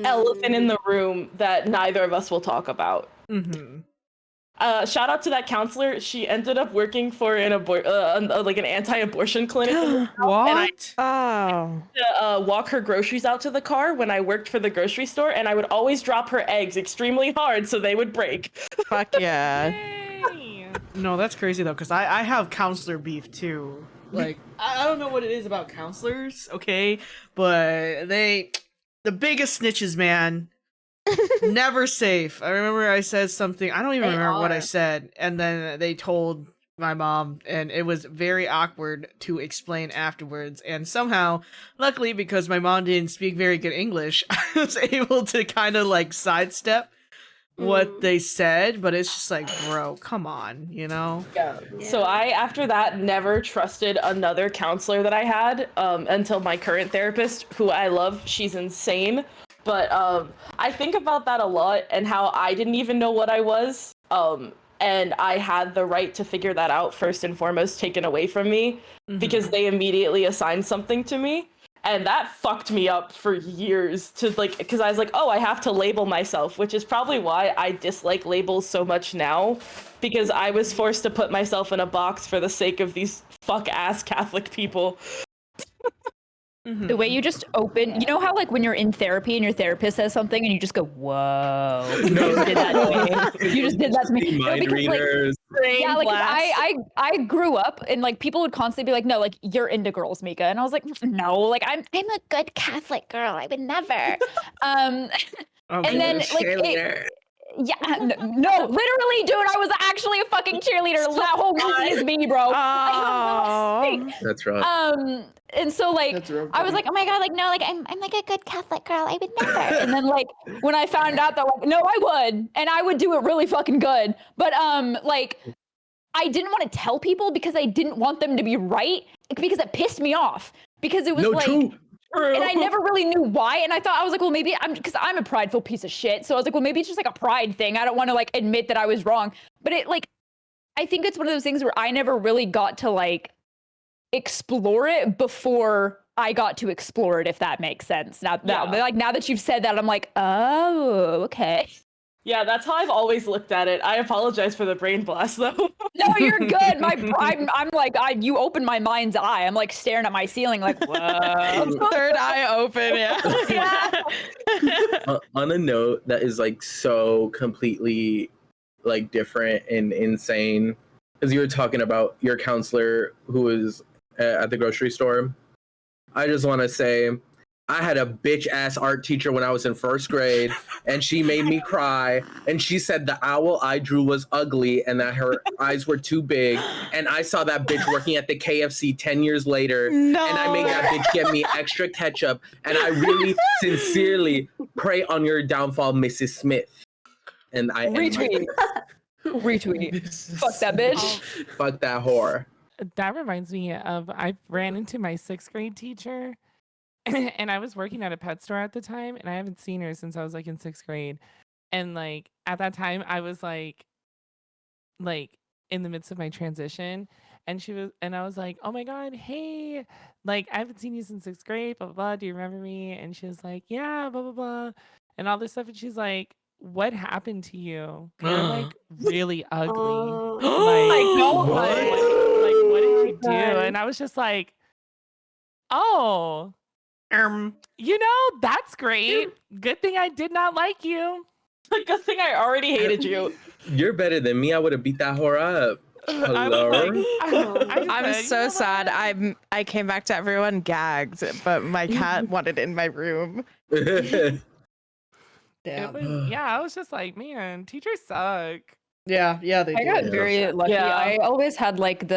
elephant in the room that neither of us will talk about. Shout out to that counselor. She ended up working for an anti-abortion clinic. What? And I walk her groceries out to the car when I worked for the grocery store, and I would always drop her eggs extremely hard so they would break. Fuck yeah. No, that's crazy though, because I have counselor beef too. Like, I don't know what it is about counselors, okay? But the biggest snitches, man. Never safe. I remember I said something, I don't even remember what I said, and then they told my mom, and it was very awkward to explain afterwards, and somehow, luckily, because my mom didn't speak very good English, I was able to kind of like sidestep what they said, but it's just like, bro, come on, you know? Yeah. So I, after that, never trusted another counselor that I had until my current therapist, who I love. She's insane. But I think about that a lot, and how I didn't even know what I was. And I had the right to figure that out first and foremost taken away from me because they immediately assigned something to me. And that fucked me up for years to like, because I was like, oh, I have to label myself, which is probably why I dislike labels so much now, because I was forced to put myself in a box for the sake of these fuck ass Catholic people. The way you just open, you know how like when you're in therapy and your therapist says something and you just go, whoa. You just did that to me. You just did that to me. No, Mind because, like, readers. yeah, like I grew up and like people would constantly be like, no, like you're into girls, Mika. And I was like, no, like I'm a good Catholic girl. I would never. And then like yeah, no, literally, dude, I was actually a fucking cheerleader. That whole movie is me, bro. That's right. And so like I was like, oh my god, like no, like I'm like a good Catholic girl. I would never. And then like when I found out that like no, I would, and I would do it really fucking good. But like I didn't want to tell people because I didn't want them to be right, because it pissed me off, because it was true. And I never really knew why. And I thought, I was like, well, maybe because I'm a prideful piece of shit. So I was like, well, maybe it's just like a pride thing. I don't want to like admit that I was wrong. But it like, I think it's one of those things where I never really got to like explore it before I got to explore it, if that makes sense. Now that you've said that, I'm like, oh, okay. Yeah, that's how I've always looked at it. I apologize for the brain blast, though. No, you're good. I'm like, you opened my mind's eye. I'm like staring at my ceiling, like, whoa. Third eye open, yeah. On a note that is like so completely like different and insane, because you were talking about your counselor who was at the grocery store. I just want to say, I had a bitch ass art teacher when I was in first grade, and she made me cry. And she said the owl I drew was ugly and that her eyes were too big. And I saw that bitch working at the KFC 10 years later. No. And I made that bitch get me extra ketchup. And I really sincerely pray on your downfall, Mrs. Smith. And I retweet. Fuck that bitch. Fuck that whore. That reminds me of, I ran into my 6th grade teacher. And I was working at a pet store at the time, and I haven't seen her since I was like in 6th grade. And like at that time I was like in the midst of my transition, and I was like, oh my god, hey, like I haven't seen you since 6th grade, blah blah blah, do you remember me? And she was like, yeah, blah blah blah, and all this stuff. And she's like, what happened to you? You're like really ugly. What did you do? And I was just like, oh, you know, that's great. Good thing I did not like you. Good thing I already hated you. You're better than me. I would have beat that whore up. Hello. I'm so sad. I came back to everyone gagged, but my cat wanted in my room. Damn. I was just like, man, teachers suck. Yeah, they do. I got very lucky. Yeah. I always had like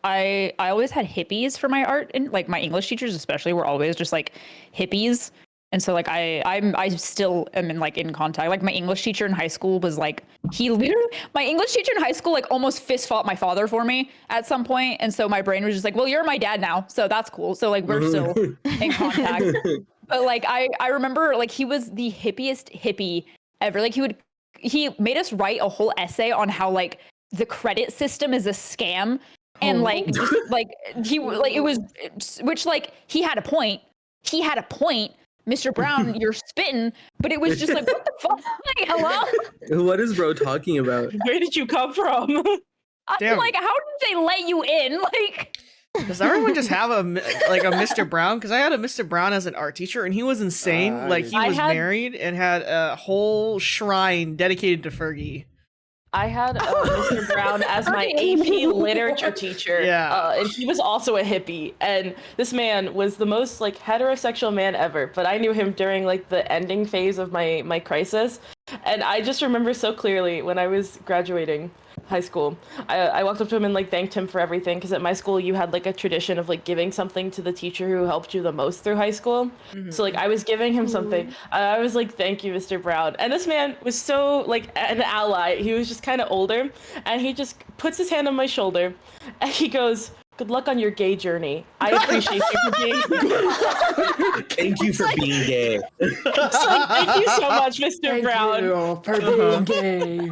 I always had hippies for my art, and like my English teachers especially were always just like hippies. And so like I still am in contact. Like my English teacher in high school was like, my English teacher in high school like almost fist fought my father for me at some point. And so my brain was just like, well, you're my dad now, so that's cool. So like we're still in contact. But like I remember like he was the hippiest hippie ever. Like he made us write a whole essay on how like the credit system is a scam. And like, just, like he like it was, which like he had a point. Mr. Brown, you're spitting, but it was just like, what the fuck? Like, hello? What is bro talking about? Where did you come from? I'm like, how did they let you in? Like, does everyone just have a Mr. Brown? Because I had a Mr. Brown as an art teacher, and he was insane. Like he was married and had a whole shrine dedicated to Fergie. I had Mr. Brown as my AP literature teacher. Yeah. And he was also a hippie. And this man was the most like heterosexual man ever. But I knew him during like the ending phase of my crisis. And I just remember so clearly when I was graduating high school, I walked up to him and like thanked him for everything, because at my school you had like a tradition of like giving something to the teacher who helped you the most through high school. So like I was giving him something. I was like, thank you, Mr. Brown. And this man was so like an ally. He was just kind of older, and he just puts his hand on my shoulder and he goes, good luck on your gay journey. I appreciate you for being Thank you for being gay. It's like, thank you so much, Mr. Brown. You for being gay.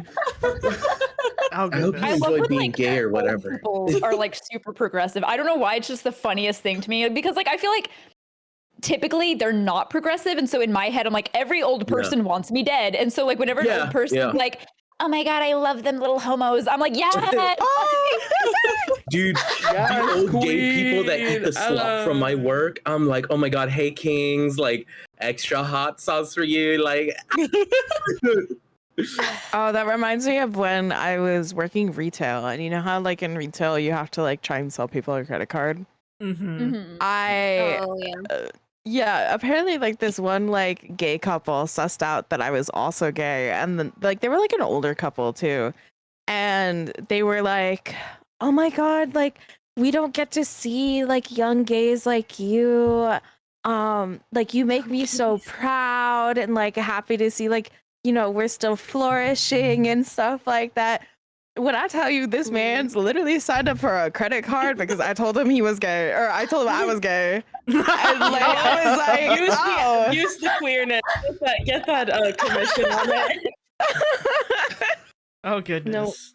I hope you enjoy being gay or whatever. People are like super progressive. I don't know why, it's just the funniest thing to me, because like I feel like typically they're not progressive, and so in my head I'm like, every old person wants me dead, and so like whenever an old person's like, oh my god, I love them little homos, I'm like, yeah. Dude, the old gay people that eat the slop from my work, I'm like, oh my god, hey kings, like extra hot sauce for you, like. Oh, that reminds me of when I was working retail, and you know how like in retail you have to like try and sell people a credit card. Yeah, apparently like this one like gay couple sussed out that I was also gay, and then like they were like an older couple too, and they were like, oh my god, like we don't get to see like young gays like you, like you make me so proud and like happy to see like, you know, we're still flourishing and stuff like that. When I tell you this man's literally signed up for a credit card because I told him he was gay, or I told him I was gay. And like, I was like, use the queerness. Get that commission on it. Oh goodness.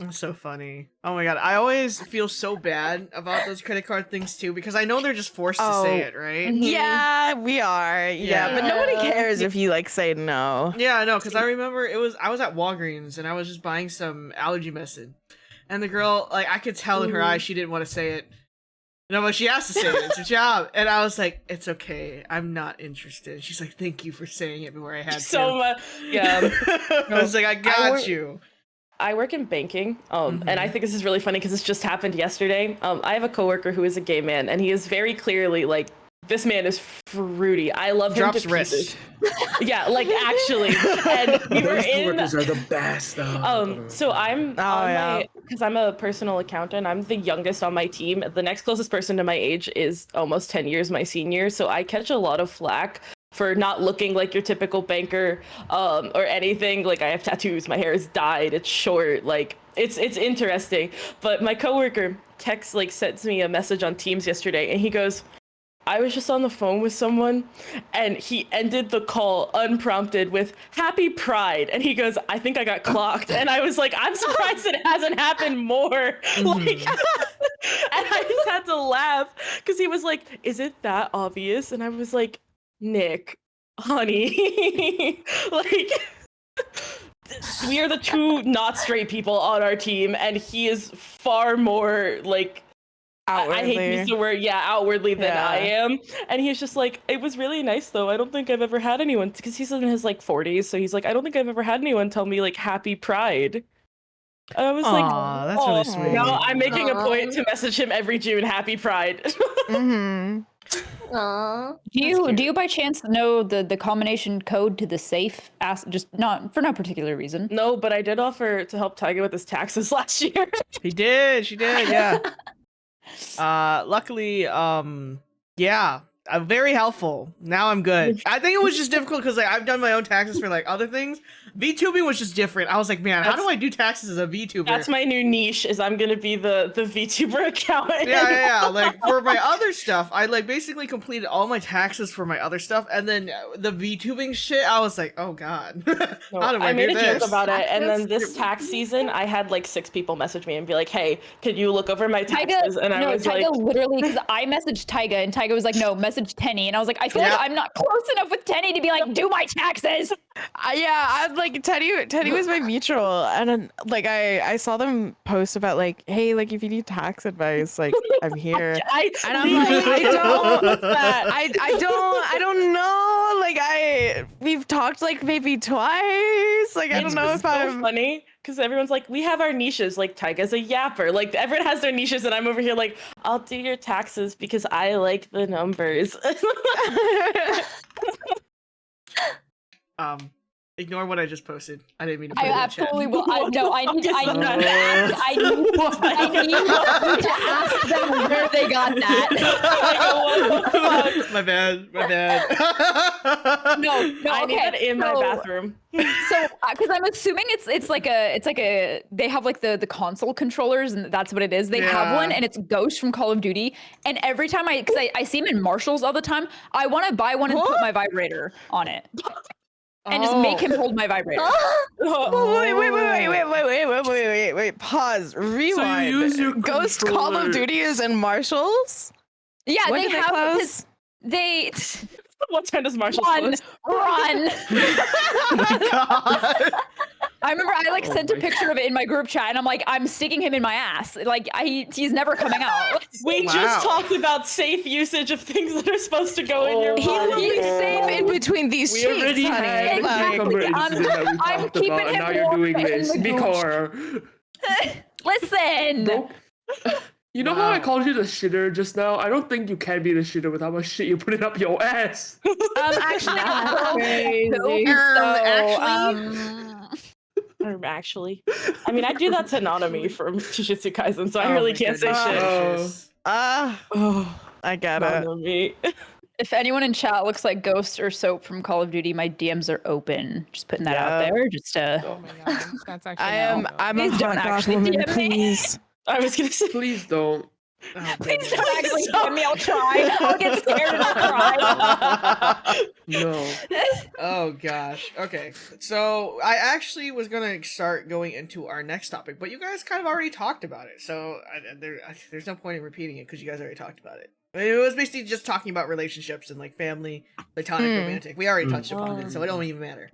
That's so funny. Oh my god, I always feel so bad about those credit card things too, because I know they're just forced to say it, right? Yeah, we are. Yeah, but nobody cares if you like say no. Yeah, I know, because I remember I was at Walgreens and I was just buying some allergy medicine, and the girl, like, I could tell in her eyes she didn't want to say it. No, but she has to say it. It's her job. And I was like, it's okay. I'm not interested. She's like, thank you for saying it before I had so much. Yeah. I was like, I got you. I work in banking, and I think this is really funny because this just happened yesterday. I have a coworker who is a gay man, and he is very clearly like, this man is fruity. I love him to pieces. Yeah, like actually. And we were coworkers are the best. So I'm because I'm a personal accountant. I'm the youngest on my team. The next closest person to my age is almost 10 years my senior. So I catch a lot of flack for not looking like your typical banker, or anything. Like, I have tattoos, my hair is dyed, it's short, like it's interesting. But my coworker sends me a message on Teams yesterday, and he goes, I was just on the phone with someone, and he ended the call unprompted with "Happy Pride," and he goes, I think I got clocked. And I was like, I'm surprised it hasn't happened more. Like, and I just had to laugh because he was like, is it that obvious? And I was like, Nick, honey, like, we are the two not straight people on our team, and he is far more like, I hate to use the word, outwardly than I am. And he's just like, it was really nice though. I don't think I've ever had anyone, because he's in his like 40s, so he's like, I don't think I've ever had anyone tell me like Happy Pride. And I was like, that's really sweet. No, I'm making a point to message him every June, Happy Pride. Aww. Do you by chance know the combination code to the safe? Just not for no particular reason. No, but I did offer to help Tyga with his taxes last year. She did, yeah. Luckily, yeah, very helpful. Now I'm good. I think it was just difficult because like I've done my own taxes for like other things. VTubing was just different. I was like, man, how do I do taxes as a VTuber? That's my new niche, is I'm gonna be the VTuber accountant. Yeah. Like for my other stuff, I like basically completed all my taxes for my other stuff, and then the VTubing shit, I was like, oh god, how do I made do a this? joke about it, and then this tax season, I had like 6 people message me and be like, hey, could you look over my taxes? Tyga, and I was Tyga like, literally, because I messaged Tyga, and Tyga was like, no, message Tenny, and I was like, I feel like I'm not close enough with Tenny to be like, do my taxes. I was like, Teddy was my mutual, and then, like I saw them post about like, hey, like if you need tax advice, like I'm here. And I'm like, I don't know. Like we've talked like maybe twice. Like I don't know if I'm funny. Because everyone's like, we have our niches, like Tyga's a yapper. Like everyone has their niches, and I'm over here like, I'll do your taxes because I like the numbers. Ignore what I just posted. I didn't mean to put I it in absolutely the chat. will. I need to ask them where they got that. My bad. No, I need that in my bathroom. So, because I'm assuming it's like a they have like the console controllers, and that's what it is. They have one, and it's Ghost from Call of Duty. And every time because I see him in Marshalls all the time, I want to buy one and put my vibrator on it. And just make him hold my vibrator. Wait. Pause. Rewind. So you use your Ghost Call of Duty is in Marshalls? Yeah, When they do they have close? they What time does Marshall run, close? run. Oh my god. I remember I like Oh sent a my picture of it in my group chat, and I'm like, I'm sticking him in my ass. Like he's never coming out. We Wow. just talked about safe usage of things that are supposed to go in your Oh He body. will be safe in between these We cheeks, already honey. had the Exactly. cucumber I'm- incident that we I'm talked keeping about, and him now you're doing warm in this. the gooch. Mikor. Listen. Bro, you know how I Wow. called you the shitter just now? I don't think you can be the shitter with how much shit you put it up your ass. Actually, Actually, I mean, I do that to Nanami from Jujutsu Kaisen, so I Oh really my can't say goodness shit. gracious. Oh, I get it. Nanami. if anyone in chat looks like Ghost or Soap from Call of Duty, my DMs are open. Just putting that out Yeah. there. Just to. Oh my god, that's actually. I'm a Please don't hot goth actually woman, DM me. please. I was gonna say. Please don't. Oh, Please goodness. don't actually DM me. I'll try. I'll get scared and I'll cry. No. Oh gosh. Okay. So I actually was gonna start going into our next topic, but you guys kind of already talked about it. So there's no point in repeating it because you guys already talked about it. I mean, it was basically just talking about relationships and like family, platonic, romantic. We already touched upon it, so it don't even matter.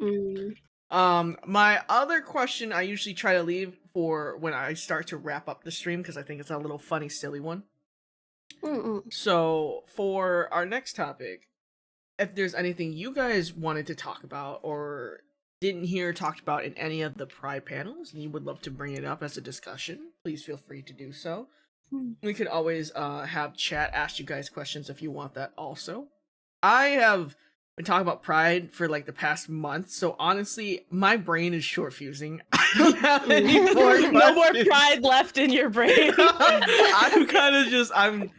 My other question I usually try to leave for when I start to wrap up the stream because I think it's a little funny, silly one. So for our next topic, if there's anything you guys wanted to talk about or didn't hear talked about in any of the Pride panels and you would love to bring it up as a discussion, please feel free to do so. We could always have chat ask you guys questions if you want that also. I have been talking about Pride for like the past month, so honestly, my brain is short fusing. I don't have any more No more questions. pride left in your brain. I'm kind of just I'm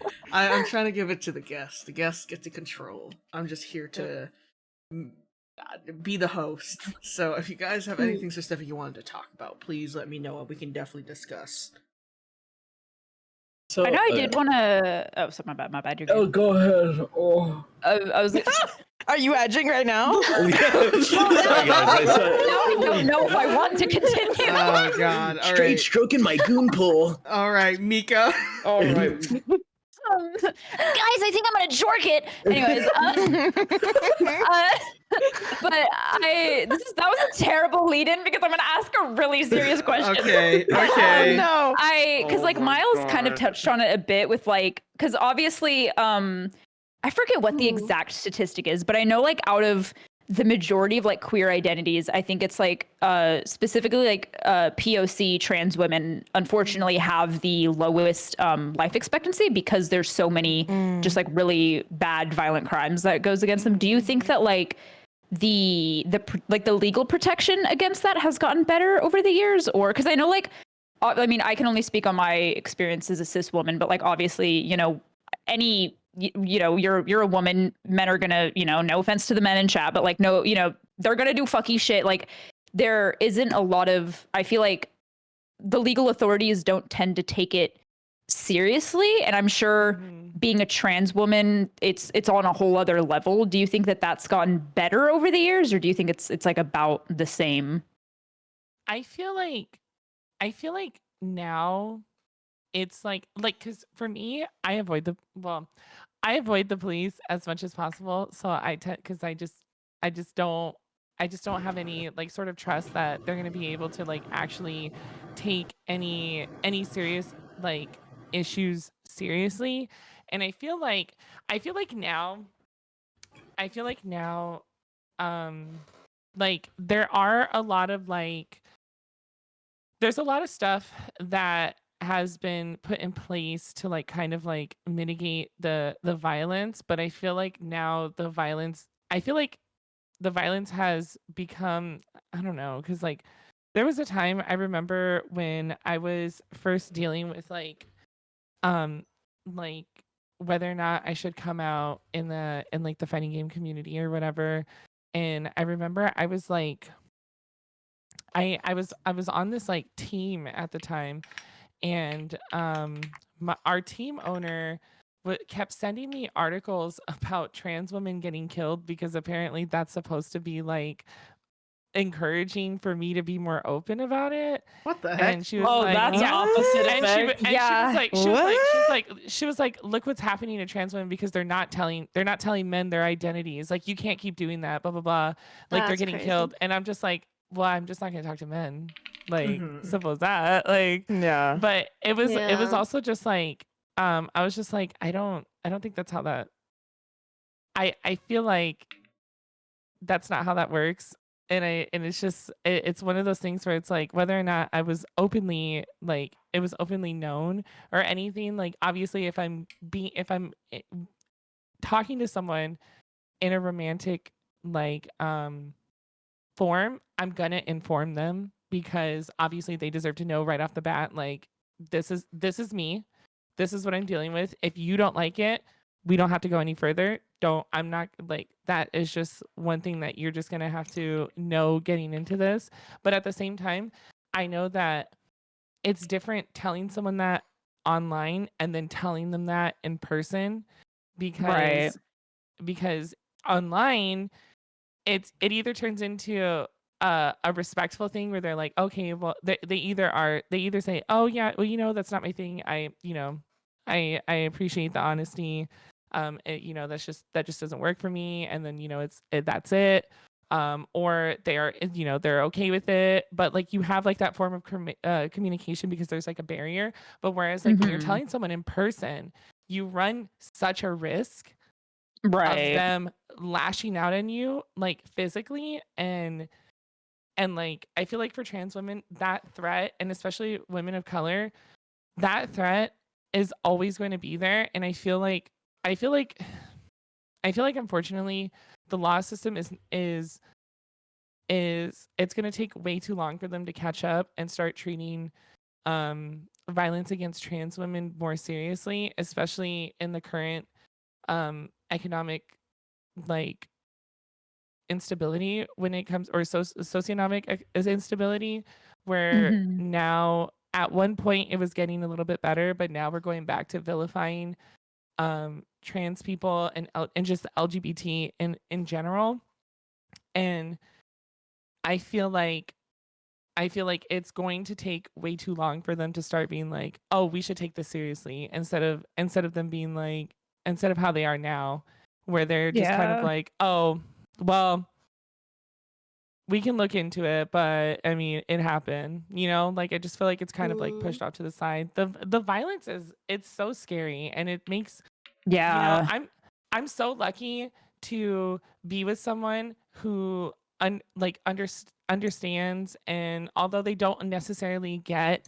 trying to give it to the guests. The guests get to control. I'm just here to be the host. So if you guys have anything specific you wanted to talk about, please let me know and we can definitely discuss. So I know I did want to. Oh, sorry, my bad. You're good. Oh, go ahead. Oh. I was. Are you edging right now? Now I don't know if I want to continue. Oh god. All Straight right. stroking my goon pull. All right, Mika. All right. Guys, I think I'm gonna jork it. Anyways, but that was a terrible lead-in because I'm gonna ask a really serious question. Okay. Oh, Okay. no. Because Oh like my Miles kind of God. touched on it a bit with like, because obviously, I forget what the exact statistic is, but I know like out of the majority of like queer identities, I think it's like specifically like POC trans women unfortunately have the lowest life expectancy because there's so many just like really bad violent crimes that goes against them. Do you think that like the legal protection against that has gotten better over the years? Or because I know like I mean I can only speak on my experience as a cis woman, but like obviously, you know, any you know, you're a woman, men are gonna, you know, no offense to the men in chat, but like no, you know, they're gonna do fucky shit. Like there isn't a lot of, I feel like the legal authorities don't tend to take it seriously, and I'm sure being a trans woman, it's on a whole other level. Do you think that that's gotten better over the years, or do you think it's like about the same? I feel like now it's like because for me, I avoid the police as much as possible. So because I just don't have any like sort of trust that they're going to be able to like actually take any serious like issues seriously. And I feel like now like there are a lot of like there's a lot of stuff that has been put in place to like kind of like mitigate the violence, but I feel like now the violence has become, I don't know, because like there was a time I remember when I was first dealing with like whether or not I should come out in like the fighting game community or whatever. And I remember I was like I was on this like team at the time, and our team owner kept sending me articles about trans women getting killed because apparently that's supposed to be like encouraging for me to be more open about it. What the heck? And she was Oh, like, that's yeah. opposite And she, effect. and Yeah. she was like, look what's happening to trans women because they're not telling men their identities. Like, you can't keep doing that, blah, blah, blah. Like, they're That's getting crazy. killed. And I'm just like, well, I'm just not going to talk to men. Like, Mhm. simple as that. Like, Yeah. but it was Yeah. also just like, I was just like, I don't think that's how that, I feel like that's not how that works. And it's just it's one of those things where it's like whether or not I was openly like it was openly known or anything, like obviously if I'm talking to someone in a romantic like form, I'm gonna inform them because obviously they deserve to know right off the bat, like this is me, this is what I'm dealing with. If you don't like it, we don't have to go any further. I'm not like, that is just one thing that you're just gonna have to know getting into this. But at the same time, I know that it's different telling someone that online and then telling them that in person because online it either turns into a respectful thing where they're like, okay, well, they either say, oh yeah, well, that's not my thing. I appreciate the honesty. That just doesn't work for me. And then, that's it. Or they're okay with it, but like you have like that form of communication because there's like a barrier. But whereas like when you're telling someone in person, you run such a risk of them lashing out on you like physically and like I feel like for trans women that threat, and especially women of color, that threat is always going to be there. And I feel like unfortunately the law system is it's going to take way too long for them to catch up and start treating violence against trans women more seriously, especially in the current economic like instability when it comes, or socioeconomic instability, where now at one point it was getting a little bit better, but now we're going back to vilifying trans people and just LGBT in general. And I feel like it's going to take way too long for them to start being like, oh, we should take this seriously, instead of them being like, instead of how they are now, where they're just kind of like, oh, well, we can look into it, but I mean, it happened, like I just feel like it's kind of like pushed off to the side. The violence it's so scary, and it makes, I'm so lucky to be with someone who understands, and although they don't necessarily get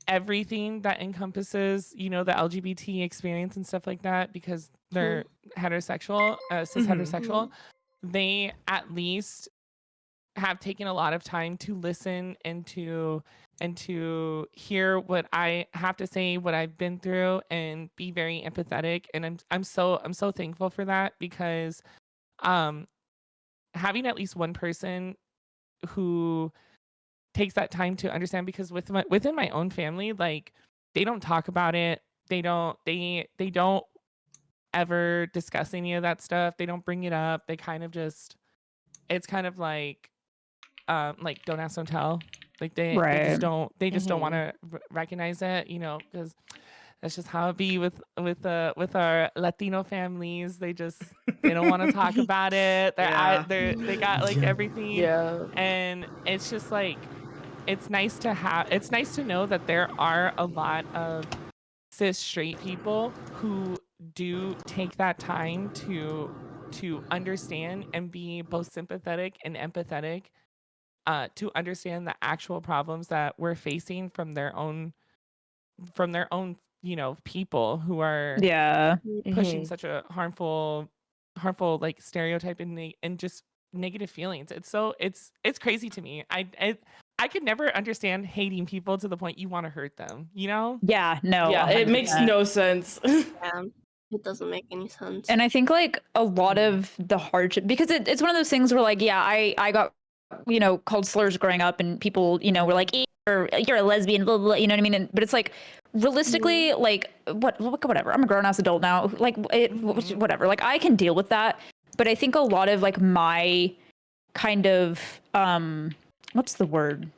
everything that encompasses the LGBT experience and stuff like that, because they're heterosexual, cis heterosexual, they at least have taken a lot of time to listen and to hear what I have to say, what I've been through, and be very empathetic. And I'm so thankful for that, because having at least one person who takes that time to understand, because within my own family, like they don't talk about it, they don't ever discuss any of that stuff, they don't bring it up, they kind of just, it's kind of like don't ask, don't tell, like they just don't want to recognize it, because that's just how it be with our Latino families. They don't want to talk about it. They got like everything. And it's just like, it's nice to know that there are a lot of cis straight people who do take that time to understand and be both sympathetic and empathetic, to understand the actual problems that we're facing from their own people who are pushing such a harmful like stereotype and just negative feelings. It's crazy to me. I could never understand hating people to the point you want to hurt them, Yeah, no. Yeah, it makes 100%. no sense. Yeah, it doesn't make any sense. And I think like a lot of the hardship, because it's one of those things where like, yeah, I got, called slurs growing up, and people, were like, you're a lesbian, blah, blah, blah, you know what I mean? But it's like, realistically, like whatever, I'm a grown ass adult now, like whatever, like I can deal with that. But I think a lot of like my kind of what's the word?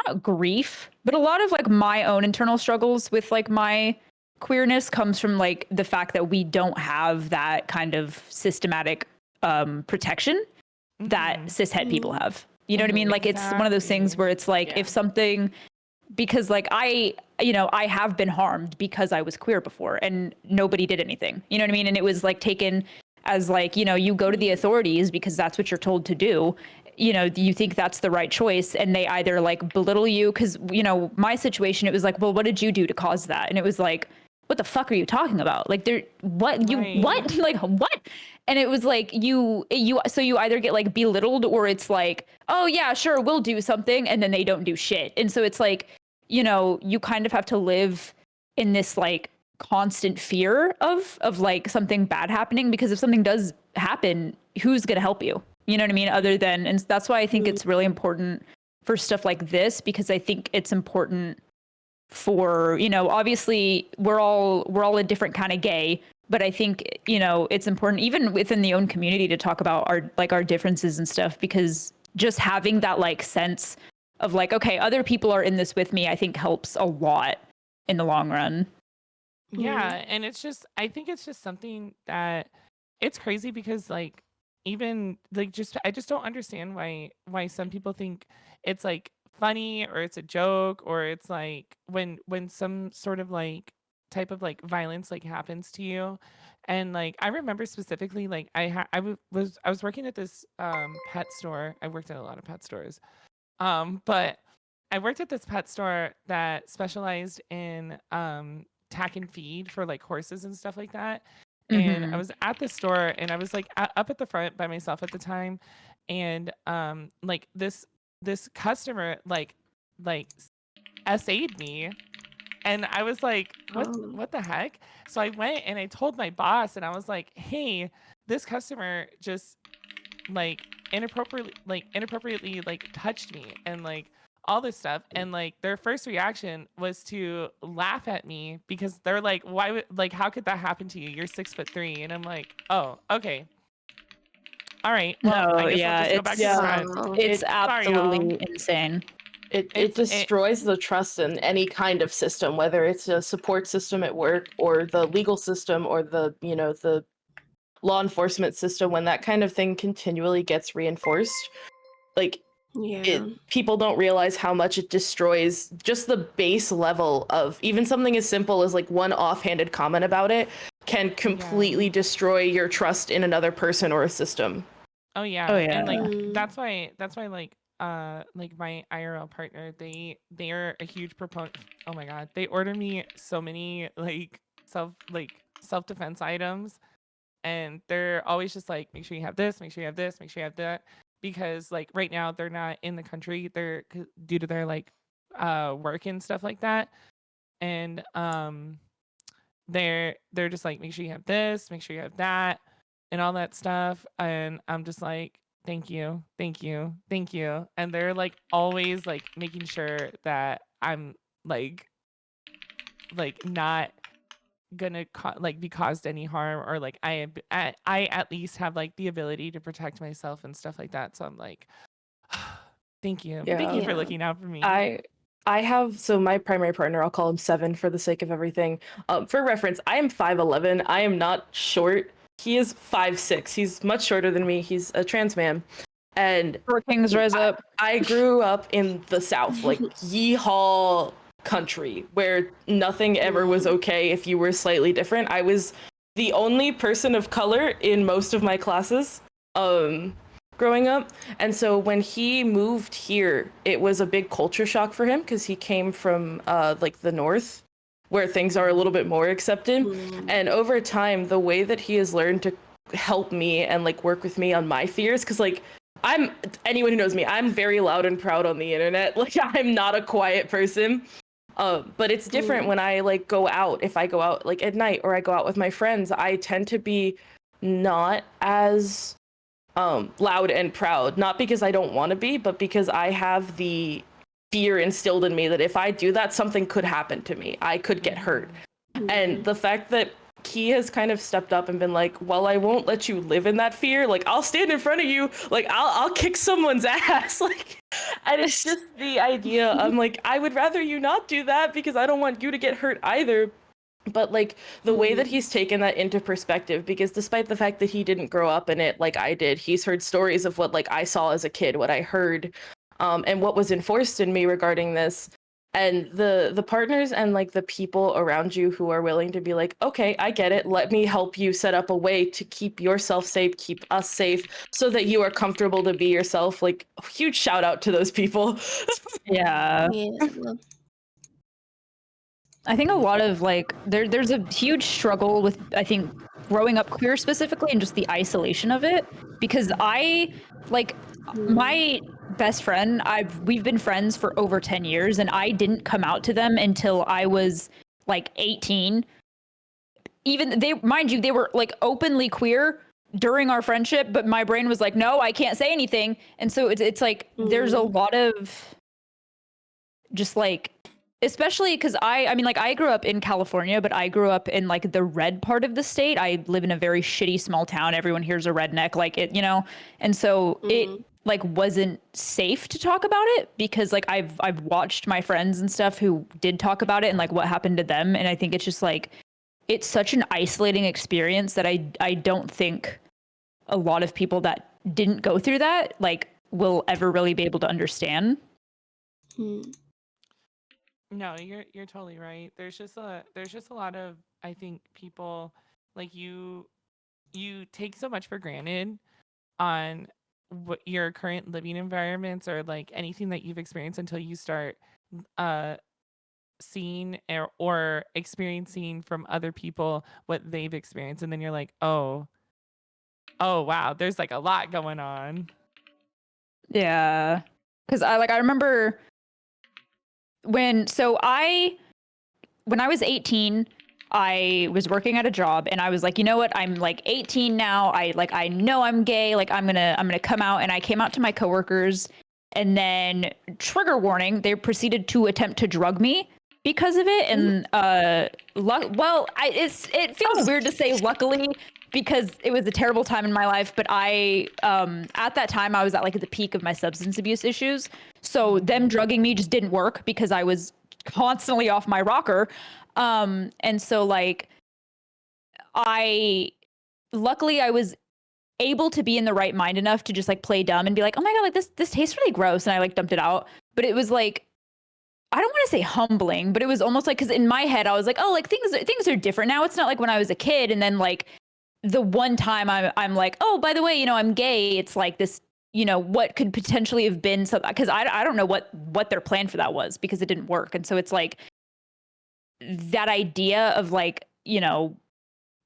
Not grief, but a lot of like my own internal struggles with like my queerness comes from like the fact that we don't have that kind of systematic protection that cishet people have. You know what I mean? Like it's one of those things where it's like if something, because like I have been harmed because I was queer before and nobody did anything. You know what I mean? And it was like taken as like, you go to the authorities because that's what you're told to do. You think that's the right choice, and they either like belittle you because, my situation, it was like, well, what did you do to cause that? And it was like, what the fuck are you talking about? Like what? Like what? And it was like so you either get like belittled or it's like, oh yeah, sure, we'll do something. And then they don't do shit. And so it's like, you kind of have to live in this like constant fear of like something bad happening, because if something does happen, who's going to help you? You know what I mean? And that's why I think it's really important for stuff like this, because I think it's important for, obviously we're all a different kind of gay, but I think, it's important even within the own community to talk about our differences and stuff, because just having that like sense of like, okay, other people are in this with me, I think helps a lot in the long run. Yeah, and I think it's just something that it's crazy because like even like I just don't understand why some people think it's like funny or it's a joke, or it's like when some sort of like type of like violence like happens to you. And like I remember specifically like I was working at this pet store. I worked at a lot of pet stores. But I worked at this pet store that specialized in tack and feed for like horses and stuff like that. And I was at the store and I was like up at the front by myself at the time. And like this customer like SA'd me. And I was like, what the heck? So I went and I told my boss, and I was like, hey, this customer just like inappropriately like touched me and like all this stuff. And like their first reaction was to laugh at me because they're like, why would, like, how could that happen to you? You're 6'3". And I'm like, oh, okay. All right. Well, I guess we'll just go back to the front. It's absolutely insane. It destroys the trust in any kind of system, whether it's a support system at work or the legal system or the the law enforcement system. When that kind of thing continually gets reinforced, like people don't realize how much it destroys just the base level of even something as simple as like one offhanded comment about it can completely destroy your trust in another person or a system. Oh yeah. And like that's why like my IRL partner, they're a huge proponent. Oh my god, they order me so many like self-defense items, and they're always just like, make sure you have this, make sure you have this, make sure you have that, because like right now they're not in the country, they're due to their like work and stuff like that. And they're just like, make sure you have this, make sure you have that, and all that stuff. And I'm just like, thank you, thank you, thank you. And they're like always like making sure that I'm like not gonna be caused any harm, or like I at least have like the ability to protect myself and stuff like that. So I'm like, thank you, thank you for looking out for me. I have, so my primary partner, I'll call him Seven for the sake of everything. For reference, I am 5'11". I am not short. He is 5'6". He's much shorter than me. He's a trans man. And Kings rise up. I grew up in the South, like yeehaw country, where nothing ever was okay if you were slightly different. I was the only person of color in most of my classes growing up. And so when he moved here, it was a big culture shock for him because he came from like the North, where things are a little bit more accepted. And over time, the way that he has learned to help me and like work with me on my fears, because like anyone who knows me, I'm very loud and proud on the internet. Like I'm not a quiet person. But it's different when I like go out. If I go out like at night or I go out with my friends, I tend to be not as loud and proud, not because I don't want to be, but because I have the fear instilled in me that if I do that, something could happen to me. I could get hurt. And the fact that he has kind of stepped up and been like, well, I won't let you live in that fear. Like, I'll stand in front of you. Like, I'll kick someone's ass. Like, and it's just the idea. I'm like, I would rather you not do that because I don't want you to get hurt either. But like the way that he's taken that into perspective, because despite the fact that he didn't grow up in it like I did, he's heard stories of what like I saw as a kid, what I heard, and what was enforced in me regarding this. And the partners and like the people around you who are willing to be like, okay, I get it. Let me help you set up a way to keep yourself safe, keep us safe, so that you are comfortable to be yourself. Like, huge shout out to those people. Yeah. I think a lot of like there's a huge struggle with, I think, growing up queer specifically and just the isolation of it, because I like my best friend, we've been friends for over 10 years and I didn't come out to them until I was like 18. Even they, mind you, they were like openly queer during our friendship, but my brain was like, no, I can't say anything. And so it's like there's a lot of just like, especially because I mean, like I grew up in California, but I grew up in like the red part of the state. I live in a very shitty small town. Everyone here's a redneck, like it, you know? And so it like wasn't safe to talk about it because like I've watched my friends and stuff who did talk about it and like what happened to them. And I think it's just like, it's such an isolating experience that I don't think a lot of people that didn't go through that like will ever really be able to understand. No, you're totally right. There's just a lot of, I think, people like you take so much for granted on what your current living environments or like anything that you've experienced until you start seeing or experiencing from other people what they've experienced, and then you're like, oh wow, there's like a lot going on. Yeah, because I remember when I was 18, I was working at a job and I was like, you know what? I'm like 18 now. I know I'm gay. Like I'm gonna come out. And I came out to my coworkers, and then trigger warning, they proceeded to attempt to drug me because of it. And it feels weird to say luckily because it was a terrible time in my life. But I at that time I was at like the peak of my substance abuse issues. So them drugging me just didn't work because I was constantly off my rocker. And so like luckily I was able to be in the right mind enough to just like play dumb and be like, oh my God, like this tastes really gross. And I like dumped it out. But it was like, I don't want to say humbling, but it was almost like, cause in my head I was like, oh, like things are different now. It's not like when I was a kid. And then like the one time I'm like, oh, by the way, you know, I'm gay. It's like this, you know, what could potentially have been something, cause I don't know what their plan for that was because it didn't work. And so it's like, that idea of like, you know,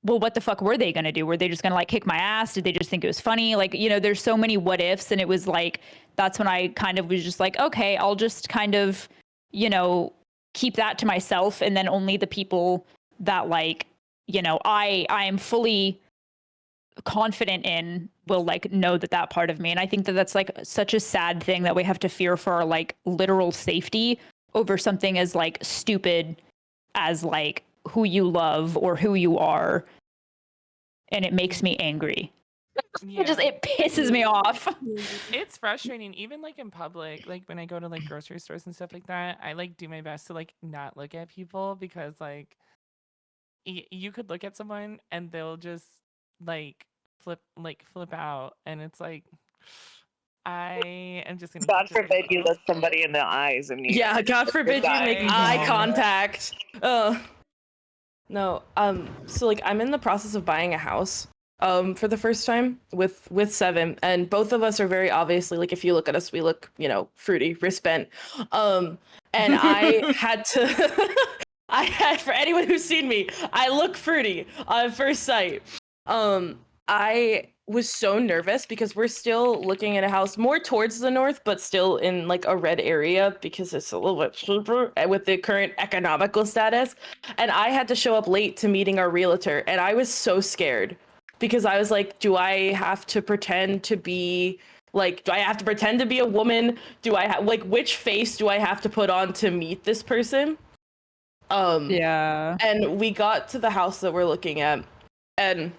well, what the fuck were they going to do? Were they just going to like kick my ass? Did they just think it was funny? Like, you know, there's so many what ifs. And it was like, that's when I kind of was just like, okay, I'll just kind of, you know, keep that to myself. And then only the people that like, you know, I am fully confident in will like know that part of me. And I think that that's like such a sad thing that we have to fear for our like literal safety over something as like stupid as like who you love or who you are, and it makes me angry. Yeah. It pisses me off. It's frustrating, even like in public, like when I go to like grocery stores and stuff like that. I like do my best to like not look at people because like you could look at someone and they'll just like flip out, and it's like I am just gonna. God forbid you look somebody in the eyes and you. Yeah, God forbid you make eye contact. No. So like I'm in the process of buying a house. For the first time with Seven, and both of us are very obviously like, if you look at us, we look, you know, fruity, wristbent. And I had to. For anyone who's seen me, I look fruity on first sight. I was so nervous because we're still looking at a house more towards the north, but still in like a red area because it's a little bit cheaper with the current economical status. And I had to show up late to meeting our realtor, and I was so scared because I was like, do I have to pretend to be like, do I have to pretend to be a woman? Do I like, which face do I have to put on to meet this person? Yeah. And we got to the house that we're looking at, and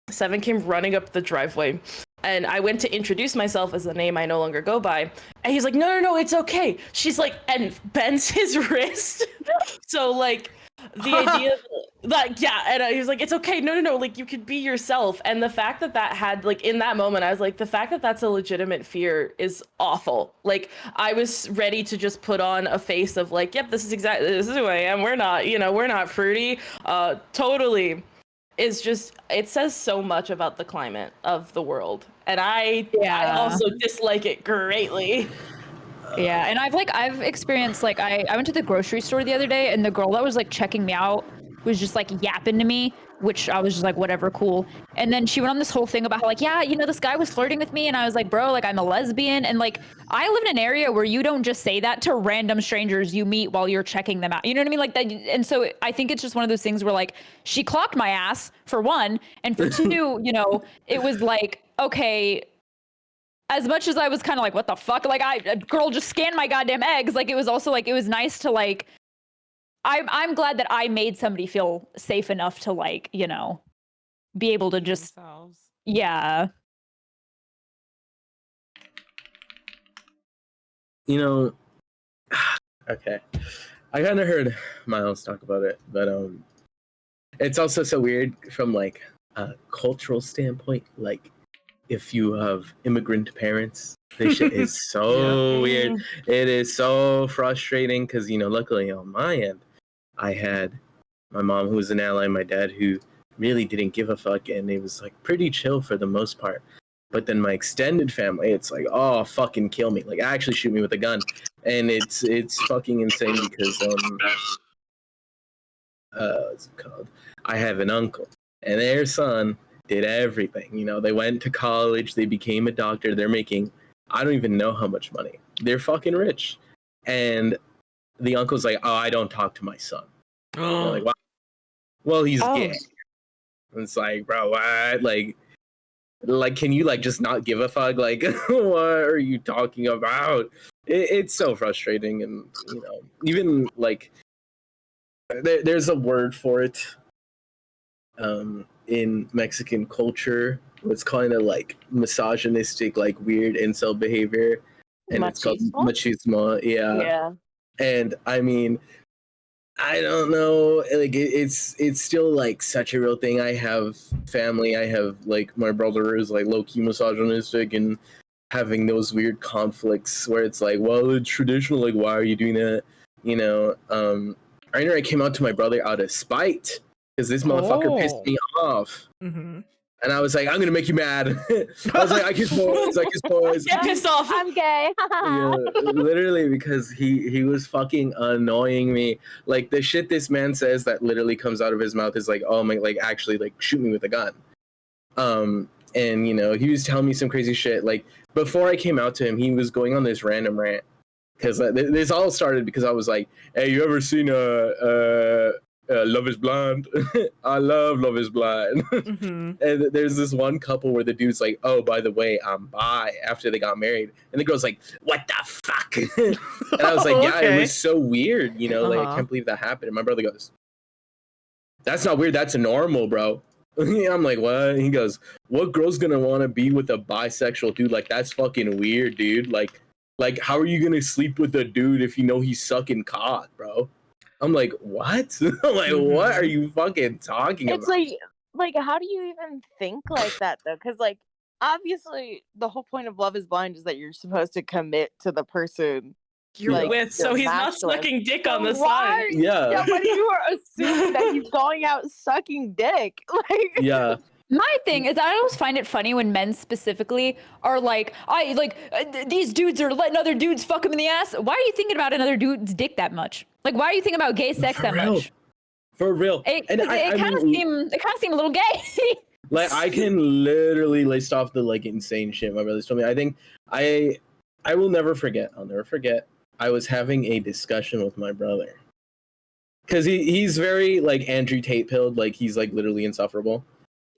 Seven came running up the driveway. And I went to introduce myself as the name I no longer go by. And he's like, no, it's okay. She's like, and bends his wrist. So, like, the idea that, yeah, and he was like, it's okay. No, like, you could be yourself. And the fact that had, like, in that moment, I was like, the fact that that's a legitimate fear is awful. Like, I was ready to just put on a face of, like, yep, this is who I am. We're not fruity. Totally. Is just, it says so much about the climate of the world, and I also dislike it greatly. Yeah, and I've experienced, like, I went to the grocery store the other day, and the girl that was like checking me out was just like yapping to me, which I was just like, whatever, cool. And then she went on this whole thing about how, like, yeah, this guy was flirting with me, and I was like, bro, like, I'm a lesbian, and like, I live in an area where you don't just say that to random strangers you meet while you're checking them out. You know what I mean? Like that. And so I think it's just one of those things where, like, she clocked my ass for one, and for two, it was like, okay, as much as I was kind of like, what the fuck? Like, a girl just scanned my goddamn eggs. Like, it was also like, it was nice to, like, I'm glad that I made somebody feel safe enough to, like, be able to just, Themselves. yeah. Okay. I kind of heard Miles talk about it, but it's also so weird from, like, a cultural standpoint. Like, if you have immigrant parents, this shit is so weird. It is so frustrating because, luckily on my end, I had my mom who was an ally, my dad who really didn't give a fuck, and it was, like, pretty chill for the most part. But then my extended family, it's like, oh, fucking kill me. Like, actually shoot me with a gun. And it's fucking insane because, what's it called? I have an uncle, and their son did everything. They went to college, they became a doctor, they're making, I don't even know how much money. They're fucking rich. And the uncle's like, oh, I don't talk to my son. Like, wow. Well, he's gay. And it's like, bro, what? Like, can you, like, just not give a fuck? Like, what are you talking about? It's so frustrating. And, even, like, there's a word for it in Mexican culture. It's kind of like misogynistic, like, weird incel behavior. And Machismo? It's called machismo. Yeah. And, I mean, I don't know, like, it's still, like, such a real thing. I have family, I have, like, my brother is, like, low-key misogynistic, and having those weird conflicts where it's like, well, it's traditional, like, why are you doing that? I remember I came out to my brother out of spite, because this motherfucker pissed me off. Mm-hmm. And I was like, I'm gonna make you mad. I was like, I kiss boys. Get pissed off. I'm gay. Yeah, literally, because he was fucking annoying me. Like, the shit this man says that literally comes out of his mouth is like, oh my, like, actually, like, shoot me with a gun. And he was telling me some crazy shit. Like, before I came out to him, he was going on this random rant, because this all started because I was like, hey, you ever seen Love is Blind? I love Love is Blind. Mm-hmm. And there's this one couple where the dude's like, oh, by the way, I'm bi, after they got married. And the girl's like, what the fuck? And I was like, yeah, Okay. it was so weird, like, I can't believe that happened. And my brother goes, that's not weird, that's normal, bro. I'm like, what? And he goes, what girl's gonna want to be with a bisexual dude? Like, that's fucking weird, dude. Like, how are you gonna sleep with a dude if you know he's sucking cock, bro? I'm like, what? I'm like, what are you fucking talking It's about? like, how do you even think like that though? Because, like, obviously, the whole point of Love is Blind is that you're supposed to commit to the person You're like, with, so you're he's not matched with. sucking dick So on the why- side. Yeah. But you are assuming that he's going out sucking dick. Like, Yeah. My thing is, I always find it funny when men specifically are like, these dudes are letting other dudes fuck them in the ass. Why are you thinking about another dude's dick that much? Like, why are you thinking about gay sex For that real. much? For real. It And kind of seem a little gay. like, I can literally list off the, like, insane shit my brother's told me. I think I will never forget. I'll never forget. I was having a discussion with my brother. Because he's very, like, Andrew Tate pilled. Like, he's, like, literally insufferable.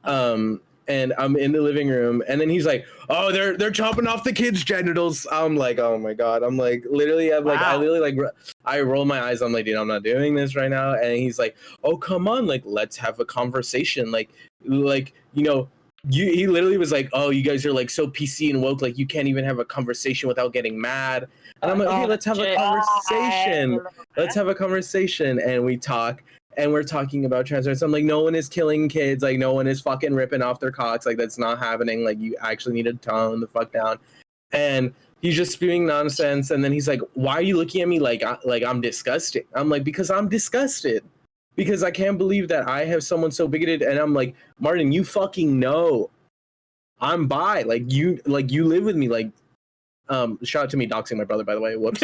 And and I'm in the living room, and then he's like, "Oh, they're chopping off the kids' genitals." I'm like, "Oh my god!" I'm like, literally, I literally like, I roll my eyes. I'm like, "Dude, I'm not doing this right now." And he's like, "Oh, come on, like, let's have a conversation, like, you know." He literally was like, "Oh, you guys are like so PC and woke, like you can't even have a conversation without getting mad." And I'm like, "Okay, let's have a conversation. Let's have a conversation." And we talk. And we're talking about trans rights. I'm like, no one is killing kids. Like, no one is fucking ripping off their cocks. Like, that's not happening. Like, you actually need to tone the fuck down. And he's just spewing nonsense. And then he's like, why are you looking at me like I'm disgusting? I'm like, because I'm disgusted. Because I can't believe that I have someone so bigoted. And I'm like, Martin, you fucking know I'm bi. Like, you live with me. Like, shout out to me doxing my brother, by the way. Whoops.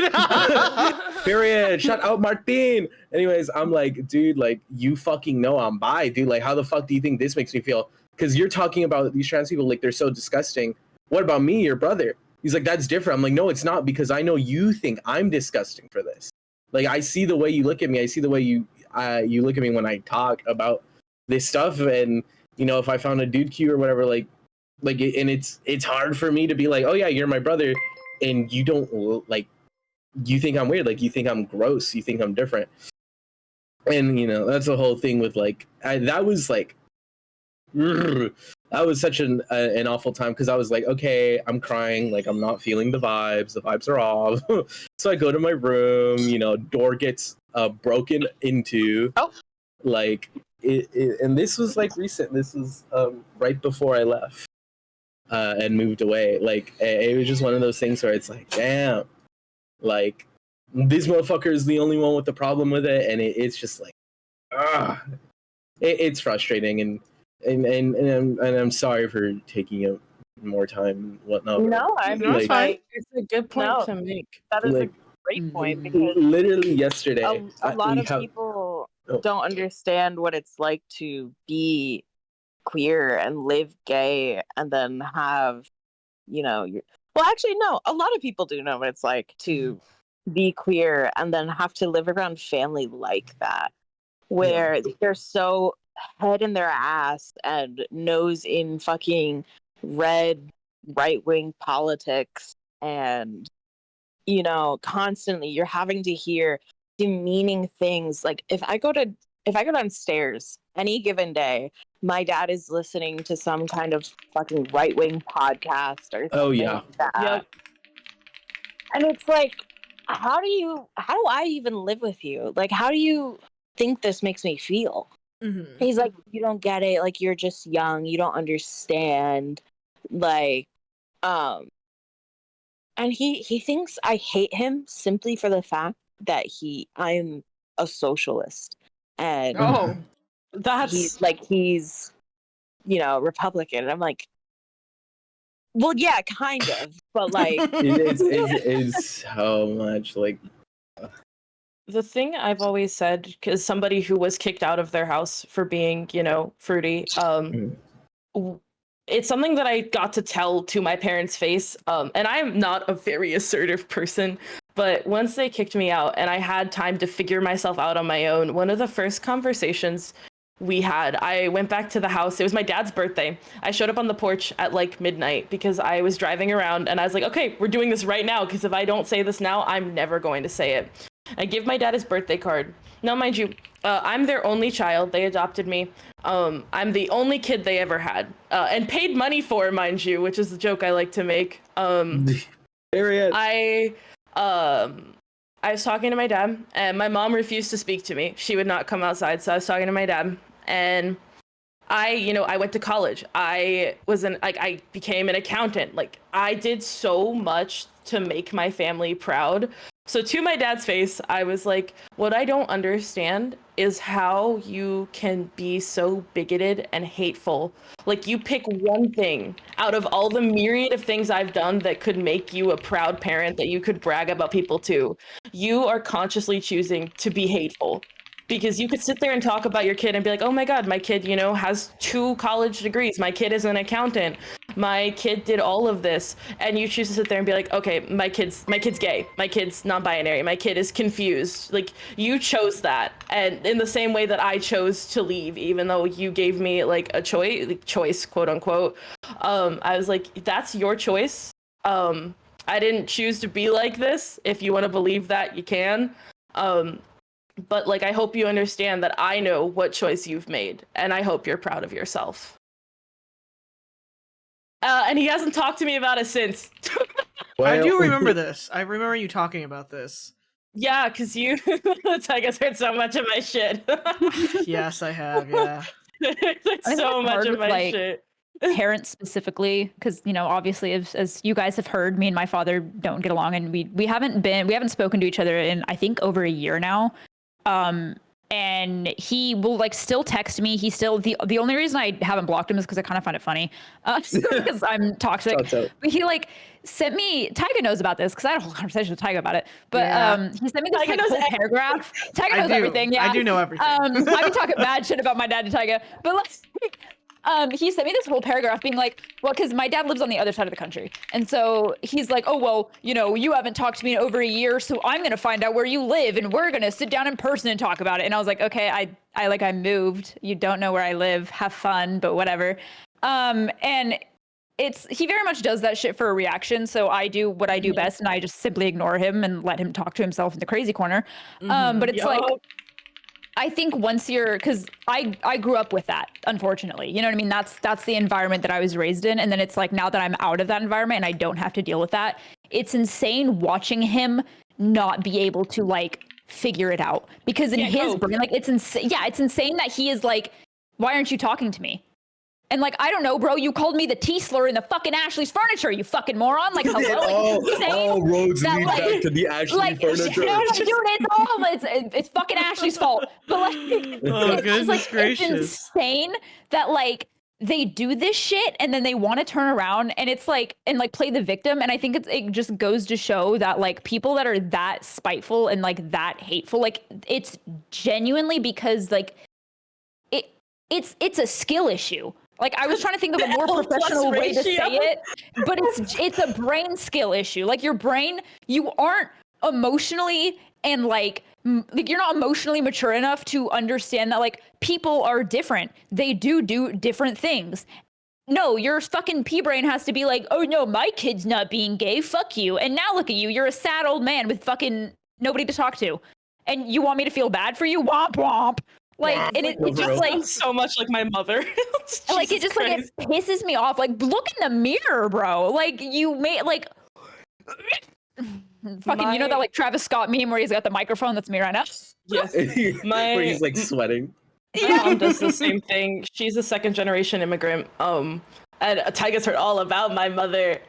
Period. Shout out Martin. Anyways, I'm like, dude, like, you fucking know I'm bi, dude. Like, how the fuck do you think this makes me feel? Because you're talking about these trans people like they're so disgusting. What about me, your brother? He's like, that's different. I'm like, no, it's not, because I know you think I'm disgusting for this. Like, I see the way you look at me. I see the way you look at me when I talk about this stuff. And, you know, if I found a dude cute or whatever, and it's hard for me to be like, oh yeah, you're my brother, and you don't like, you think I'm weird, like you think I'm gross, you think I'm different. And you know, that's the whole thing with like, that was such an awful time, because I was like, okay, I'm crying, like I'm not feeling the vibes are off. So I go to my room, you know, door gets broken into. Like and this was like recent, this was right before I left and moved away. Like, it was just one of those things where it's like, damn, like, this motherfucker is the only one with the problem with it, and it's just like, it's frustrating, and I'm sorry for taking up more time and whatnot. No, I mean, it's fine. It's a good point to make. That is like, a great point, because literally yesterday, a lot of people don't understand what it's like to be queer and live gay, and then have, you know, well, actually, no, a lot of people do know what it's like to be queer and then have to live around family like that, where they're so head in their ass and nose in fucking red right-wing politics, and, you know, constantly you're having to hear demeaning things. Like, if I go downstairs any given day, my dad is listening to some kind of fucking right-wing podcast or something like that. Yep. And it's like, how do I even live with you? Like, how do you think this makes me feel? Mm-hmm. He's like, you don't get it. Like, you're just young. You don't understand. Like, and he thinks I hate him simply for the fact that I'm a socialist. And he's, you know, Republican. And I'm like, well, yeah, kind of, but like, it's so much like. The thing I've always said, because somebody who was kicked out of their house for being, you know, fruity, it's something that I got to tell to my parents' face. And I'm not a very assertive person, but once they kicked me out and I had time to figure myself out on my own, one of the first conversations we had, I went back to the house. It was my dad's birthday. I showed up on the porch at like midnight because I was driving around, and I was like, okay, we're doing this right now, because if I don't say this now, I'm never going to say it. I give my dad his birthday card. Now, mind you, I'm their only child. They adopted me. I'm the only kid they ever had, and paid money for, mind you, which is the joke I like to make. I was talking to my dad, and my mom refused to speak to me. She would not come outside, so I was talking to my dad, and I went to college. I became an accountant. Like, I did so much to make my family proud. So to my dad's face, I was like, what I don't understand is how you can be so bigoted and hateful. Like, you pick one thing out of all the myriad of things I've done that could make you a proud parent that you could brag about people to. You are consciously choosing to be hateful. Because you could sit there and talk about your kid and be like, oh my God, my kid, you know, has 2 college degrees. My kid is an accountant. My kid did all of this. And you choose to sit there and be like, okay, my kid's gay. My kid's non-binary. My kid is confused. Like, you chose that. And in the same way that I chose to leave, even though you gave me like a choice, quote unquote. I was like, that's your choice. I didn't choose to be like this. If you want to believe that, you can. But like, I hope you understand that I know what choice you've made, and I hope you're proud of yourself. And he hasn't talked to me about it since. I do remember this. I remember you talking about this. Yeah, because you, Tyga's heard so much of my shit. Yes, I have, yeah. So much of my shit. Parents specifically, because, you know, obviously as you guys have heard, me and my father don't get along, and we haven't spoken to each other in, I think, over a year now. And he will like still text me. He's still the only reason I haven't blocked him is because I kind of find it funny, because I'm toxic. But he like sent me. Tyga knows about this because I had a whole conversation with Tyga about it. But he sent me this like, whole paragraph. Tyga knows everything. Yeah, I do know everything. I've been talking bad shit about my dad to Tyga, but like. He sent me this whole paragraph being like, well, because my dad lives on the other side of the country. And so he's like, oh, well, you know, you haven't talked to me in over a year, so I'm going to find out where you live and we're going to sit down in person and talk about it. And I was like, okay, I moved. You don't know where I live. Have fun, but whatever. And he very much does that shit for a reaction. So I do what I do best, and I just simply ignore him and let him talk to himself in the crazy corner. But it's like, I think once because I grew up with that, unfortunately, you know what I mean? That's the environment that I was raised in. And then it's like, now that I'm out of that environment and I don't have to deal with that, it's insane watching him not be able to like figure it out, because in his brain, like it's insane. Yeah. It's insane that he is like, why aren't you talking to me? And like, I don't know, bro, you called me the T-slur in the fucking Ashley's furniture, you fucking moron. Like, hello? All roads lead back to the Ashley furniture. You know, dude, it's fucking Ashley's fault. But like, it's insane that like they do this shit and then they want to turn around and it's like, and like play the victim. And I think it just goes to show that like people that are that spiteful and like that hateful, like it's genuinely because like it's a skill issue. Like, I was trying to think of a more professional way to say it, but it's a brain skill issue. Like, your brain, you aren't emotionally and like you're not emotionally mature enough to understand that like people are different. They do different things. No, your fucking pea brain has to be like, oh no, my kid's not being gay. Fuck you. And now look at you. You're a sad old man with fucking nobody to talk to. And you want me to feel bad for you? Womp womp. Like, and it just like so much like my mother. Like, it just Christ. Like, it pisses me off. Like, look in the mirror, bro. Like, you made like fucking, you know that like Travis Scott meme where he's got the microphone? That's me right now. Yes. Where he's like sweating. My mom does the same thing. She's a second generation immigrant. And Tyga's heard all about my mother.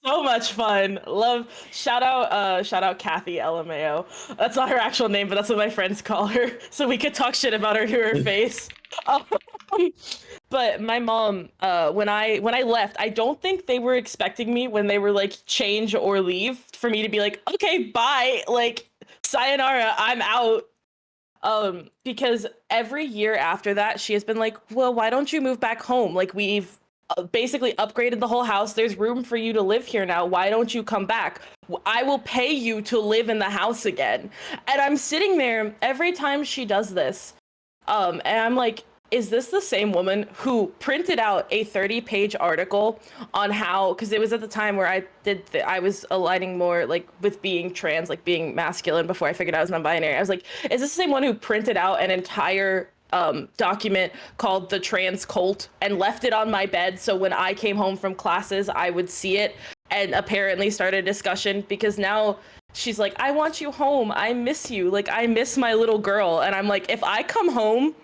So much fun. Love. Shout out Kathy LMAO. That's not her actual name, but that's what my friends call her. So we could talk shit about her to her face. But my mom, when I left, I don't think they were expecting me when they were like change or leave for me to be like, okay, bye. Like, sayonara, I'm out. Because every year after that, she has been like, well, why don't you move back home? Like, we've basically upgraded the whole house. There's room for you to live here now. Why don't you come back? I will pay you to live in the house again. And I'm sitting there every time she does this. And I'm like, is this the same woman who printed out a 30-page article on how, because it was at the time where I was aligning more like with being trans, like being masculine before I figured I was non-binary. I was like, is this the same one who printed out an entire document called The Trans Cult and left it on my bed so when I came home from classes I would see it, and apparently started a discussion because now she's like, I want you home, I miss you, like I miss my little girl. And I'm like, if I come home,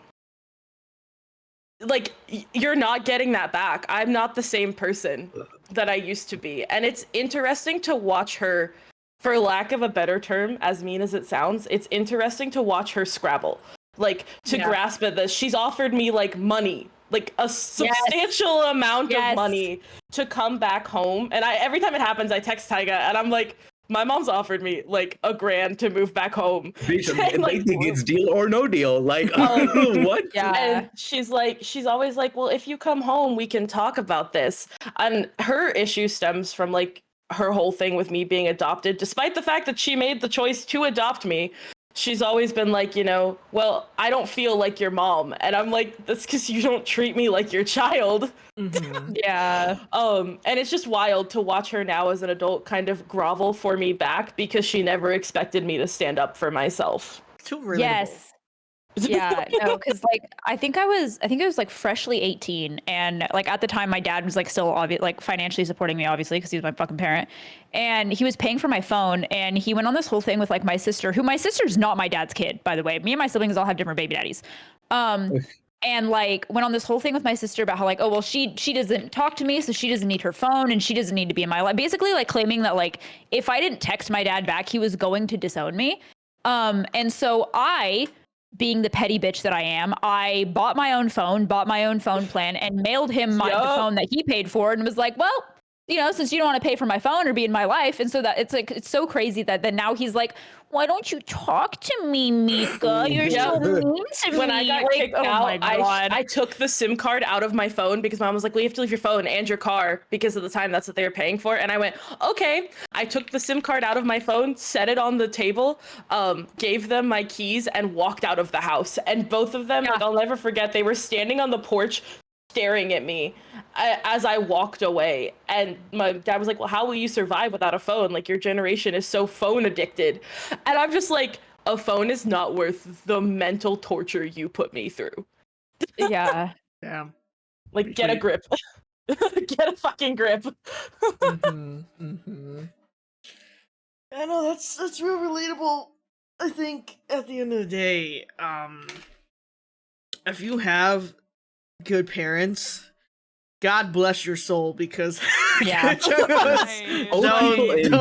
like, you're not getting that back. I'm not the same person that I used to be. And it's interesting to watch her, for lack of a better term, as mean as it sounds, it's interesting to watch her scrabble. Like, to grasp at this. She's offered me, like, money. Like, a substantial amount of money to come back home. And every time it happens, I text Tyga, and I'm like, my mom's offered me like $1,000 to move back home. And they think it's deal or no deal. Like, what? Yeah. And she's always like, well, if you come home, we can talk about this. And her issue stems from like her whole thing with me being adopted, despite the fact that she made the choice to adopt me. She's always been like, well, I don't feel like your mom. And I'm like, that's because you don't treat me like your child. Mhm. Yeah. And it's just wild to watch her now as an adult kind of grovel for me back because she never expected me to stand up for myself. Too relatable. Yes. Yeah, no, because like I think I was like freshly 18, and like at the time my dad was like still like financially supporting me, obviously, because he was my fucking parent, and he was paying for my phone, and he went on this whole thing with like my sister, who my sister's not my dad's kid, by the way. Me and my siblings all have different baby daddies. And like went on this whole thing with my sister about how like, oh well, she doesn't talk to me, so she doesn't need her phone and she doesn't need to be in my life. Basically like claiming that like if I didn't text my dad back, he was going to disown me. And so I, being the petty bitch that I am, I bought my own phone plan, and mailed him the phone that he paid for, and was like, well, since you don't want to pay for my phone or be in my life. And so that it's so crazy that now he's like, why don't you talk to me, Mika? You're so mean to me. When I got kicked out, I took the SIM card out of my phone because mom was like, well, you have to leave your phone and your car because of the time that's what they were paying for. And I went, okay. I took the SIM card out of my phone, set it on the table, gave them my keys, and walked out of the house. And both of them, like, I'll never forget, they were standing on the porch staring at me as I walked away. And my dad was like, well, how will you survive without a phone? Like, your generation is so phone addicted. And I'm just like, a phone is not worth the mental torture you put me through. Yeah. Damn. Like, get a grip. Get a fucking grip. I know that's real relatable. I think at the end of the day, if you have good parents, God bless your soul, because Yeah. don't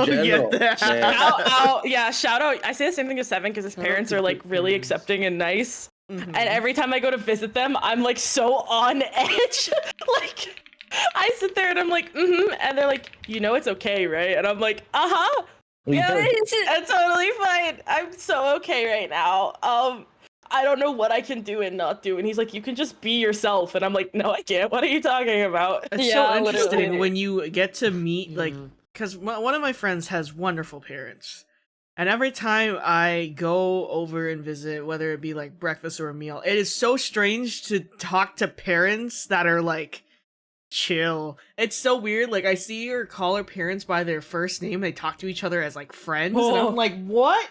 get that. Shout out. I say the same thing to Seven because his parents are like really accepting and nice. And every time I go to visit them, I'm like so on edge. Like, I sit there and I'm like, and they're like, it's okay, right? And I'm like, yeah, it's totally fine. I'm so okay right now. I don't know what I can do and not do. And he's like, you can just be yourself. And I'm like, no, I can't. What are you talking about? It's so interesting when you get to meet, like, because one of my friends has wonderful parents. And every time I go over and visit, whether it be like breakfast or a meal, it is so strange to talk to parents that are like chill. It's so weird. Like, I see her call her parents by their first name. They talk to each other as like friends. And I'm like, what?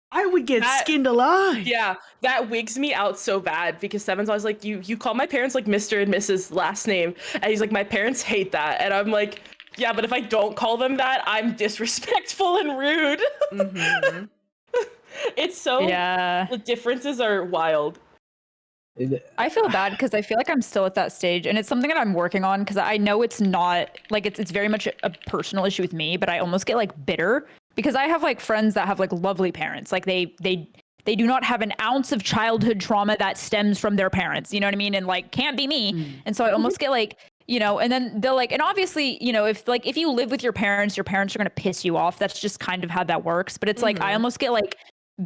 I would get skinned alive. Yeah, that wigs me out so bad because Seven's always like, you call my parents like Mr. and Mrs. last name. And he's like, my parents hate that. And I'm like, yeah, but if I don't call them that, I'm disrespectful and rude. It's so, the differences are wild. I feel bad because I feel like I'm still at that stage, and it's something that I'm working on because I know it's not like it's very much a personal issue with me, but I almost get like bitter because I have like friends that have like lovely parents. Like they do not have an ounce of childhood trauma that stems from their parents, you know what I mean? And like can't be me. And so I almost get like, and then they'll like, and obviously, if you live with your parents are going to piss you off. That's just kind of how that works. But it's like, I almost get like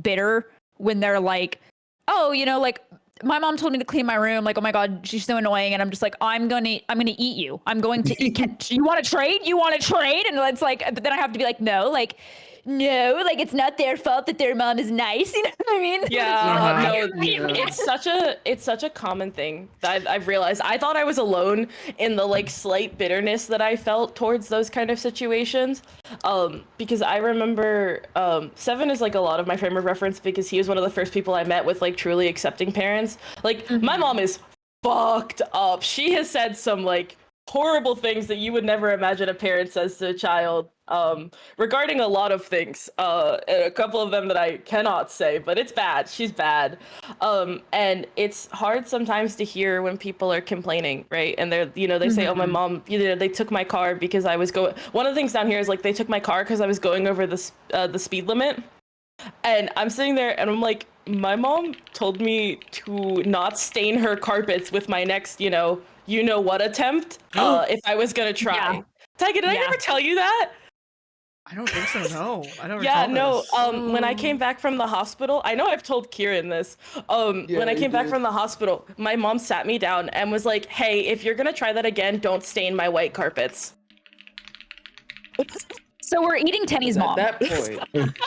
bitter when they're like, oh, like my mom told me to clean my room. Like, oh my God, she's so annoying. And I'm just like, I'm going to eat you. I'm going to eat. You want to trade? And it's like, but then I have to be like, no, it's not their fault that their mom is nice. You know what I mean? Yeah, it's such a common thing that I've realized. I thought I was alone in the like slight bitterness that I felt towards those kind of situations. Because I remember Seven is like a lot of my frame of reference because he was one of the first people I met with like truly accepting parents. Like my mom is fucked up. She has said some like horrible things that you would never imagine a parent says to a child regarding a lot of things, a couple of them that I cannot say, but it's bad. She's bad. And it's hard sometimes to hear when people are complaining, right? And they're, they say, oh, my mom, they took my car because I was going, one of the things down here is like, they took my car because I was going over the speed limit. And I'm sitting there and I'm like, my mom told me to not stain her carpets with my next, what attempt, if I was going to try. Tiger, did I ever tell you that? I don't think so. No, I don't. Yeah, recall no. this. When I came back from the hospital, I know I've told Kieran this. When I came back from the hospital, my mom sat me down and was like, "Hey, if you're gonna try that again, don't stain my white carpets." So we're eating Tenny's mom. At that point,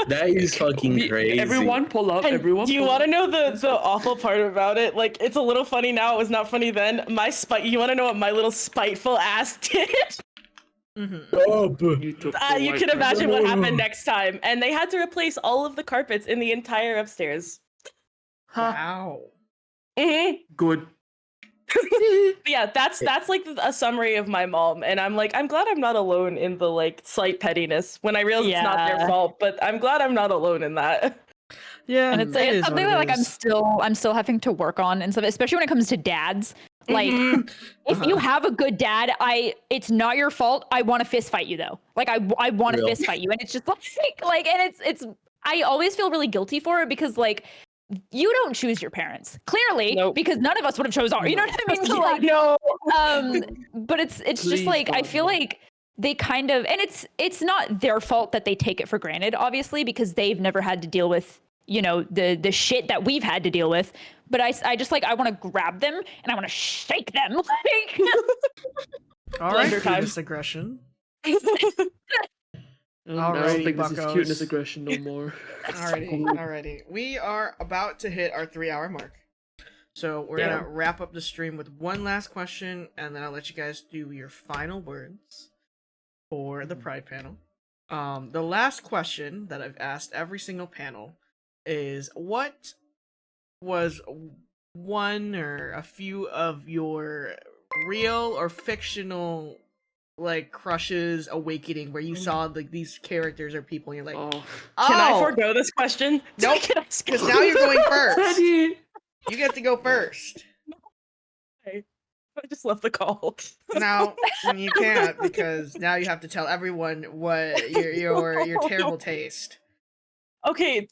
That is fucking crazy. everyone pull up. And Everyone. do you want to know the awful part about it? Like, it's a little funny now. It was not funny then. You want to know what my little spiteful ass did? You can imagine what happened next time. And they had to replace all of the carpets in the entire upstairs. Wow. Good. Yeah, that's like a summary of my mom, and I'm glad I'm not alone in the like slight pettiness when I realize it's not their fault, but I'm glad I'm not alone in that. Yeah, and it's something that like I'm still having to work on and stuff, especially when it comes to dads. Like, if you have a good dad, it's not your fault. I want to fist fight you though. Like I want to fist fight you, and it's just like, and it's I always feel really guilty for it because like. You don't choose your parents, clearly, because none of us would have chose our. You know what I mean? So, like, no. But it's just like I feel like they kind of, and it's not their fault that they take it for granted, obviously, because they've never had to deal with the shit that we've had to deal with. But I just like I want to grab them and I want to shake them. Like, all right, cuteness aggression. I don't think this is cuteness aggression no more. Alrighty. We are about to hit our 3-hour mark. So we're gonna wrap up the stream with one last question, and then I'll let you guys do your final words for the Pride panel. The last question that I've asked every single panel is, what was one or a few of your real or fictional like crushes awakening where you saw like these characters or people and you're like, Can I forego this question? Nope, because now you're going first. You get to go first. I just left the call. No, you can't, because now you have to tell everyone what your terrible taste. Okay,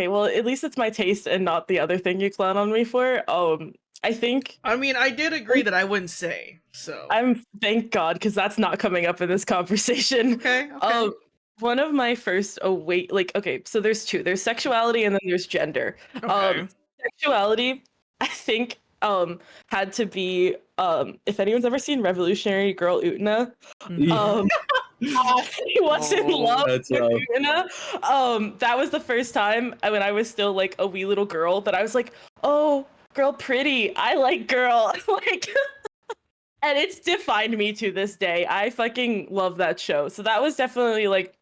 well, at least it's my taste and not the other thing you clown on me for. I mean, I did agree that I wouldn't say, so. Thank God, because that's not coming up in this conversation. Okay. One of my first so there's two. There's sexuality and then there's gender. Okay. Sexuality, I think, had to be, if anyone's ever seen Revolutionary Girl Utena, he was in love with Utena. That was the first time when I was still like a wee little girl that I was like, oh, girl pretty, I like girl. Like, and it's defined me to this day. I fucking love that show. So that was definitely like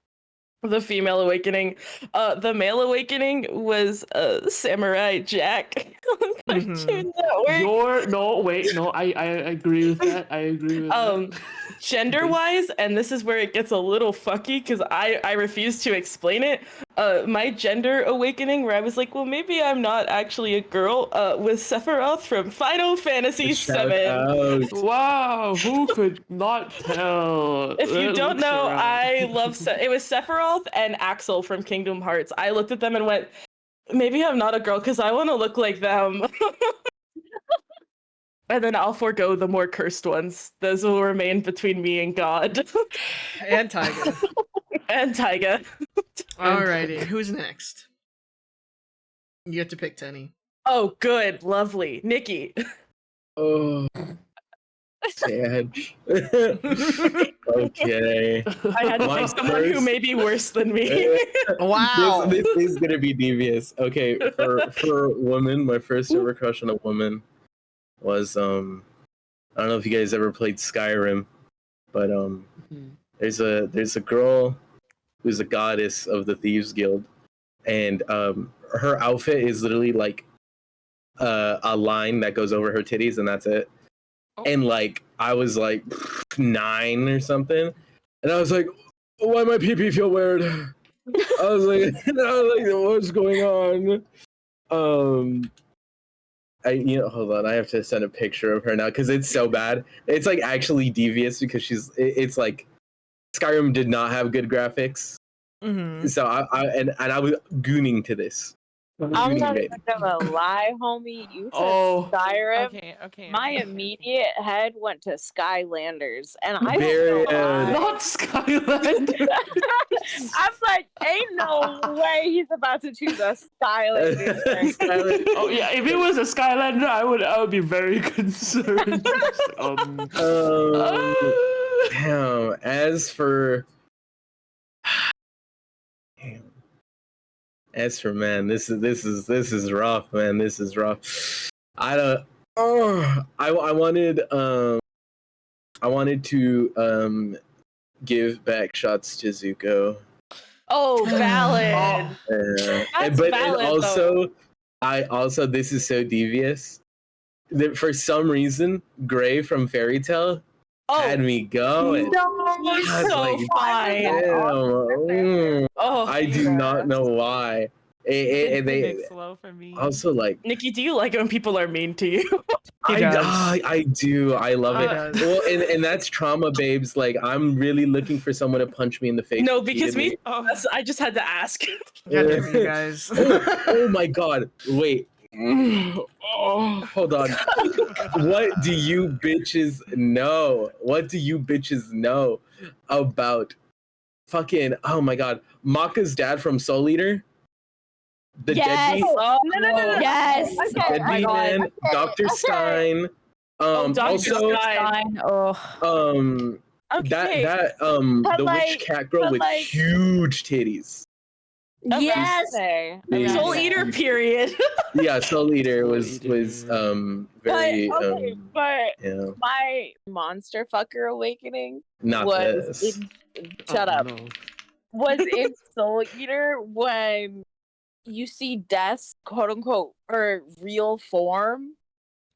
the female awakening. The male awakening was Samurai Jack. I agree with that. I agree with that. Gender wise, and this is where it gets a little fucky because I refuse to explain it. My gender awakening, where I was like, well, maybe I'm not actually a girl, was Sephiroth from Final Fantasy VII. Wow, who could not tell? If you don't know, I love it was Sephiroth and Axel from Kingdom Hearts. I looked at them and went, maybe I'm not a girl because I want to look like them. And then I'll forego the more cursed ones. Those will remain between me and God. And Taiga. And Taiga. Alrighty, who's next? You get to pick Tenny. Oh, good. Lovely. Nikki. Oh. Sad. Okay. I had to pick someone who may be worse than me. Wow. This is going to be devious. Okay, for women, my first ever crush on a woman was I don't know if you guys ever played Skyrim, but there's a girl who's a goddess of the Thieves Guild, and her outfit is literally like a line that goes over her titties, and that's it. And like I was like 9 or something, and I was like, why my pee feel weird? I was like, what's going on? Hold on, I have to send a picture of her now because it's so bad. It's like actually devious because it's like Skyrim did not have good graphics. Mm-hmm. So I was gooning to this. I'm not even gonna lie, homie. You said Skyrim. Okay. My immediate head went to Skylanders, and I Very don't know why. Not Skylanders. I'm like, ain't no way he's about to choose a Skylander. Skylander. Oh yeah, if it was a Skylander, I would be very concerned. Damn. As for man, this is rough, man. This is rough. I don't. Oh, I wanted to give back shots to Zuko. Oh, valid. But valid, also, this is so devious that for some reason Gray from Fairy Tale had me going. No, he's I was so like, fine. Damn. Oh, I do not know why. They slow for me. also like. Nikki, do you like it when people are mean to you? I do. I love it. does. Well, and that's trauma, babes. Like I'm really looking for someone to punch me in the face. No, because repeatedly. I just had to ask. God damn it, you guys. Oh my god. Wait. Oh, hold on. What do you bitches know? What do you bitches know about fucking, oh my god, Maka's dad from Soul Eater? The deadbeat? Oh, No. Yes. Okay, Deadbeat man, Dr. Stein. Dr. Also, Stein. Okay. the But witch cat girl but with like- huge titties. Yes. Yeah. Soul Eater, period. Yeah, Soul Eater was very but yeah, my monster fucker awakening not was this. shut up. No. Was in Soul Eater when you see Death's quote unquote or real form.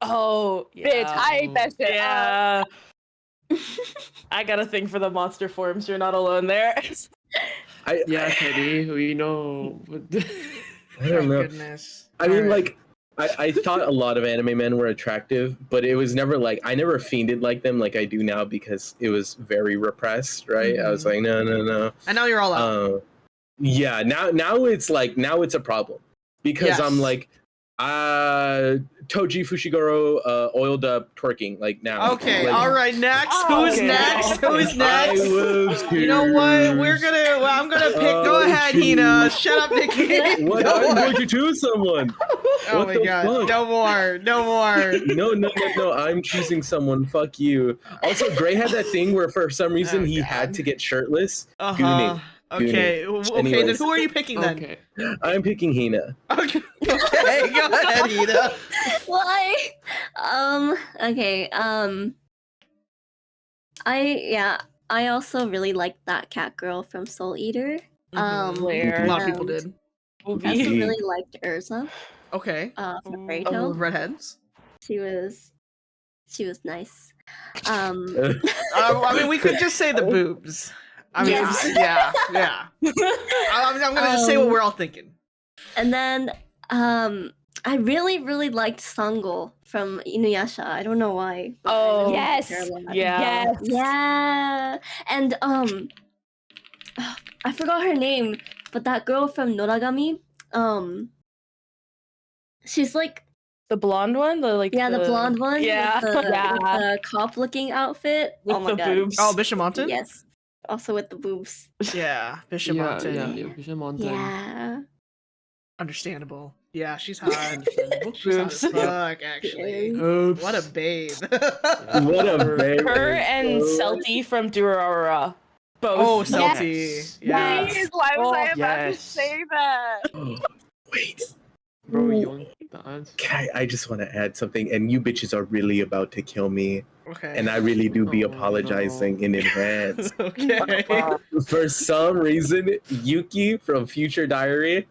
Oh, yeah. Bitch, I ate that shit. Yeah. I got a thing for the monster forms. You're not alone there. Yeah, Teddy, we know. I don't know. Goodness. I mean, Alright. like, I thought a lot of anime men were attractive, but it was never like I never fiended like them like I do now because it was very repressed, right? I was like, no. And now you're all out. Yeah, now it's like it's a problem because I'm Yes. like, Toji Fushiguro oiled up twerking like now. Okay, like, all right, next. Who's Okay. next? Who's I next? love You know what? tears. I'm gonna pick. Go Oh, ahead, jeez. Hina. Shut up, Nikki. What? No I'm more. going to choose someone. Oh What my the god. fuck? No more. No more. No. I'm choosing someone. Fuck you. Also, Gray had that thing where for some reason Oh, he God. had to get shirtless. Uh-huh. Okay. Gooning. Okay, then Anyways. who are you picking then? Okay. I'm picking Hina. Okay. Okay, go ahead, Hina. Why? Okay. I also really liked that cat girl from Soul Eater. A Where? lot of people and did. I also really liked Urza. Okay. From Fairy Oh, Tail. redheads. She was nice. I mean, we could just say the boobs. I mean, Yes. yeah. I'm gonna just say what we're all thinking. And then I really liked Sango from Inuyasha. I don't know why. but I Oh, really liked yes. her a lot. Yeah. Yes. Yeah. And I forgot her name, but that girl from Noragami, she's like The blonde one? The blonde one Yeah. with the, Yeah. with the cop-looking outfit. With oh my the god. boobs. Oh, Bishamonten? Yes. Also with the boobs. Yeah, Bishamonten. Yeah, Bishop Mountain. Yeah. Understandable. Yeah, she's hot. Understandable. She's hot Boobs. as fuck, actually. Oops. What a babe. What a babe. Her and Celty from Durarara. Both. Oh, Yes. Celty. Yeah. Please, why was I about yes. to say that? Wait. Bro, you want the answer? I just want to add something, and you bitches are really about to kill me, Okay. and I really do be Oh, apologizing in advance. Okay. For some reason, Yuki from Future Diary.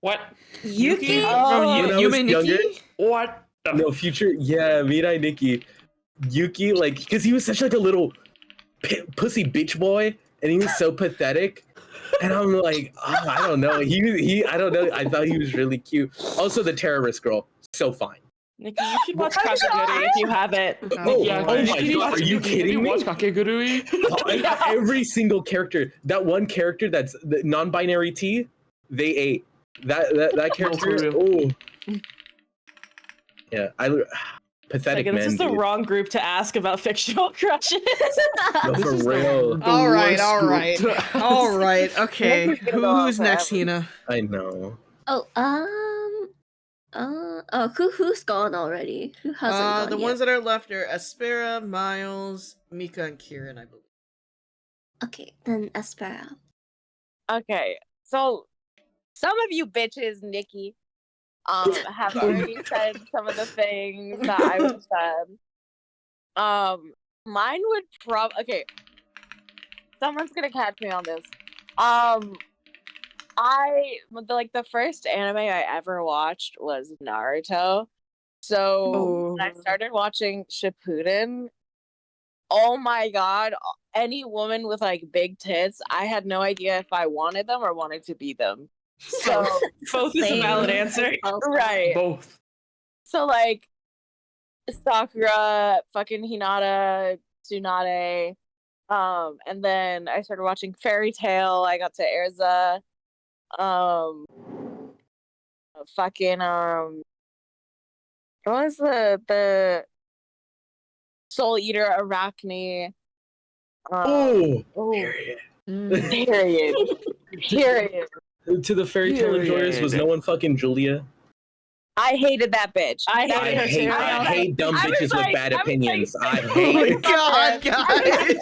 What? Yuki Oh, from when I was Yume younger- Nikki? What? No, Future. Yeah, Mirai Nikki. Yuki, like, because he was such like a little pussy bitch boy, and he was so pathetic. And I'm like, oh, I don't know. I don't know. I thought he was really cute. Also, the terrorist girl, so fine. Nikki, you should watch Kakaguri if you haven't. Oh, Yeah, oh Nikki, my did you god, watch- are you Nikki, did kidding me? watch Kakegurui? Every single character, that one character that's the non-binary T, they ate. That character. for Oh, yeah. Pathetic Like, this man. is the Dude. wrong group to ask about fictional crushes. No, This for is real. the All right, worst all group right, to ask. all right. Okay, This is gonna go on who's next, forever. Hina? I know. Who's gone already? Who hasn't gone The yet? ones that are left are Aspera, Miles, Mika, and Kieran, I believe. Okay, then Aspera. Okay, so some of you bitches, Nikki, have already said some of the things that I would have said. Mine would okay. Someone's gonna catch me on this. The first anime I ever watched was Naruto. So when I started watching Shippuden, oh my god, any woman with like big tits, I had no idea if I wanted them or wanted to be them. So Both is a valid answer. right. Both. So like Sakura, fucking Hinata, Tsunade, and then I started watching Fairy Tail. I got to Erza. Fucking what was the Soul Eater Arachne? Period. Period. Period. To the fairy tale enjoyers, was no one fucking Julia? I hated that bitch. I hate dumb I was bitches like- with bad I was like- opinions. I Oh hate my it. god, guys!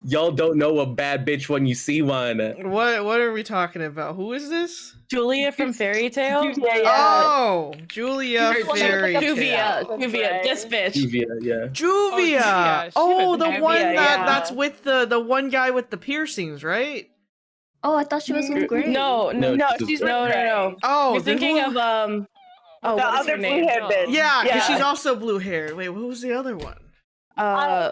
Y'all don't know a bad bitch when you see one. What are we talking about? Who is this? Julia from Fairy Tail? Oh, Julia Or Fairy Juvia. Tale. Juvia. This bitch. Juvia, yeah. Juvia! Juvia. She Oh, was the heavy. one Yeah. that's with the one guy with the piercings, right? Oh, I thought she was with Gray. No, No, she's with no, Gray. no. Oh, You're then thinking who- of The what is her other name? blue-haired bitch. Yeah, because Yeah. she's also blue hair. Wait, what was the other one?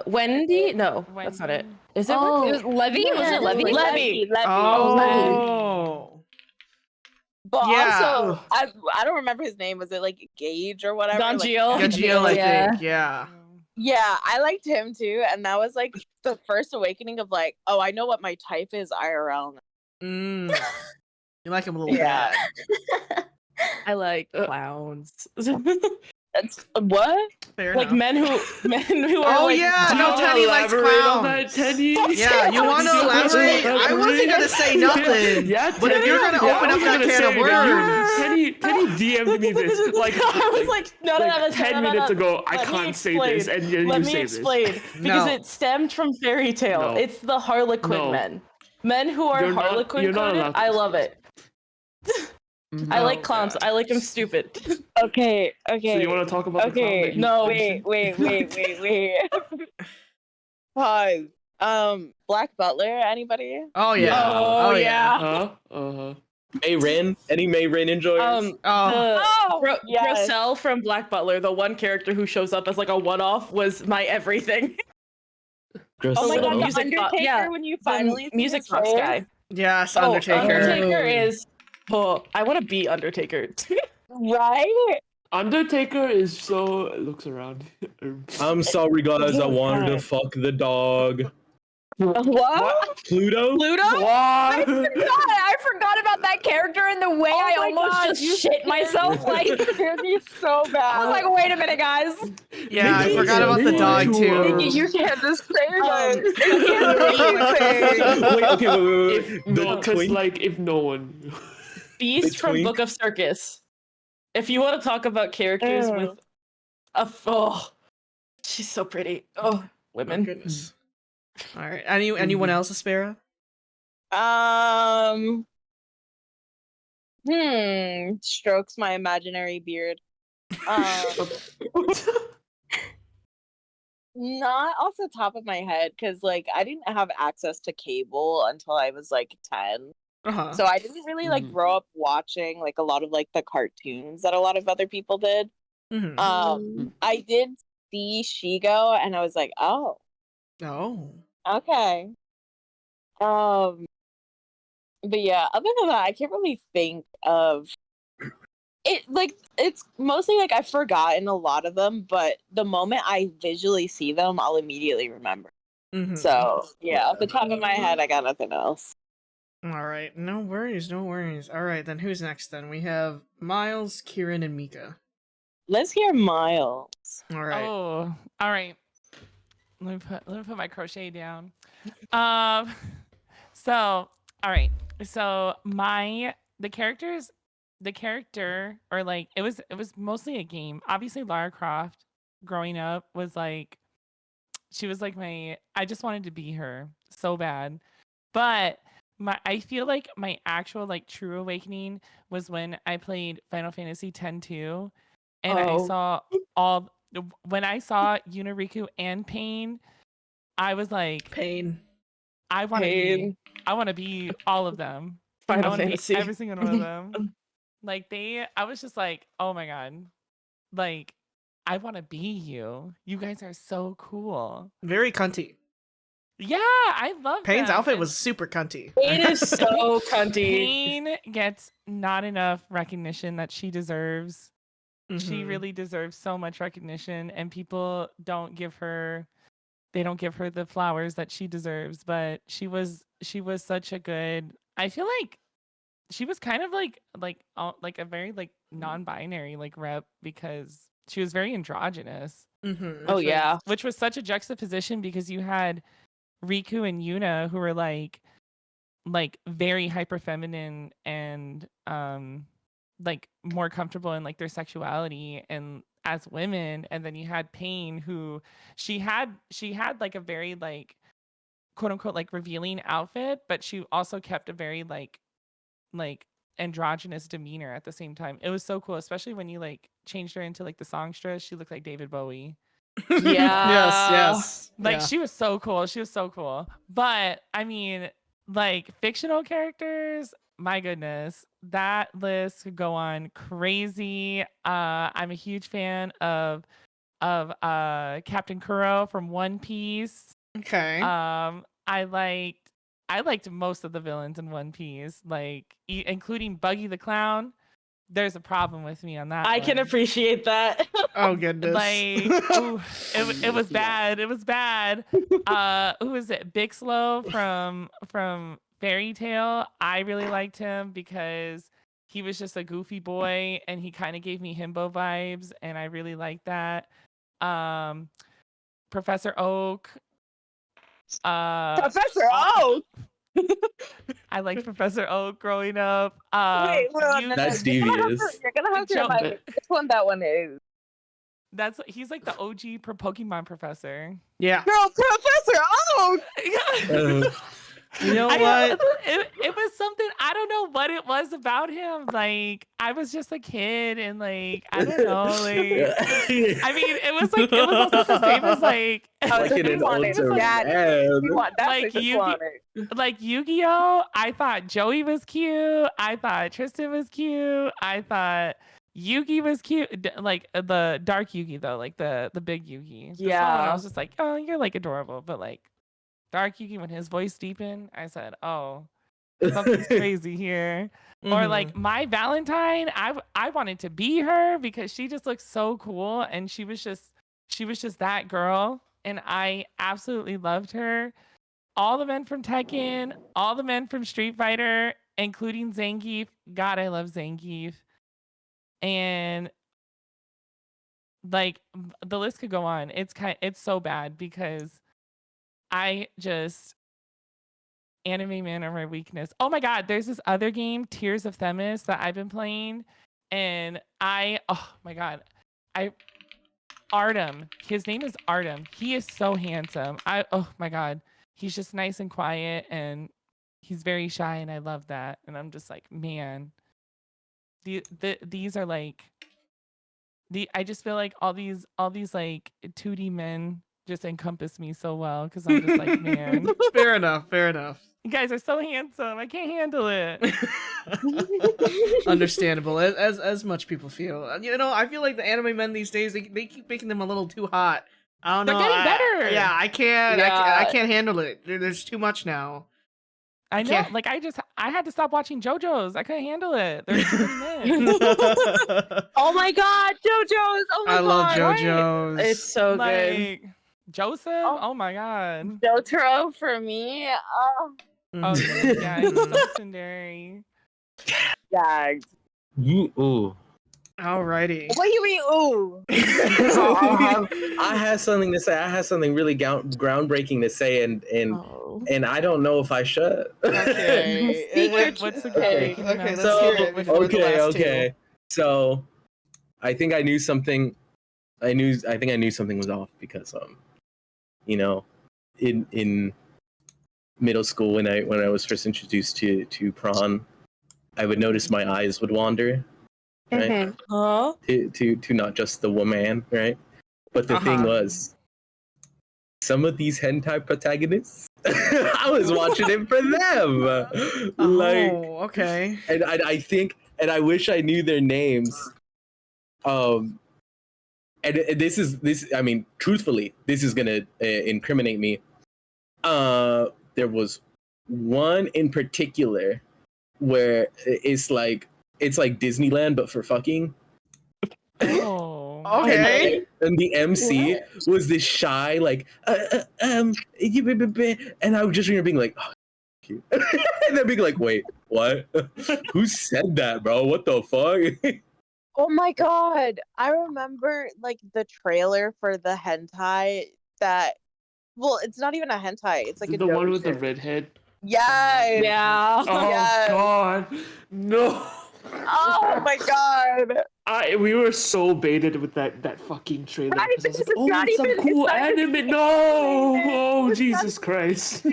Wendy? No, that's not it. Is it? Oh, It was Levy? yeah, Was it Levy? Levy. Oh, But Yeah. also, I don't remember his name. Was it like Gage or whatever? Donjiel. Gajiel, I Yeah. think. Yeah. Yeah, I liked him too, and that was like the first awakening of like, oh, I know what my type is IRL. Mm. You like him a little Yeah. bad. I like clowns. That's what? Fair like enough. men who are Oh like yeah, Do you no, wanna Teddy likes elaborate on clowns. that, Teddy? Yeah, you want to Do you wanna elaborate? I wasn't gonna say nothing. Yeah, But if you're gonna yeah, open I up was that gonna can say of that worms. Teddy DM'd me this like I was like, no, 10 minutes ago. I Let me can't say this, explain. and then Let you me say explain this. because No. it stemmed from Fairy Tail. No. It's the Harlequin No. men who are You're not Harlequin allowed coded. to I say love this. it. I like Oh, clowns. God. I like them stupid. Okay. So you want to talk about the clown Okay. that you No. Wait. Pause. Black Butler. Anybody? Oh yeah. Oh, yeah. Uh-huh. May Rin? Any May Rin enjoyers? Oh. Yes. Grosel from Black Butler, the one character who shows up as like a one-off, was my everything. Gross. Oh my little god, the music box. Undertaker Yeah, when you the finally see music his box face? guy. Yes, Undertaker. Undertaker is. Oh, I want to be Undertaker. Right? Undertaker is so looks around. I'm sorry, guys. I wanted to fuck the dog. What? Pluto? Pluto? What? I forgot about that character and the way I my almost God, just you shit myself. Like, You scared me so bad. I was like, wait a minute, guys. Yeah, I Nikki, forgot about the Nikki, dog you too. are- Nikki, you can't just say that. Wait, okay, wait. If The no, because twink? like if no one. Beast from twink? Book of Circus. If you want to talk about characters with a she's so pretty. Oh, Oh women. goodness. All right. Anyone else, Aspera? Strokes my imaginary beard. Not off the top of my head, because like I didn't have access to cable until I was like 10. Uh-huh. So I didn't really like grow up watching like a lot of like the cartoons that a lot of other people did. Mhm. I did see Shigo and I was like, oh, Oh. okay. But yeah, other than that, I can't really think of it. Like it's mostly like I've forgotten a lot of them, but the moment I visually see them, I'll immediately remember. Mhm. So yeah, off the top of my head, I got nothing else. All right. No worries. No worries. All right. Then who's next? Then we have Miles, Kieran, and Mika. Let's hear Miles. All right. Oh, all right. Let me put my crochet down. So all right. So the character, or like it was mostly a game. Obviously, Lara Croft growing up was like, she was like I just wanted to be her so bad. But I feel like my actual like true awakening was when I played Final Fantasy X-2, and I saw when I saw Unariku and Pain, I was like, Pain. I want to be all of them. Final I want to be Fantasy. every single one of them. Like I was just like, oh my god, like I want to be you. You guys are so cool. Very cunty. Yeah, I love Pain's them. outfit And was super cunty. It is so cunty. Pain gets not enough recognition that she deserves. She Mhm. really deserves so much recognition, and people don't give her the flowers that she deserves. But she was such a good, I feel like she was kind of like a very like non-binary like rep, because she was very androgynous. Mhm. Oh yeah. Which was such a juxtaposition, because you had Riku and Yuna, who were like very hyper feminine and like more comfortable in like their sexuality and as women, and then you had Pain, who she had like a very like quote unquote like revealing outfit, but she also kept a very like androgynous demeanor at the same time. It was so cool, especially when you like changed her into like the songstress. She looked like David Bowie. Yeah. Yes. Like Yeah. she was so cool. She was so cool. But I mean, like fictional characters, my goodness, that list could go on crazy. I'm a huge fan of Captain Kuro from One Piece. Okay. I liked most of the villains in One Piece, like including Buggy the Clown. There's a problem with me on that. I can appreciate that. Oh goodness. Like, ooh, it was bad. It was bad. Who is it? Bixlow from Fairy Tale. I really liked him because he was just a goofy boy, and he kind of gave me himbo vibes, and I really liked that. Professor Oak. Professor Oak. I liked Professor Oak growing up. Wait, That's devious. You're gonna have to Jump remind me which one that one is. He's like the OG Pokemon professor. Yeah. Girl, Professor Oak. You know what? It was something, I don't know what it was about him. Like, I was just a kid, and like, I don't know, like, I mean, it was also the same as like like Yu-Gi-Oh! I thought Joey was cute. I thought Tristan was cute. I thought Yugi was cute. Like the dark Yugi though, like the big Yugi. The small one, I was just like, oh, you're like adorable. But like Dark Yugi, when his voice deepened, I said, oh, something's crazy here. Or like my Valentine, I wanted to be her because she just looked so cool, and she was just that girl, and I absolutely loved her. All the men from Tekken, all the men from Street Fighter, including Zangief. God, I love Zangief. And like the list could go on. It's so bad because anime men are my weakness. Oh my god, there's this other game, Tears of Themis, that I've been playing, and oh my god, Artem. His name is Artem. He is so handsome. Oh my god, he's just nice and quiet, and he's very shy, and I love that. And I'm just like, man, these are like I just feel like all these like 2D men just encompass me so well, because I'm just like, man. Fair enough. Fair enough. You guys are so handsome. I can't handle it. Understandable, as much people feel. You know, I feel like the anime men these days, they keep making them a little too hot. I don't know. They're getting better. Yeah, I can't. Yeah. I can't handle it. There's too much now. I know. can't- Like I had to stop watching JoJo's. I couldn't handle it. There's too many men. Oh my god, JoJo's. Oh my I god. love JoJo's. It's so good. Like Joseph. Oh my god. Jotaro for me. Oh, Oh yeah, it's so secondary. gagged. Ooh. Alrighty. What do you mean? Ooh. I have something to say. I have something really groundbreaking to say, and I don't know if I should. Okay. What's the Okay. groundbreaking Okay, announcement? let's hear it before the last two. So, I think I knew something. I think I knew something was off because you know, in middle school when I was first introduced to prawn, I would notice my eyes would wander, right? Huh? To not just the woman, right? But the thing was, some of these hentai protagonists, I was watching it for them. Okay. And I think, and I wish I knew their names. And this. I mean, truthfully, this is gonna incriminate me. There was one in particular where it's like Disneyland but for fucking. Oh. Okay. And the MC was this shy, like, and I would just remember being like, oh, cute. And then being like, wait, what? Who said that, bro? What the fuck? Oh my god! I remember like the trailer for the hentai that. Well, it's not even a hentai. It's like Is a it the one with the doujin. redhead? Yes. Yeah. Oh Yes. god, no! Oh my god! We were so baited with that fucking trailer. Right, 'Cause I was because like, it's oh, not it's some even- cool it's not even anime. No, oh It's not Jesus Christ! It's a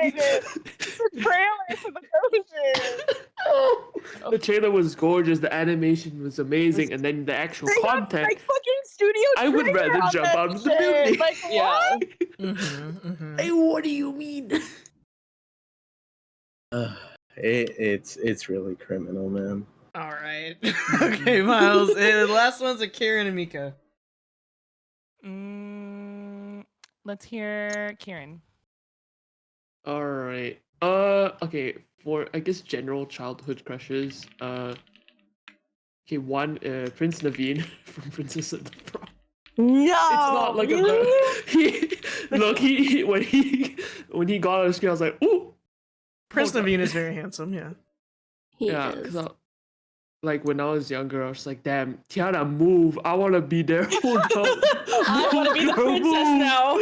trailer for the doujin. The trailer was gorgeous. The animation was amazing, and then the actual They got, content. like fucking studio. I would trailer rather on jump that out of the shit. building. Like Yeah. what? Hey, what do you mean? It's really criminal, man. All right. Okay, Miles. The last one's a Kieran and Mika. Let's hear Kieran. All right. Okay. For I guess general childhood crushes. Okay. One. Prince Naveen from Princess of the Frog. No. It's not like he when he got on the screen, I was like, ooh. Prince Naveen is very handsome. Yeah. He Yeah, is. because like when I was younger, I was like, damn, Tiana, move. I want to be there. Hold up. I want to be the princess now.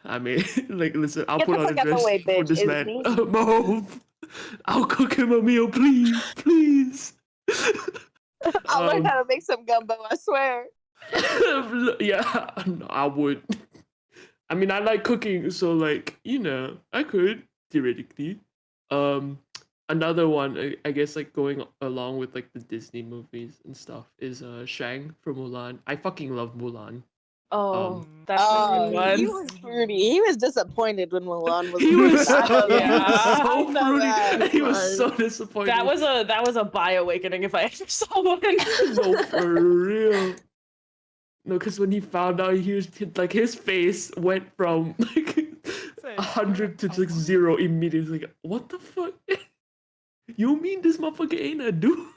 I mean, like, listen, I'll Get put the on a fuck out the dress way, for bitch, this is man. me? Move. I'll cook him a meal, please, please. I'll learn how to make some gumbo. I swear. Yeah, no, I would. I mean, I like cooking, so like, I could theoretically. Another one, I guess, like going along with like the Disney movies and stuff, is Shang from Mulan. I fucking love Mulan. Oh, that's a good He one. was fruity. He was disappointed when Mulan was. He was so, I know he that. was I so know fruity. that. He was so disappointed. That was a bi awakening if I ever saw one. No, for real. No, because when he found out, like his face went from like 100 to like 0 immediately. Like, what the fuck? You mean this motherfucker ain't a dude? You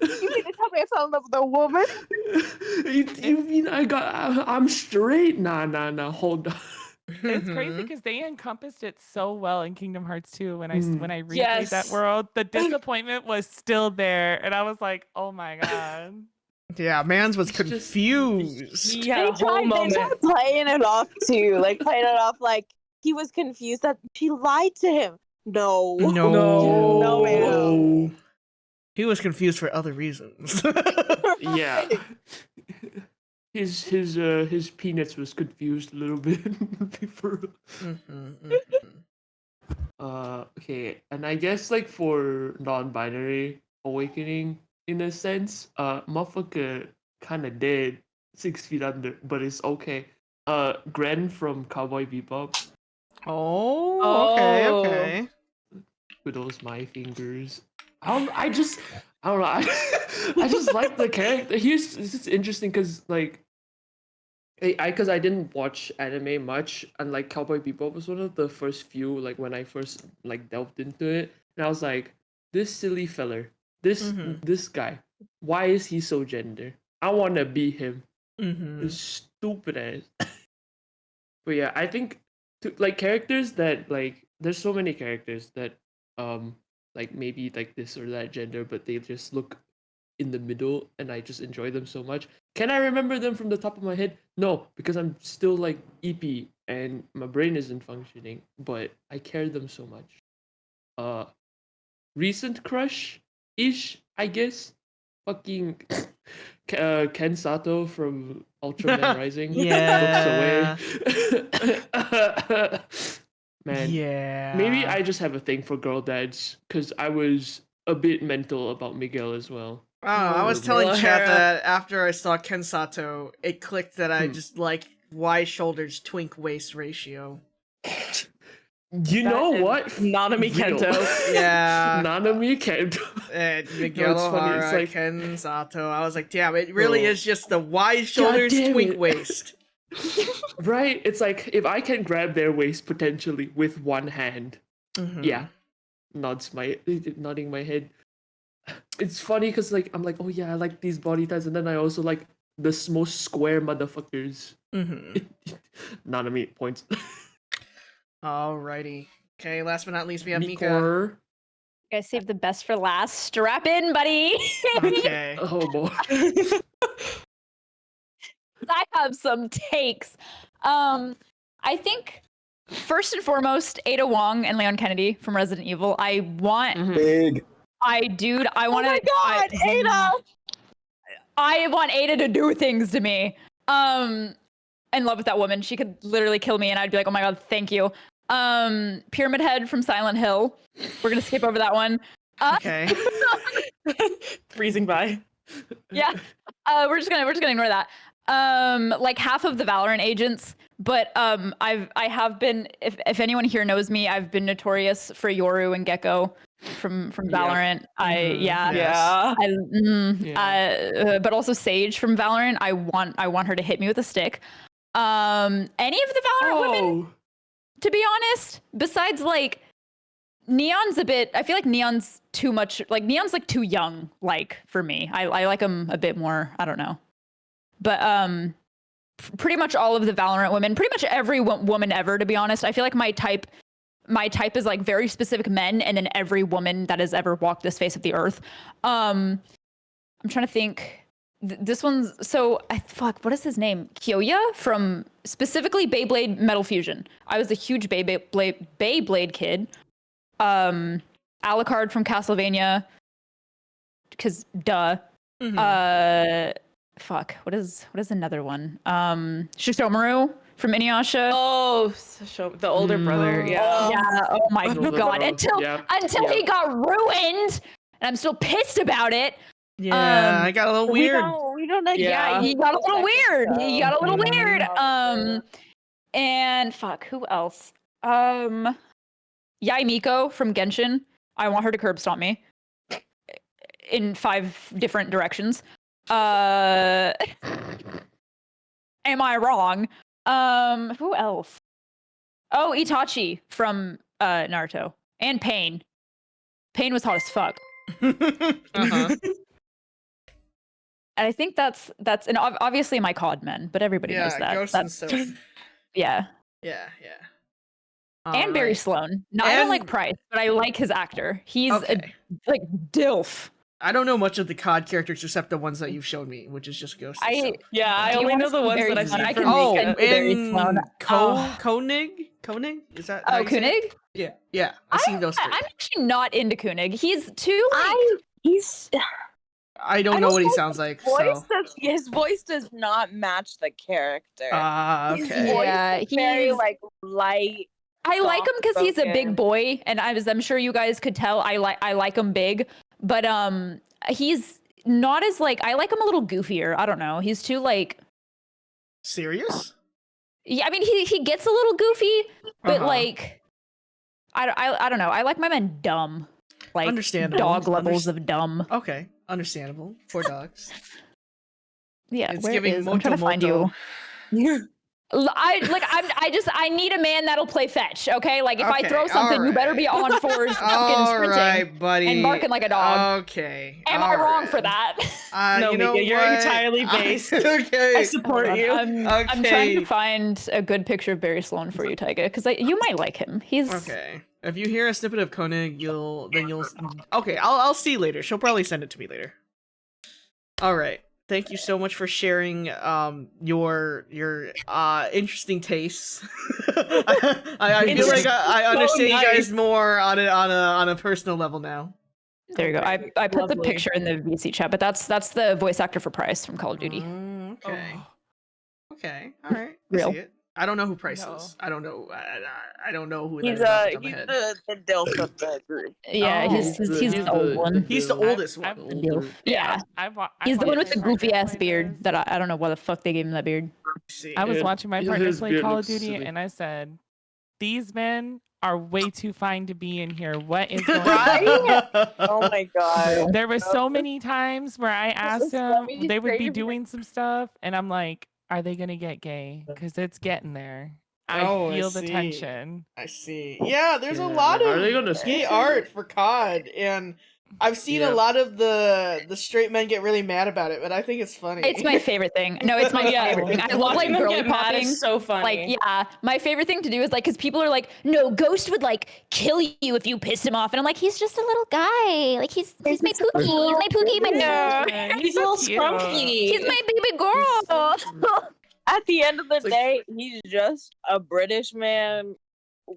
mean to tell me I fell in love with a woman? You mean I'm straight? Nah, hold on. It's crazy because they encompassed it so well in Kingdom Hearts 2. When I replayed Yes. that world, the disappointment was still there, and I was like, "Oh my god!" Yeah, Mans was confused. He had a whole They moment. tried playing it off too, like playing it off like he was confused that she lied to him. No, No, man. He was confused for other reasons. Yeah. His peanuts was confused a little bit. Okay, and I guess like for non-binary awakening, in a sense, motherfucker kind of dead 6 feet under, but it's okay. Gren from Cowboy Bebop. Okay. With those my fingers. I don't know. I just like the character. It's just interesting because like I didn't watch anime much, and like Cowboy Bebop was one of the first few like when I first like delved into it, and I was like, this silly feller, this guy, why is he so gender? I want to be him. This stupid ass. But yeah, I think like characters that like there's so many characters that like maybe like this or that gender, but they just look in the middle, and I just enjoy them so much. Can I remember them from the top of my head? No, because I'm still like EP and my brain isn't functioning. But I care them so much. Recent crush ish, I guess. Fucking Ken Sato from Ultraman Rising. Yeah. Looks away. Man. Yeah. Maybe I just have a thing for girl dads because I was a bit mental about Miguel as well. Oh, I was Oh, telling Well, chat Hera- that after I saw Ken Sato, it clicked that I just like wide shoulders, twink waist ratio. You know what? Nanami Real. Kento. Yeah. Nanami Kento. And Miguel it's funny, it's O'Hara, like- Ken Sato. I was like, damn, it really Bro. is just the wide shoulders, damn twink it. waist. Right? It's like if I can grab their waist potentially with one hand, Mhm. yeah, nodding my head. It's funny because like I'm like, oh yeah, I like these body types, and then I also like the most square motherfuckers. Mhm. Nanami points. Alrighty. Okay, last but not least, we have Mika. Mikor. You guys saved the best for last. Strap in, buddy. Okay. Oh boy. I have some takes. I think first and foremost, Ada Wong and Leon Kennedy from Resident Evil. I want, Big. I want Oh my god, Ada! I want Ada to do things to me. In love with that woman. She could literally kill me, and I'd be like, oh my god, thank you. Pyramid Head from Silent Hill. We're gonna skip over that one. Okay. Freezing by. Yeah. We're just gonna ignore that. Like half of the Valorant agents, but I have been, if anyone here knows me, I've been notorious for Yoru and Gecko from Valorant. But also Sage from Valorant. I want her to hit me with a stick. Any of the Valorant women, to be honest, besides like Neon's a bit, I feel like Neon's too much, like Neon's like too young, like for me. I like him a bit more, I don't know. But pretty much all of the Valorant women, pretty much every woman ever, to be honest. I feel like my type is like very specific men, and then every woman that has ever walked this face of the earth. I'm trying to think. This one's what is his name? Kyoya from specifically Beyblade Metal Fusion. I was a huge Beyblade kid. Alucard from Castlevania, because duh. What is another one? Shishomaru from Inuyasha. Oh, the older brother. Yeah. Yeah. Oh my Older god. bro. Until Yep. he got ruined, and I'm still pissed about it. Yeah, I got a little weird. We don't know. Yeah, he got a little weird. He got a little weird. Yeah. And who else? Yai Miko from Genshin. I want her to curb stomp me in 5 different directions. Am I wrong? Who else? Oh, Itachi from Naruto. And Pain. Pain was hot as fuck. Uh-huh. And I think that's and obviously my COD men, but everybody knows Yeah, that. Ghost and Sylph. Yeah. Yeah. And Barry Alright. Sloan. No, I don't And- like Price, but I like his actor. He's Okay. like DILF. I don't know much of the COD characters except the ones that you've showed me, which is just Ghost and Sylph. I Do you only want know the some ones Barry that I've Sloan? seen I from can Oh, make it Barry Sloan. and Koenig? Is that how Oh, you say it? Koenig? Yeah. I've seen those 3. I'm actually not into Koenig. He's too like He's I don't know what he sounds like, so. his voice does not match the character. His Okay. voice Yeah, is very he's- like light. I like him because he's a soft-spoken. big boy, and I'm sure you guys could tell I like him big, but he's not as like, I like him a little goofier. I don't know. He's too like, Serious? yeah. I mean, he gets a little goofy, but Uh-huh. like, I don't know. I like my men dumb, like Understandable. dog levels of dumb. Okay, understandable. Poor dogs. Yeah, It's where giving is- I'm trying to find Moto you. I need a man that'll play fetch. Okay, like if I Okay, throw something, you better be on forward, fucking sprinting, Alright, buddy. and barking like a dog. Okay. Am I wrong alright. for that? No, you know Mika, you're what? entirely based. Okay. I support you. I'm trying Okay. to find a good picture of Barry Sloan for you, Taiga, because you might like him. He's Okay. If you hear a snippet of Koenig, you'll. Okay, I'll see later. She'll probably send it to me later. All right. Thank you so much for sharing your interesting tastes. I feel like I understand you guys more on a personal level now. There you go. I put the Lovely. picture in the VC chat, but that's the voice actor for Price from Call of Duty. Okay. Oh, Okay. All right. I Real. see it. I don't know who Price No. is. I don't know. I don't know who He's that is off the top of my head. the Delph of the group. Yeah, Oh. he's the old one. He's the oldest one. I've- The DILF. Yeah. I've He's the one with the watched my goofy partner ass play beard this. that I don't know why the fuck they gave him that beard. See. I was Yeah, watching my his partner play beard Call of looks Duty, silly. and I said, "These men are way too fine to be in here. What is going Right? on?" Oh my god. There were so many times where I asked is him, funny, they would be crazy. doing some stuff, and I'm like, "Are they gonna get gay? Because it's getting there. I Oh, I feel the see. tension." I see. Yeah, there's a Yeah, lot are they of gonna gay say art for COD, and I've seen Yeah. a lot of the straight men get really mad about it, but I think it's funny. It's my favorite thing. No, it's my Yeah. favorite thing. I love Watching like them girly get mad popping. is so funny. Like, yeah, my favorite thing to do is like, because people are like, no, Ghost would like kill you if you pissed him off, and I'm like, he's just a little guy. Like he's my Pookie. He's my Pookie, my dog. Yeah, He's so all cute. scrumpy. He's my baby girl. At the end of the like- day, he's just a British man.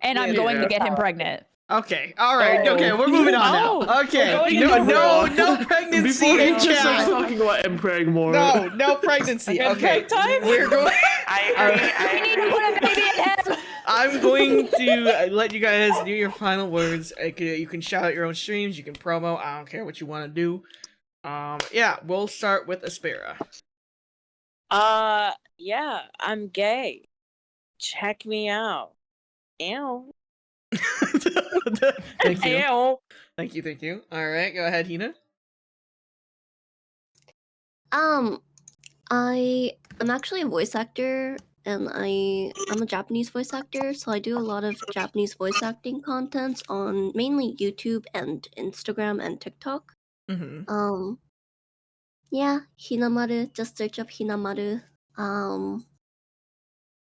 And I'm with going to Yeah. get him pregnant. Okay, all right, Oh. okay, we're moving on Oh. now. Okay, going no into pregnancy Before he in just starts chat. talking about Mpreg more. No pregnancy. Okay, time? we're going. We need to put a baby in him. I'm going to let you guys do your final words. You can shout out your own streams. You can promo. I don't care what you want to do. Yeah, we'll start with Aspera. Yeah, I'm gay. Check me out. Ew. Thank you. Ew. Thank you. All right, go ahead, Hina. I'm actually a voice actor, and I'm a Japanese voice actor, so I do a lot of Japanese voice acting contents on mainly YouTube and Instagram and TikTok. Mm-hmm. Yeah, Hinamaru. Just search up Hinamaru.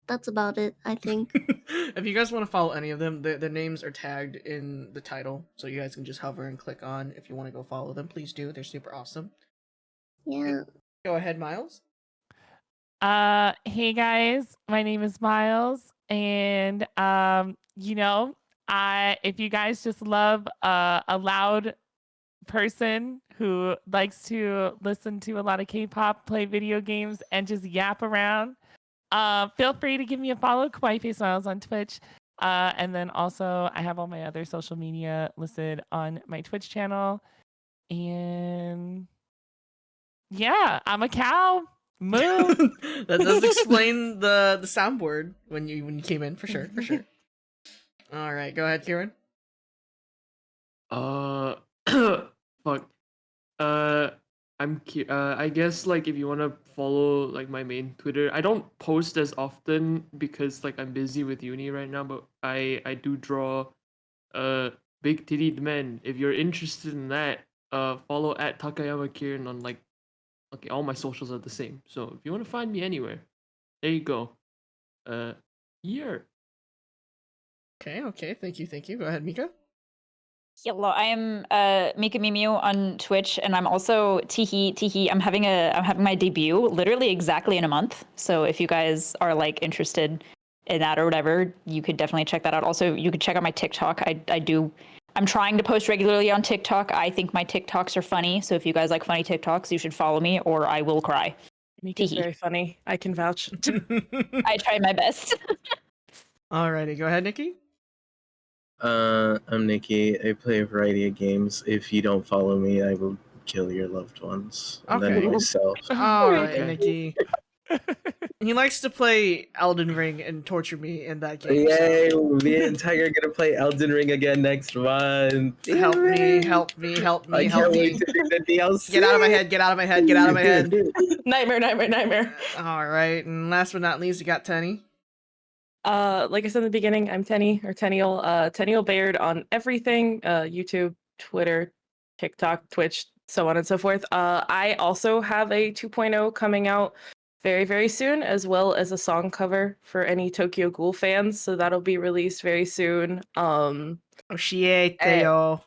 That's about it, I think. If you guys want to follow any of them, their names are tagged in the title, so you guys can just hover and click on. If you want to go follow them, please do. They're super awesome. Yeah. Go ahead, Miles. Hey guys, my name is Miles, and if you guys just love a loud person who likes to listen to a lot of K-pop, play video games, and just yap around, feel free to give me a follow. Kawaii Face Miles on Twitch, and then also I have all my other social media listed on my Twitch channel, and yeah, I'm a cow. Moo. That does explain the soundboard when you came in for sure. All right, go ahead, Kieran. Fuck. I guess like if you wanna follow like my main Twitter, I don't post as often because like I'm busy with uni right now, but I do draw big tittied men. If you're interested in that, follow at Takayama Kieran on like okay, all my socials are the same. So if you wanna find me anywhere, there you go. Yeah. Okay. Thank you. Go ahead, Mika. Hello, I am Mika Mimiu on Twitch, and I'm also Teehee. I'm having my debut literally exactly in a month. So if you guys are like interested in that or whatever, you could definitely check that out. Also, you could check out my TikTok. I'm trying to post regularly on TikTok. I think my TikToks are funny. So if you guys like funny TikToks, you should follow me or I will cry. Mika's very funny. I can vouch. I try my best. Alrighty, go ahead, Nikki. I'm Nikki. I play a variety of games. If you don't follow me, I will kill your loved ones and Okay. then myself. Alright, Nikki. He likes to play Elden Ring and torture me in that game. Yay! Me and Tiger are gonna play Elden Ring again next month. Help me. I can't wait to do the DLC. Get out of my head. Nightmare. All right, and last but not least, you got Tenny. Like I said in the beginning, I'm Tenny or Tenniel. Tenniel Baird on everything. YouTube, Twitter, TikTok, Twitch, so on and so forth. I also have a 2.0 coming out very, very soon, as well as a song cover for any Tokyo Ghoul fans. So that'll be released very soon. Oshiete yo.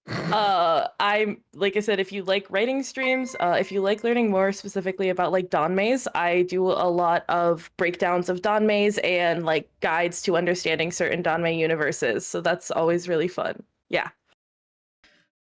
I'm like I said, if you like writing streams, if you like learning more specifically about like Danmes, I do a lot of breakdowns of Danmes and like guides to understanding certain Danme universes. So that's always really fun. Yeah.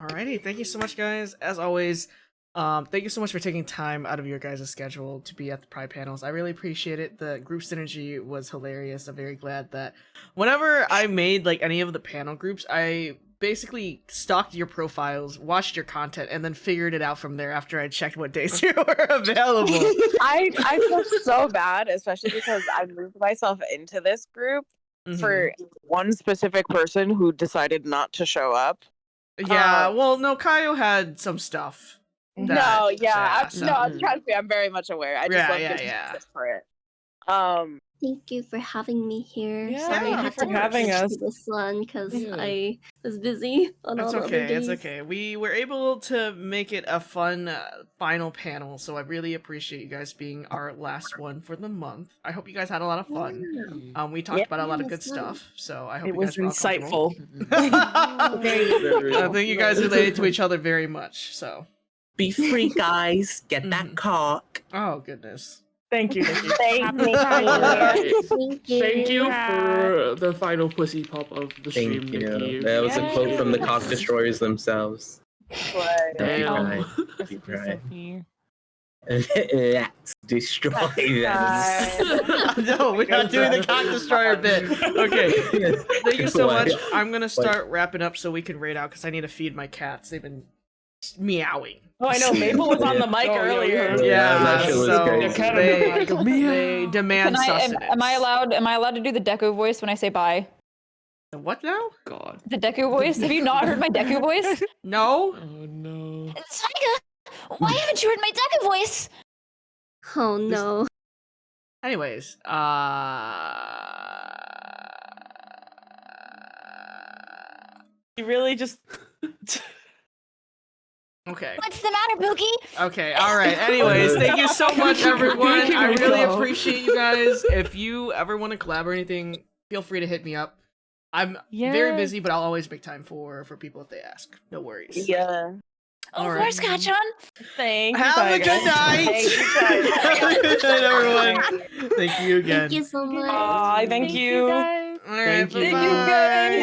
Alrighty, thank you so much, guys. As always, thank you so much for taking time out of your guys' schedule to be at the Pride panels. I really appreciate it. The group synergy was hilarious. I'm very glad that whenever I made like any of the panel groups, I basically stalked your profiles, watched your content, and then figured it out from there after I checked what days you were available. I feel so bad, especially because I moved myself into this group for one specific person who decided not to show up. Yeah, well, no, Kaio had some stuff. No, so- trust me, I'm very much aware. I just love getting access for it. Thank you for having me here. Yeah, Sorry I had thank you to for having push us. to this one because I was busy on all It's the other okay, days. it's okay. We were able to make it a fun final panel, so I really appreciate you guys being our last one for the month. I hope you guys had a lot of fun. We talked about a lot of good stuff, so I hope It you was guys were all comfortable. insightful. I think you guys related to each other very much, so. Be free, guys. Get that cock. Oh, goodness. Thank you, Nikki. Thank you. Thank you for the final pussy pop of the stream, Thank you. Nikki. That was a quote from the cock destroyers themselves. Damn. Keep right. Sophie. Let's destroy them. No, we're not doing the cock destroyer bit. Okay. Thank you so much. I'm gonna start wrapping up so we can raid out because I need to feed my cats. They've been meowing. Oh, I know. Maple was on the mic earlier. Yeah, that shit was so great. they demand sustenance. am I allowed to do the Deku voice when I say bye? The what now? God. The Deku voice? Have you not heard my Deku voice? No. Oh no. Saiga, why haven't you heard my Deku voice? Oh no. Anyways, You really just. okay. What's the matter, Pookie? Okay, alright. Anyways, thank you so much, everyone. I really appreciate you guys. If you ever want to collab or anything, feel free to hit me up. I'm very busy, but I'll always make time for people if they ask. No worries. Yeah. Oh, All there's right. Gachan. Thank you. Have a Saiga. good night. Have a good night, everyone. Thank you again. Thank you so much. Bye. Thank you. guys. Alright, Thank you. bye.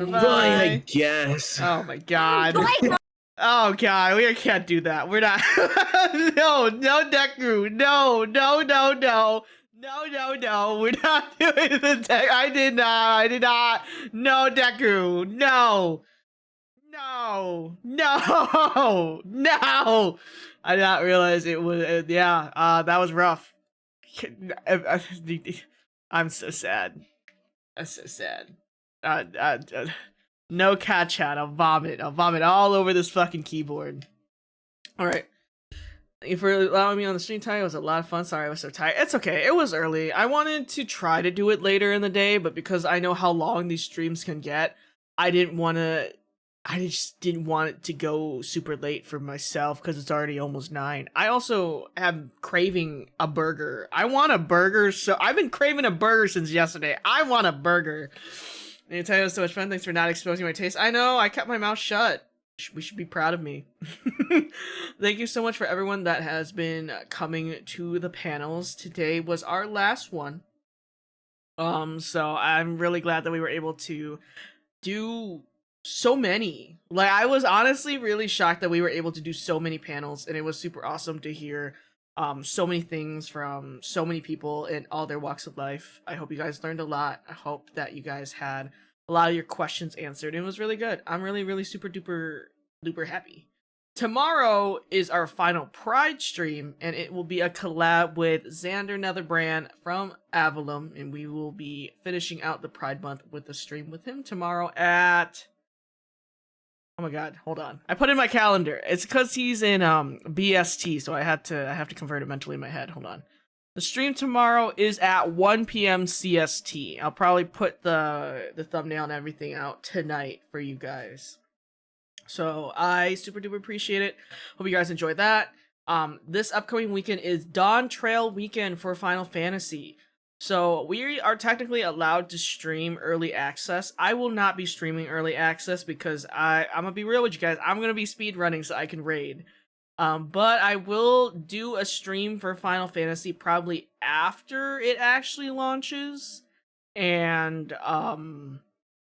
Bye. Fine, I guess. Oh my god. Oh god, we can't do that. We're not. No, Deku. No. No. We're not doing the deck. I did not. No, Deku. No. I did not realize it was. That was rough. I'm so sad. I'm so sad. No cat chat. I'll vomit all over this fucking keyboard. Alright. Thank you for allowing me on the stream tonight. It was a lot of fun. Sorry I was so tired. It's okay. It was early. I wanted to try to do it later in the day, but because I know how long these streams can get, I just didn't want it to go super late for myself because it's already almost 9. I also am craving a burger. I want a burger, so I've been craving a burger since yesterday. I want a burger. And tell you it was so much fun. Thanks for not exposing my taste. I know, I kept my mouth shut. We should be proud of me. Thank you so much for everyone that has been coming to the panels. Today was our last one. So I'm really glad that we were able to do so many. Like, I was honestly really shocked that we were able to do so many panels, and it was super awesome to hear so many things from so many people in all their walks of life. I hope you guys learned a lot. I hope that you guys had a lot of your questions answered. It was really good. I'm really super duper happy. Tomorrow is our final Pride stream, and it will be a collab with Xander Netherbrand from Avalon, and we will be finishing out the Pride month with a stream with him tomorrow at... Oh my god, hold on. I put in my calendar. It's because he's in BST, so I have to convert it mentally in my head. Hold on. The stream tomorrow is at 1 p.m. CST. I'll probably put the thumbnail and everything out tonight for you guys. So I super duper appreciate it. Hope you guys enjoy that. This upcoming weekend is Dawn Trail weekend for Final Fantasy. So we are technically allowed to stream early access. I will not be streaming early access because I'm gonna be real with you guys. I'm gonna be speed running so I can raid. But I will do a stream for Final Fantasy probably after it actually launches, and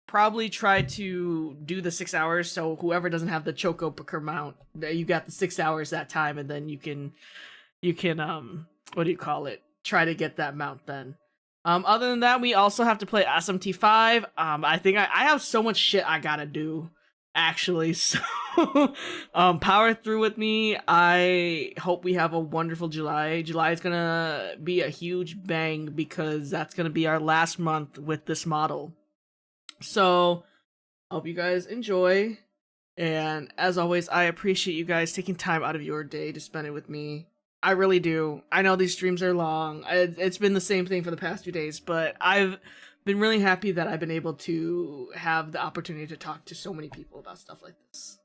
probably try to do the 6 hours. So whoever doesn't have the Choco Picker mount, you got the 6 hours that time, and then you can what do you call it? Try to get that mount then. Other than that, we also have to play SMT5. I think I have so much shit I gotta do, actually. So, power through with me. I hope we have a wonderful July. July is gonna be a huge bang because that's gonna be our last month with this model. So, hope you guys enjoy. And as always, I appreciate you guys taking time out of your day to spend it with me. I really do. I know these streams are long. It's been the same thing for the past few days, but I've been really happy that I've been able to have the opportunity to talk to so many people about stuff like this.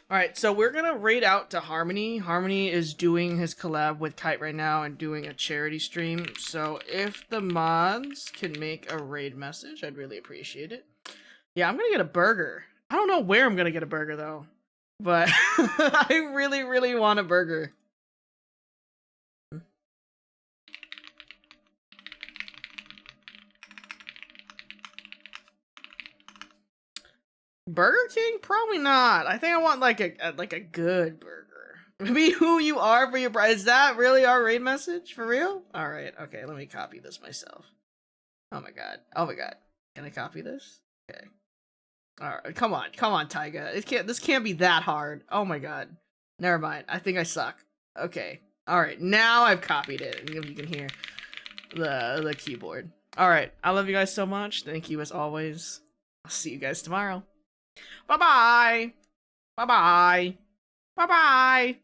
Alright, so we're gonna raid out to Harmony. Harmony is doing his collab with Kite right now and doing a charity stream. So if the mods can make a raid message, I'd really appreciate it. Yeah, I'm gonna get a burger. I don't know where I'm gonna get a burger though, but I really, really want a burger. Burger King? Probably not. I think I want like a good burger. Be who you are for your price. Is that really our raid message? For real? Alright, okay, let me copy this myself. Oh my god. Oh my god. Can I copy this? Okay. Alright, come on, Taiga. This can't be that hard. Oh my god. Never mind. I think I suck. Okay. Alright, now I've copied it. And you can hear the keyboard. Alright, I love you guys so much. Thank you as always. I'll see you guys tomorrow. Bye-bye. Bye-bye. Bye-bye.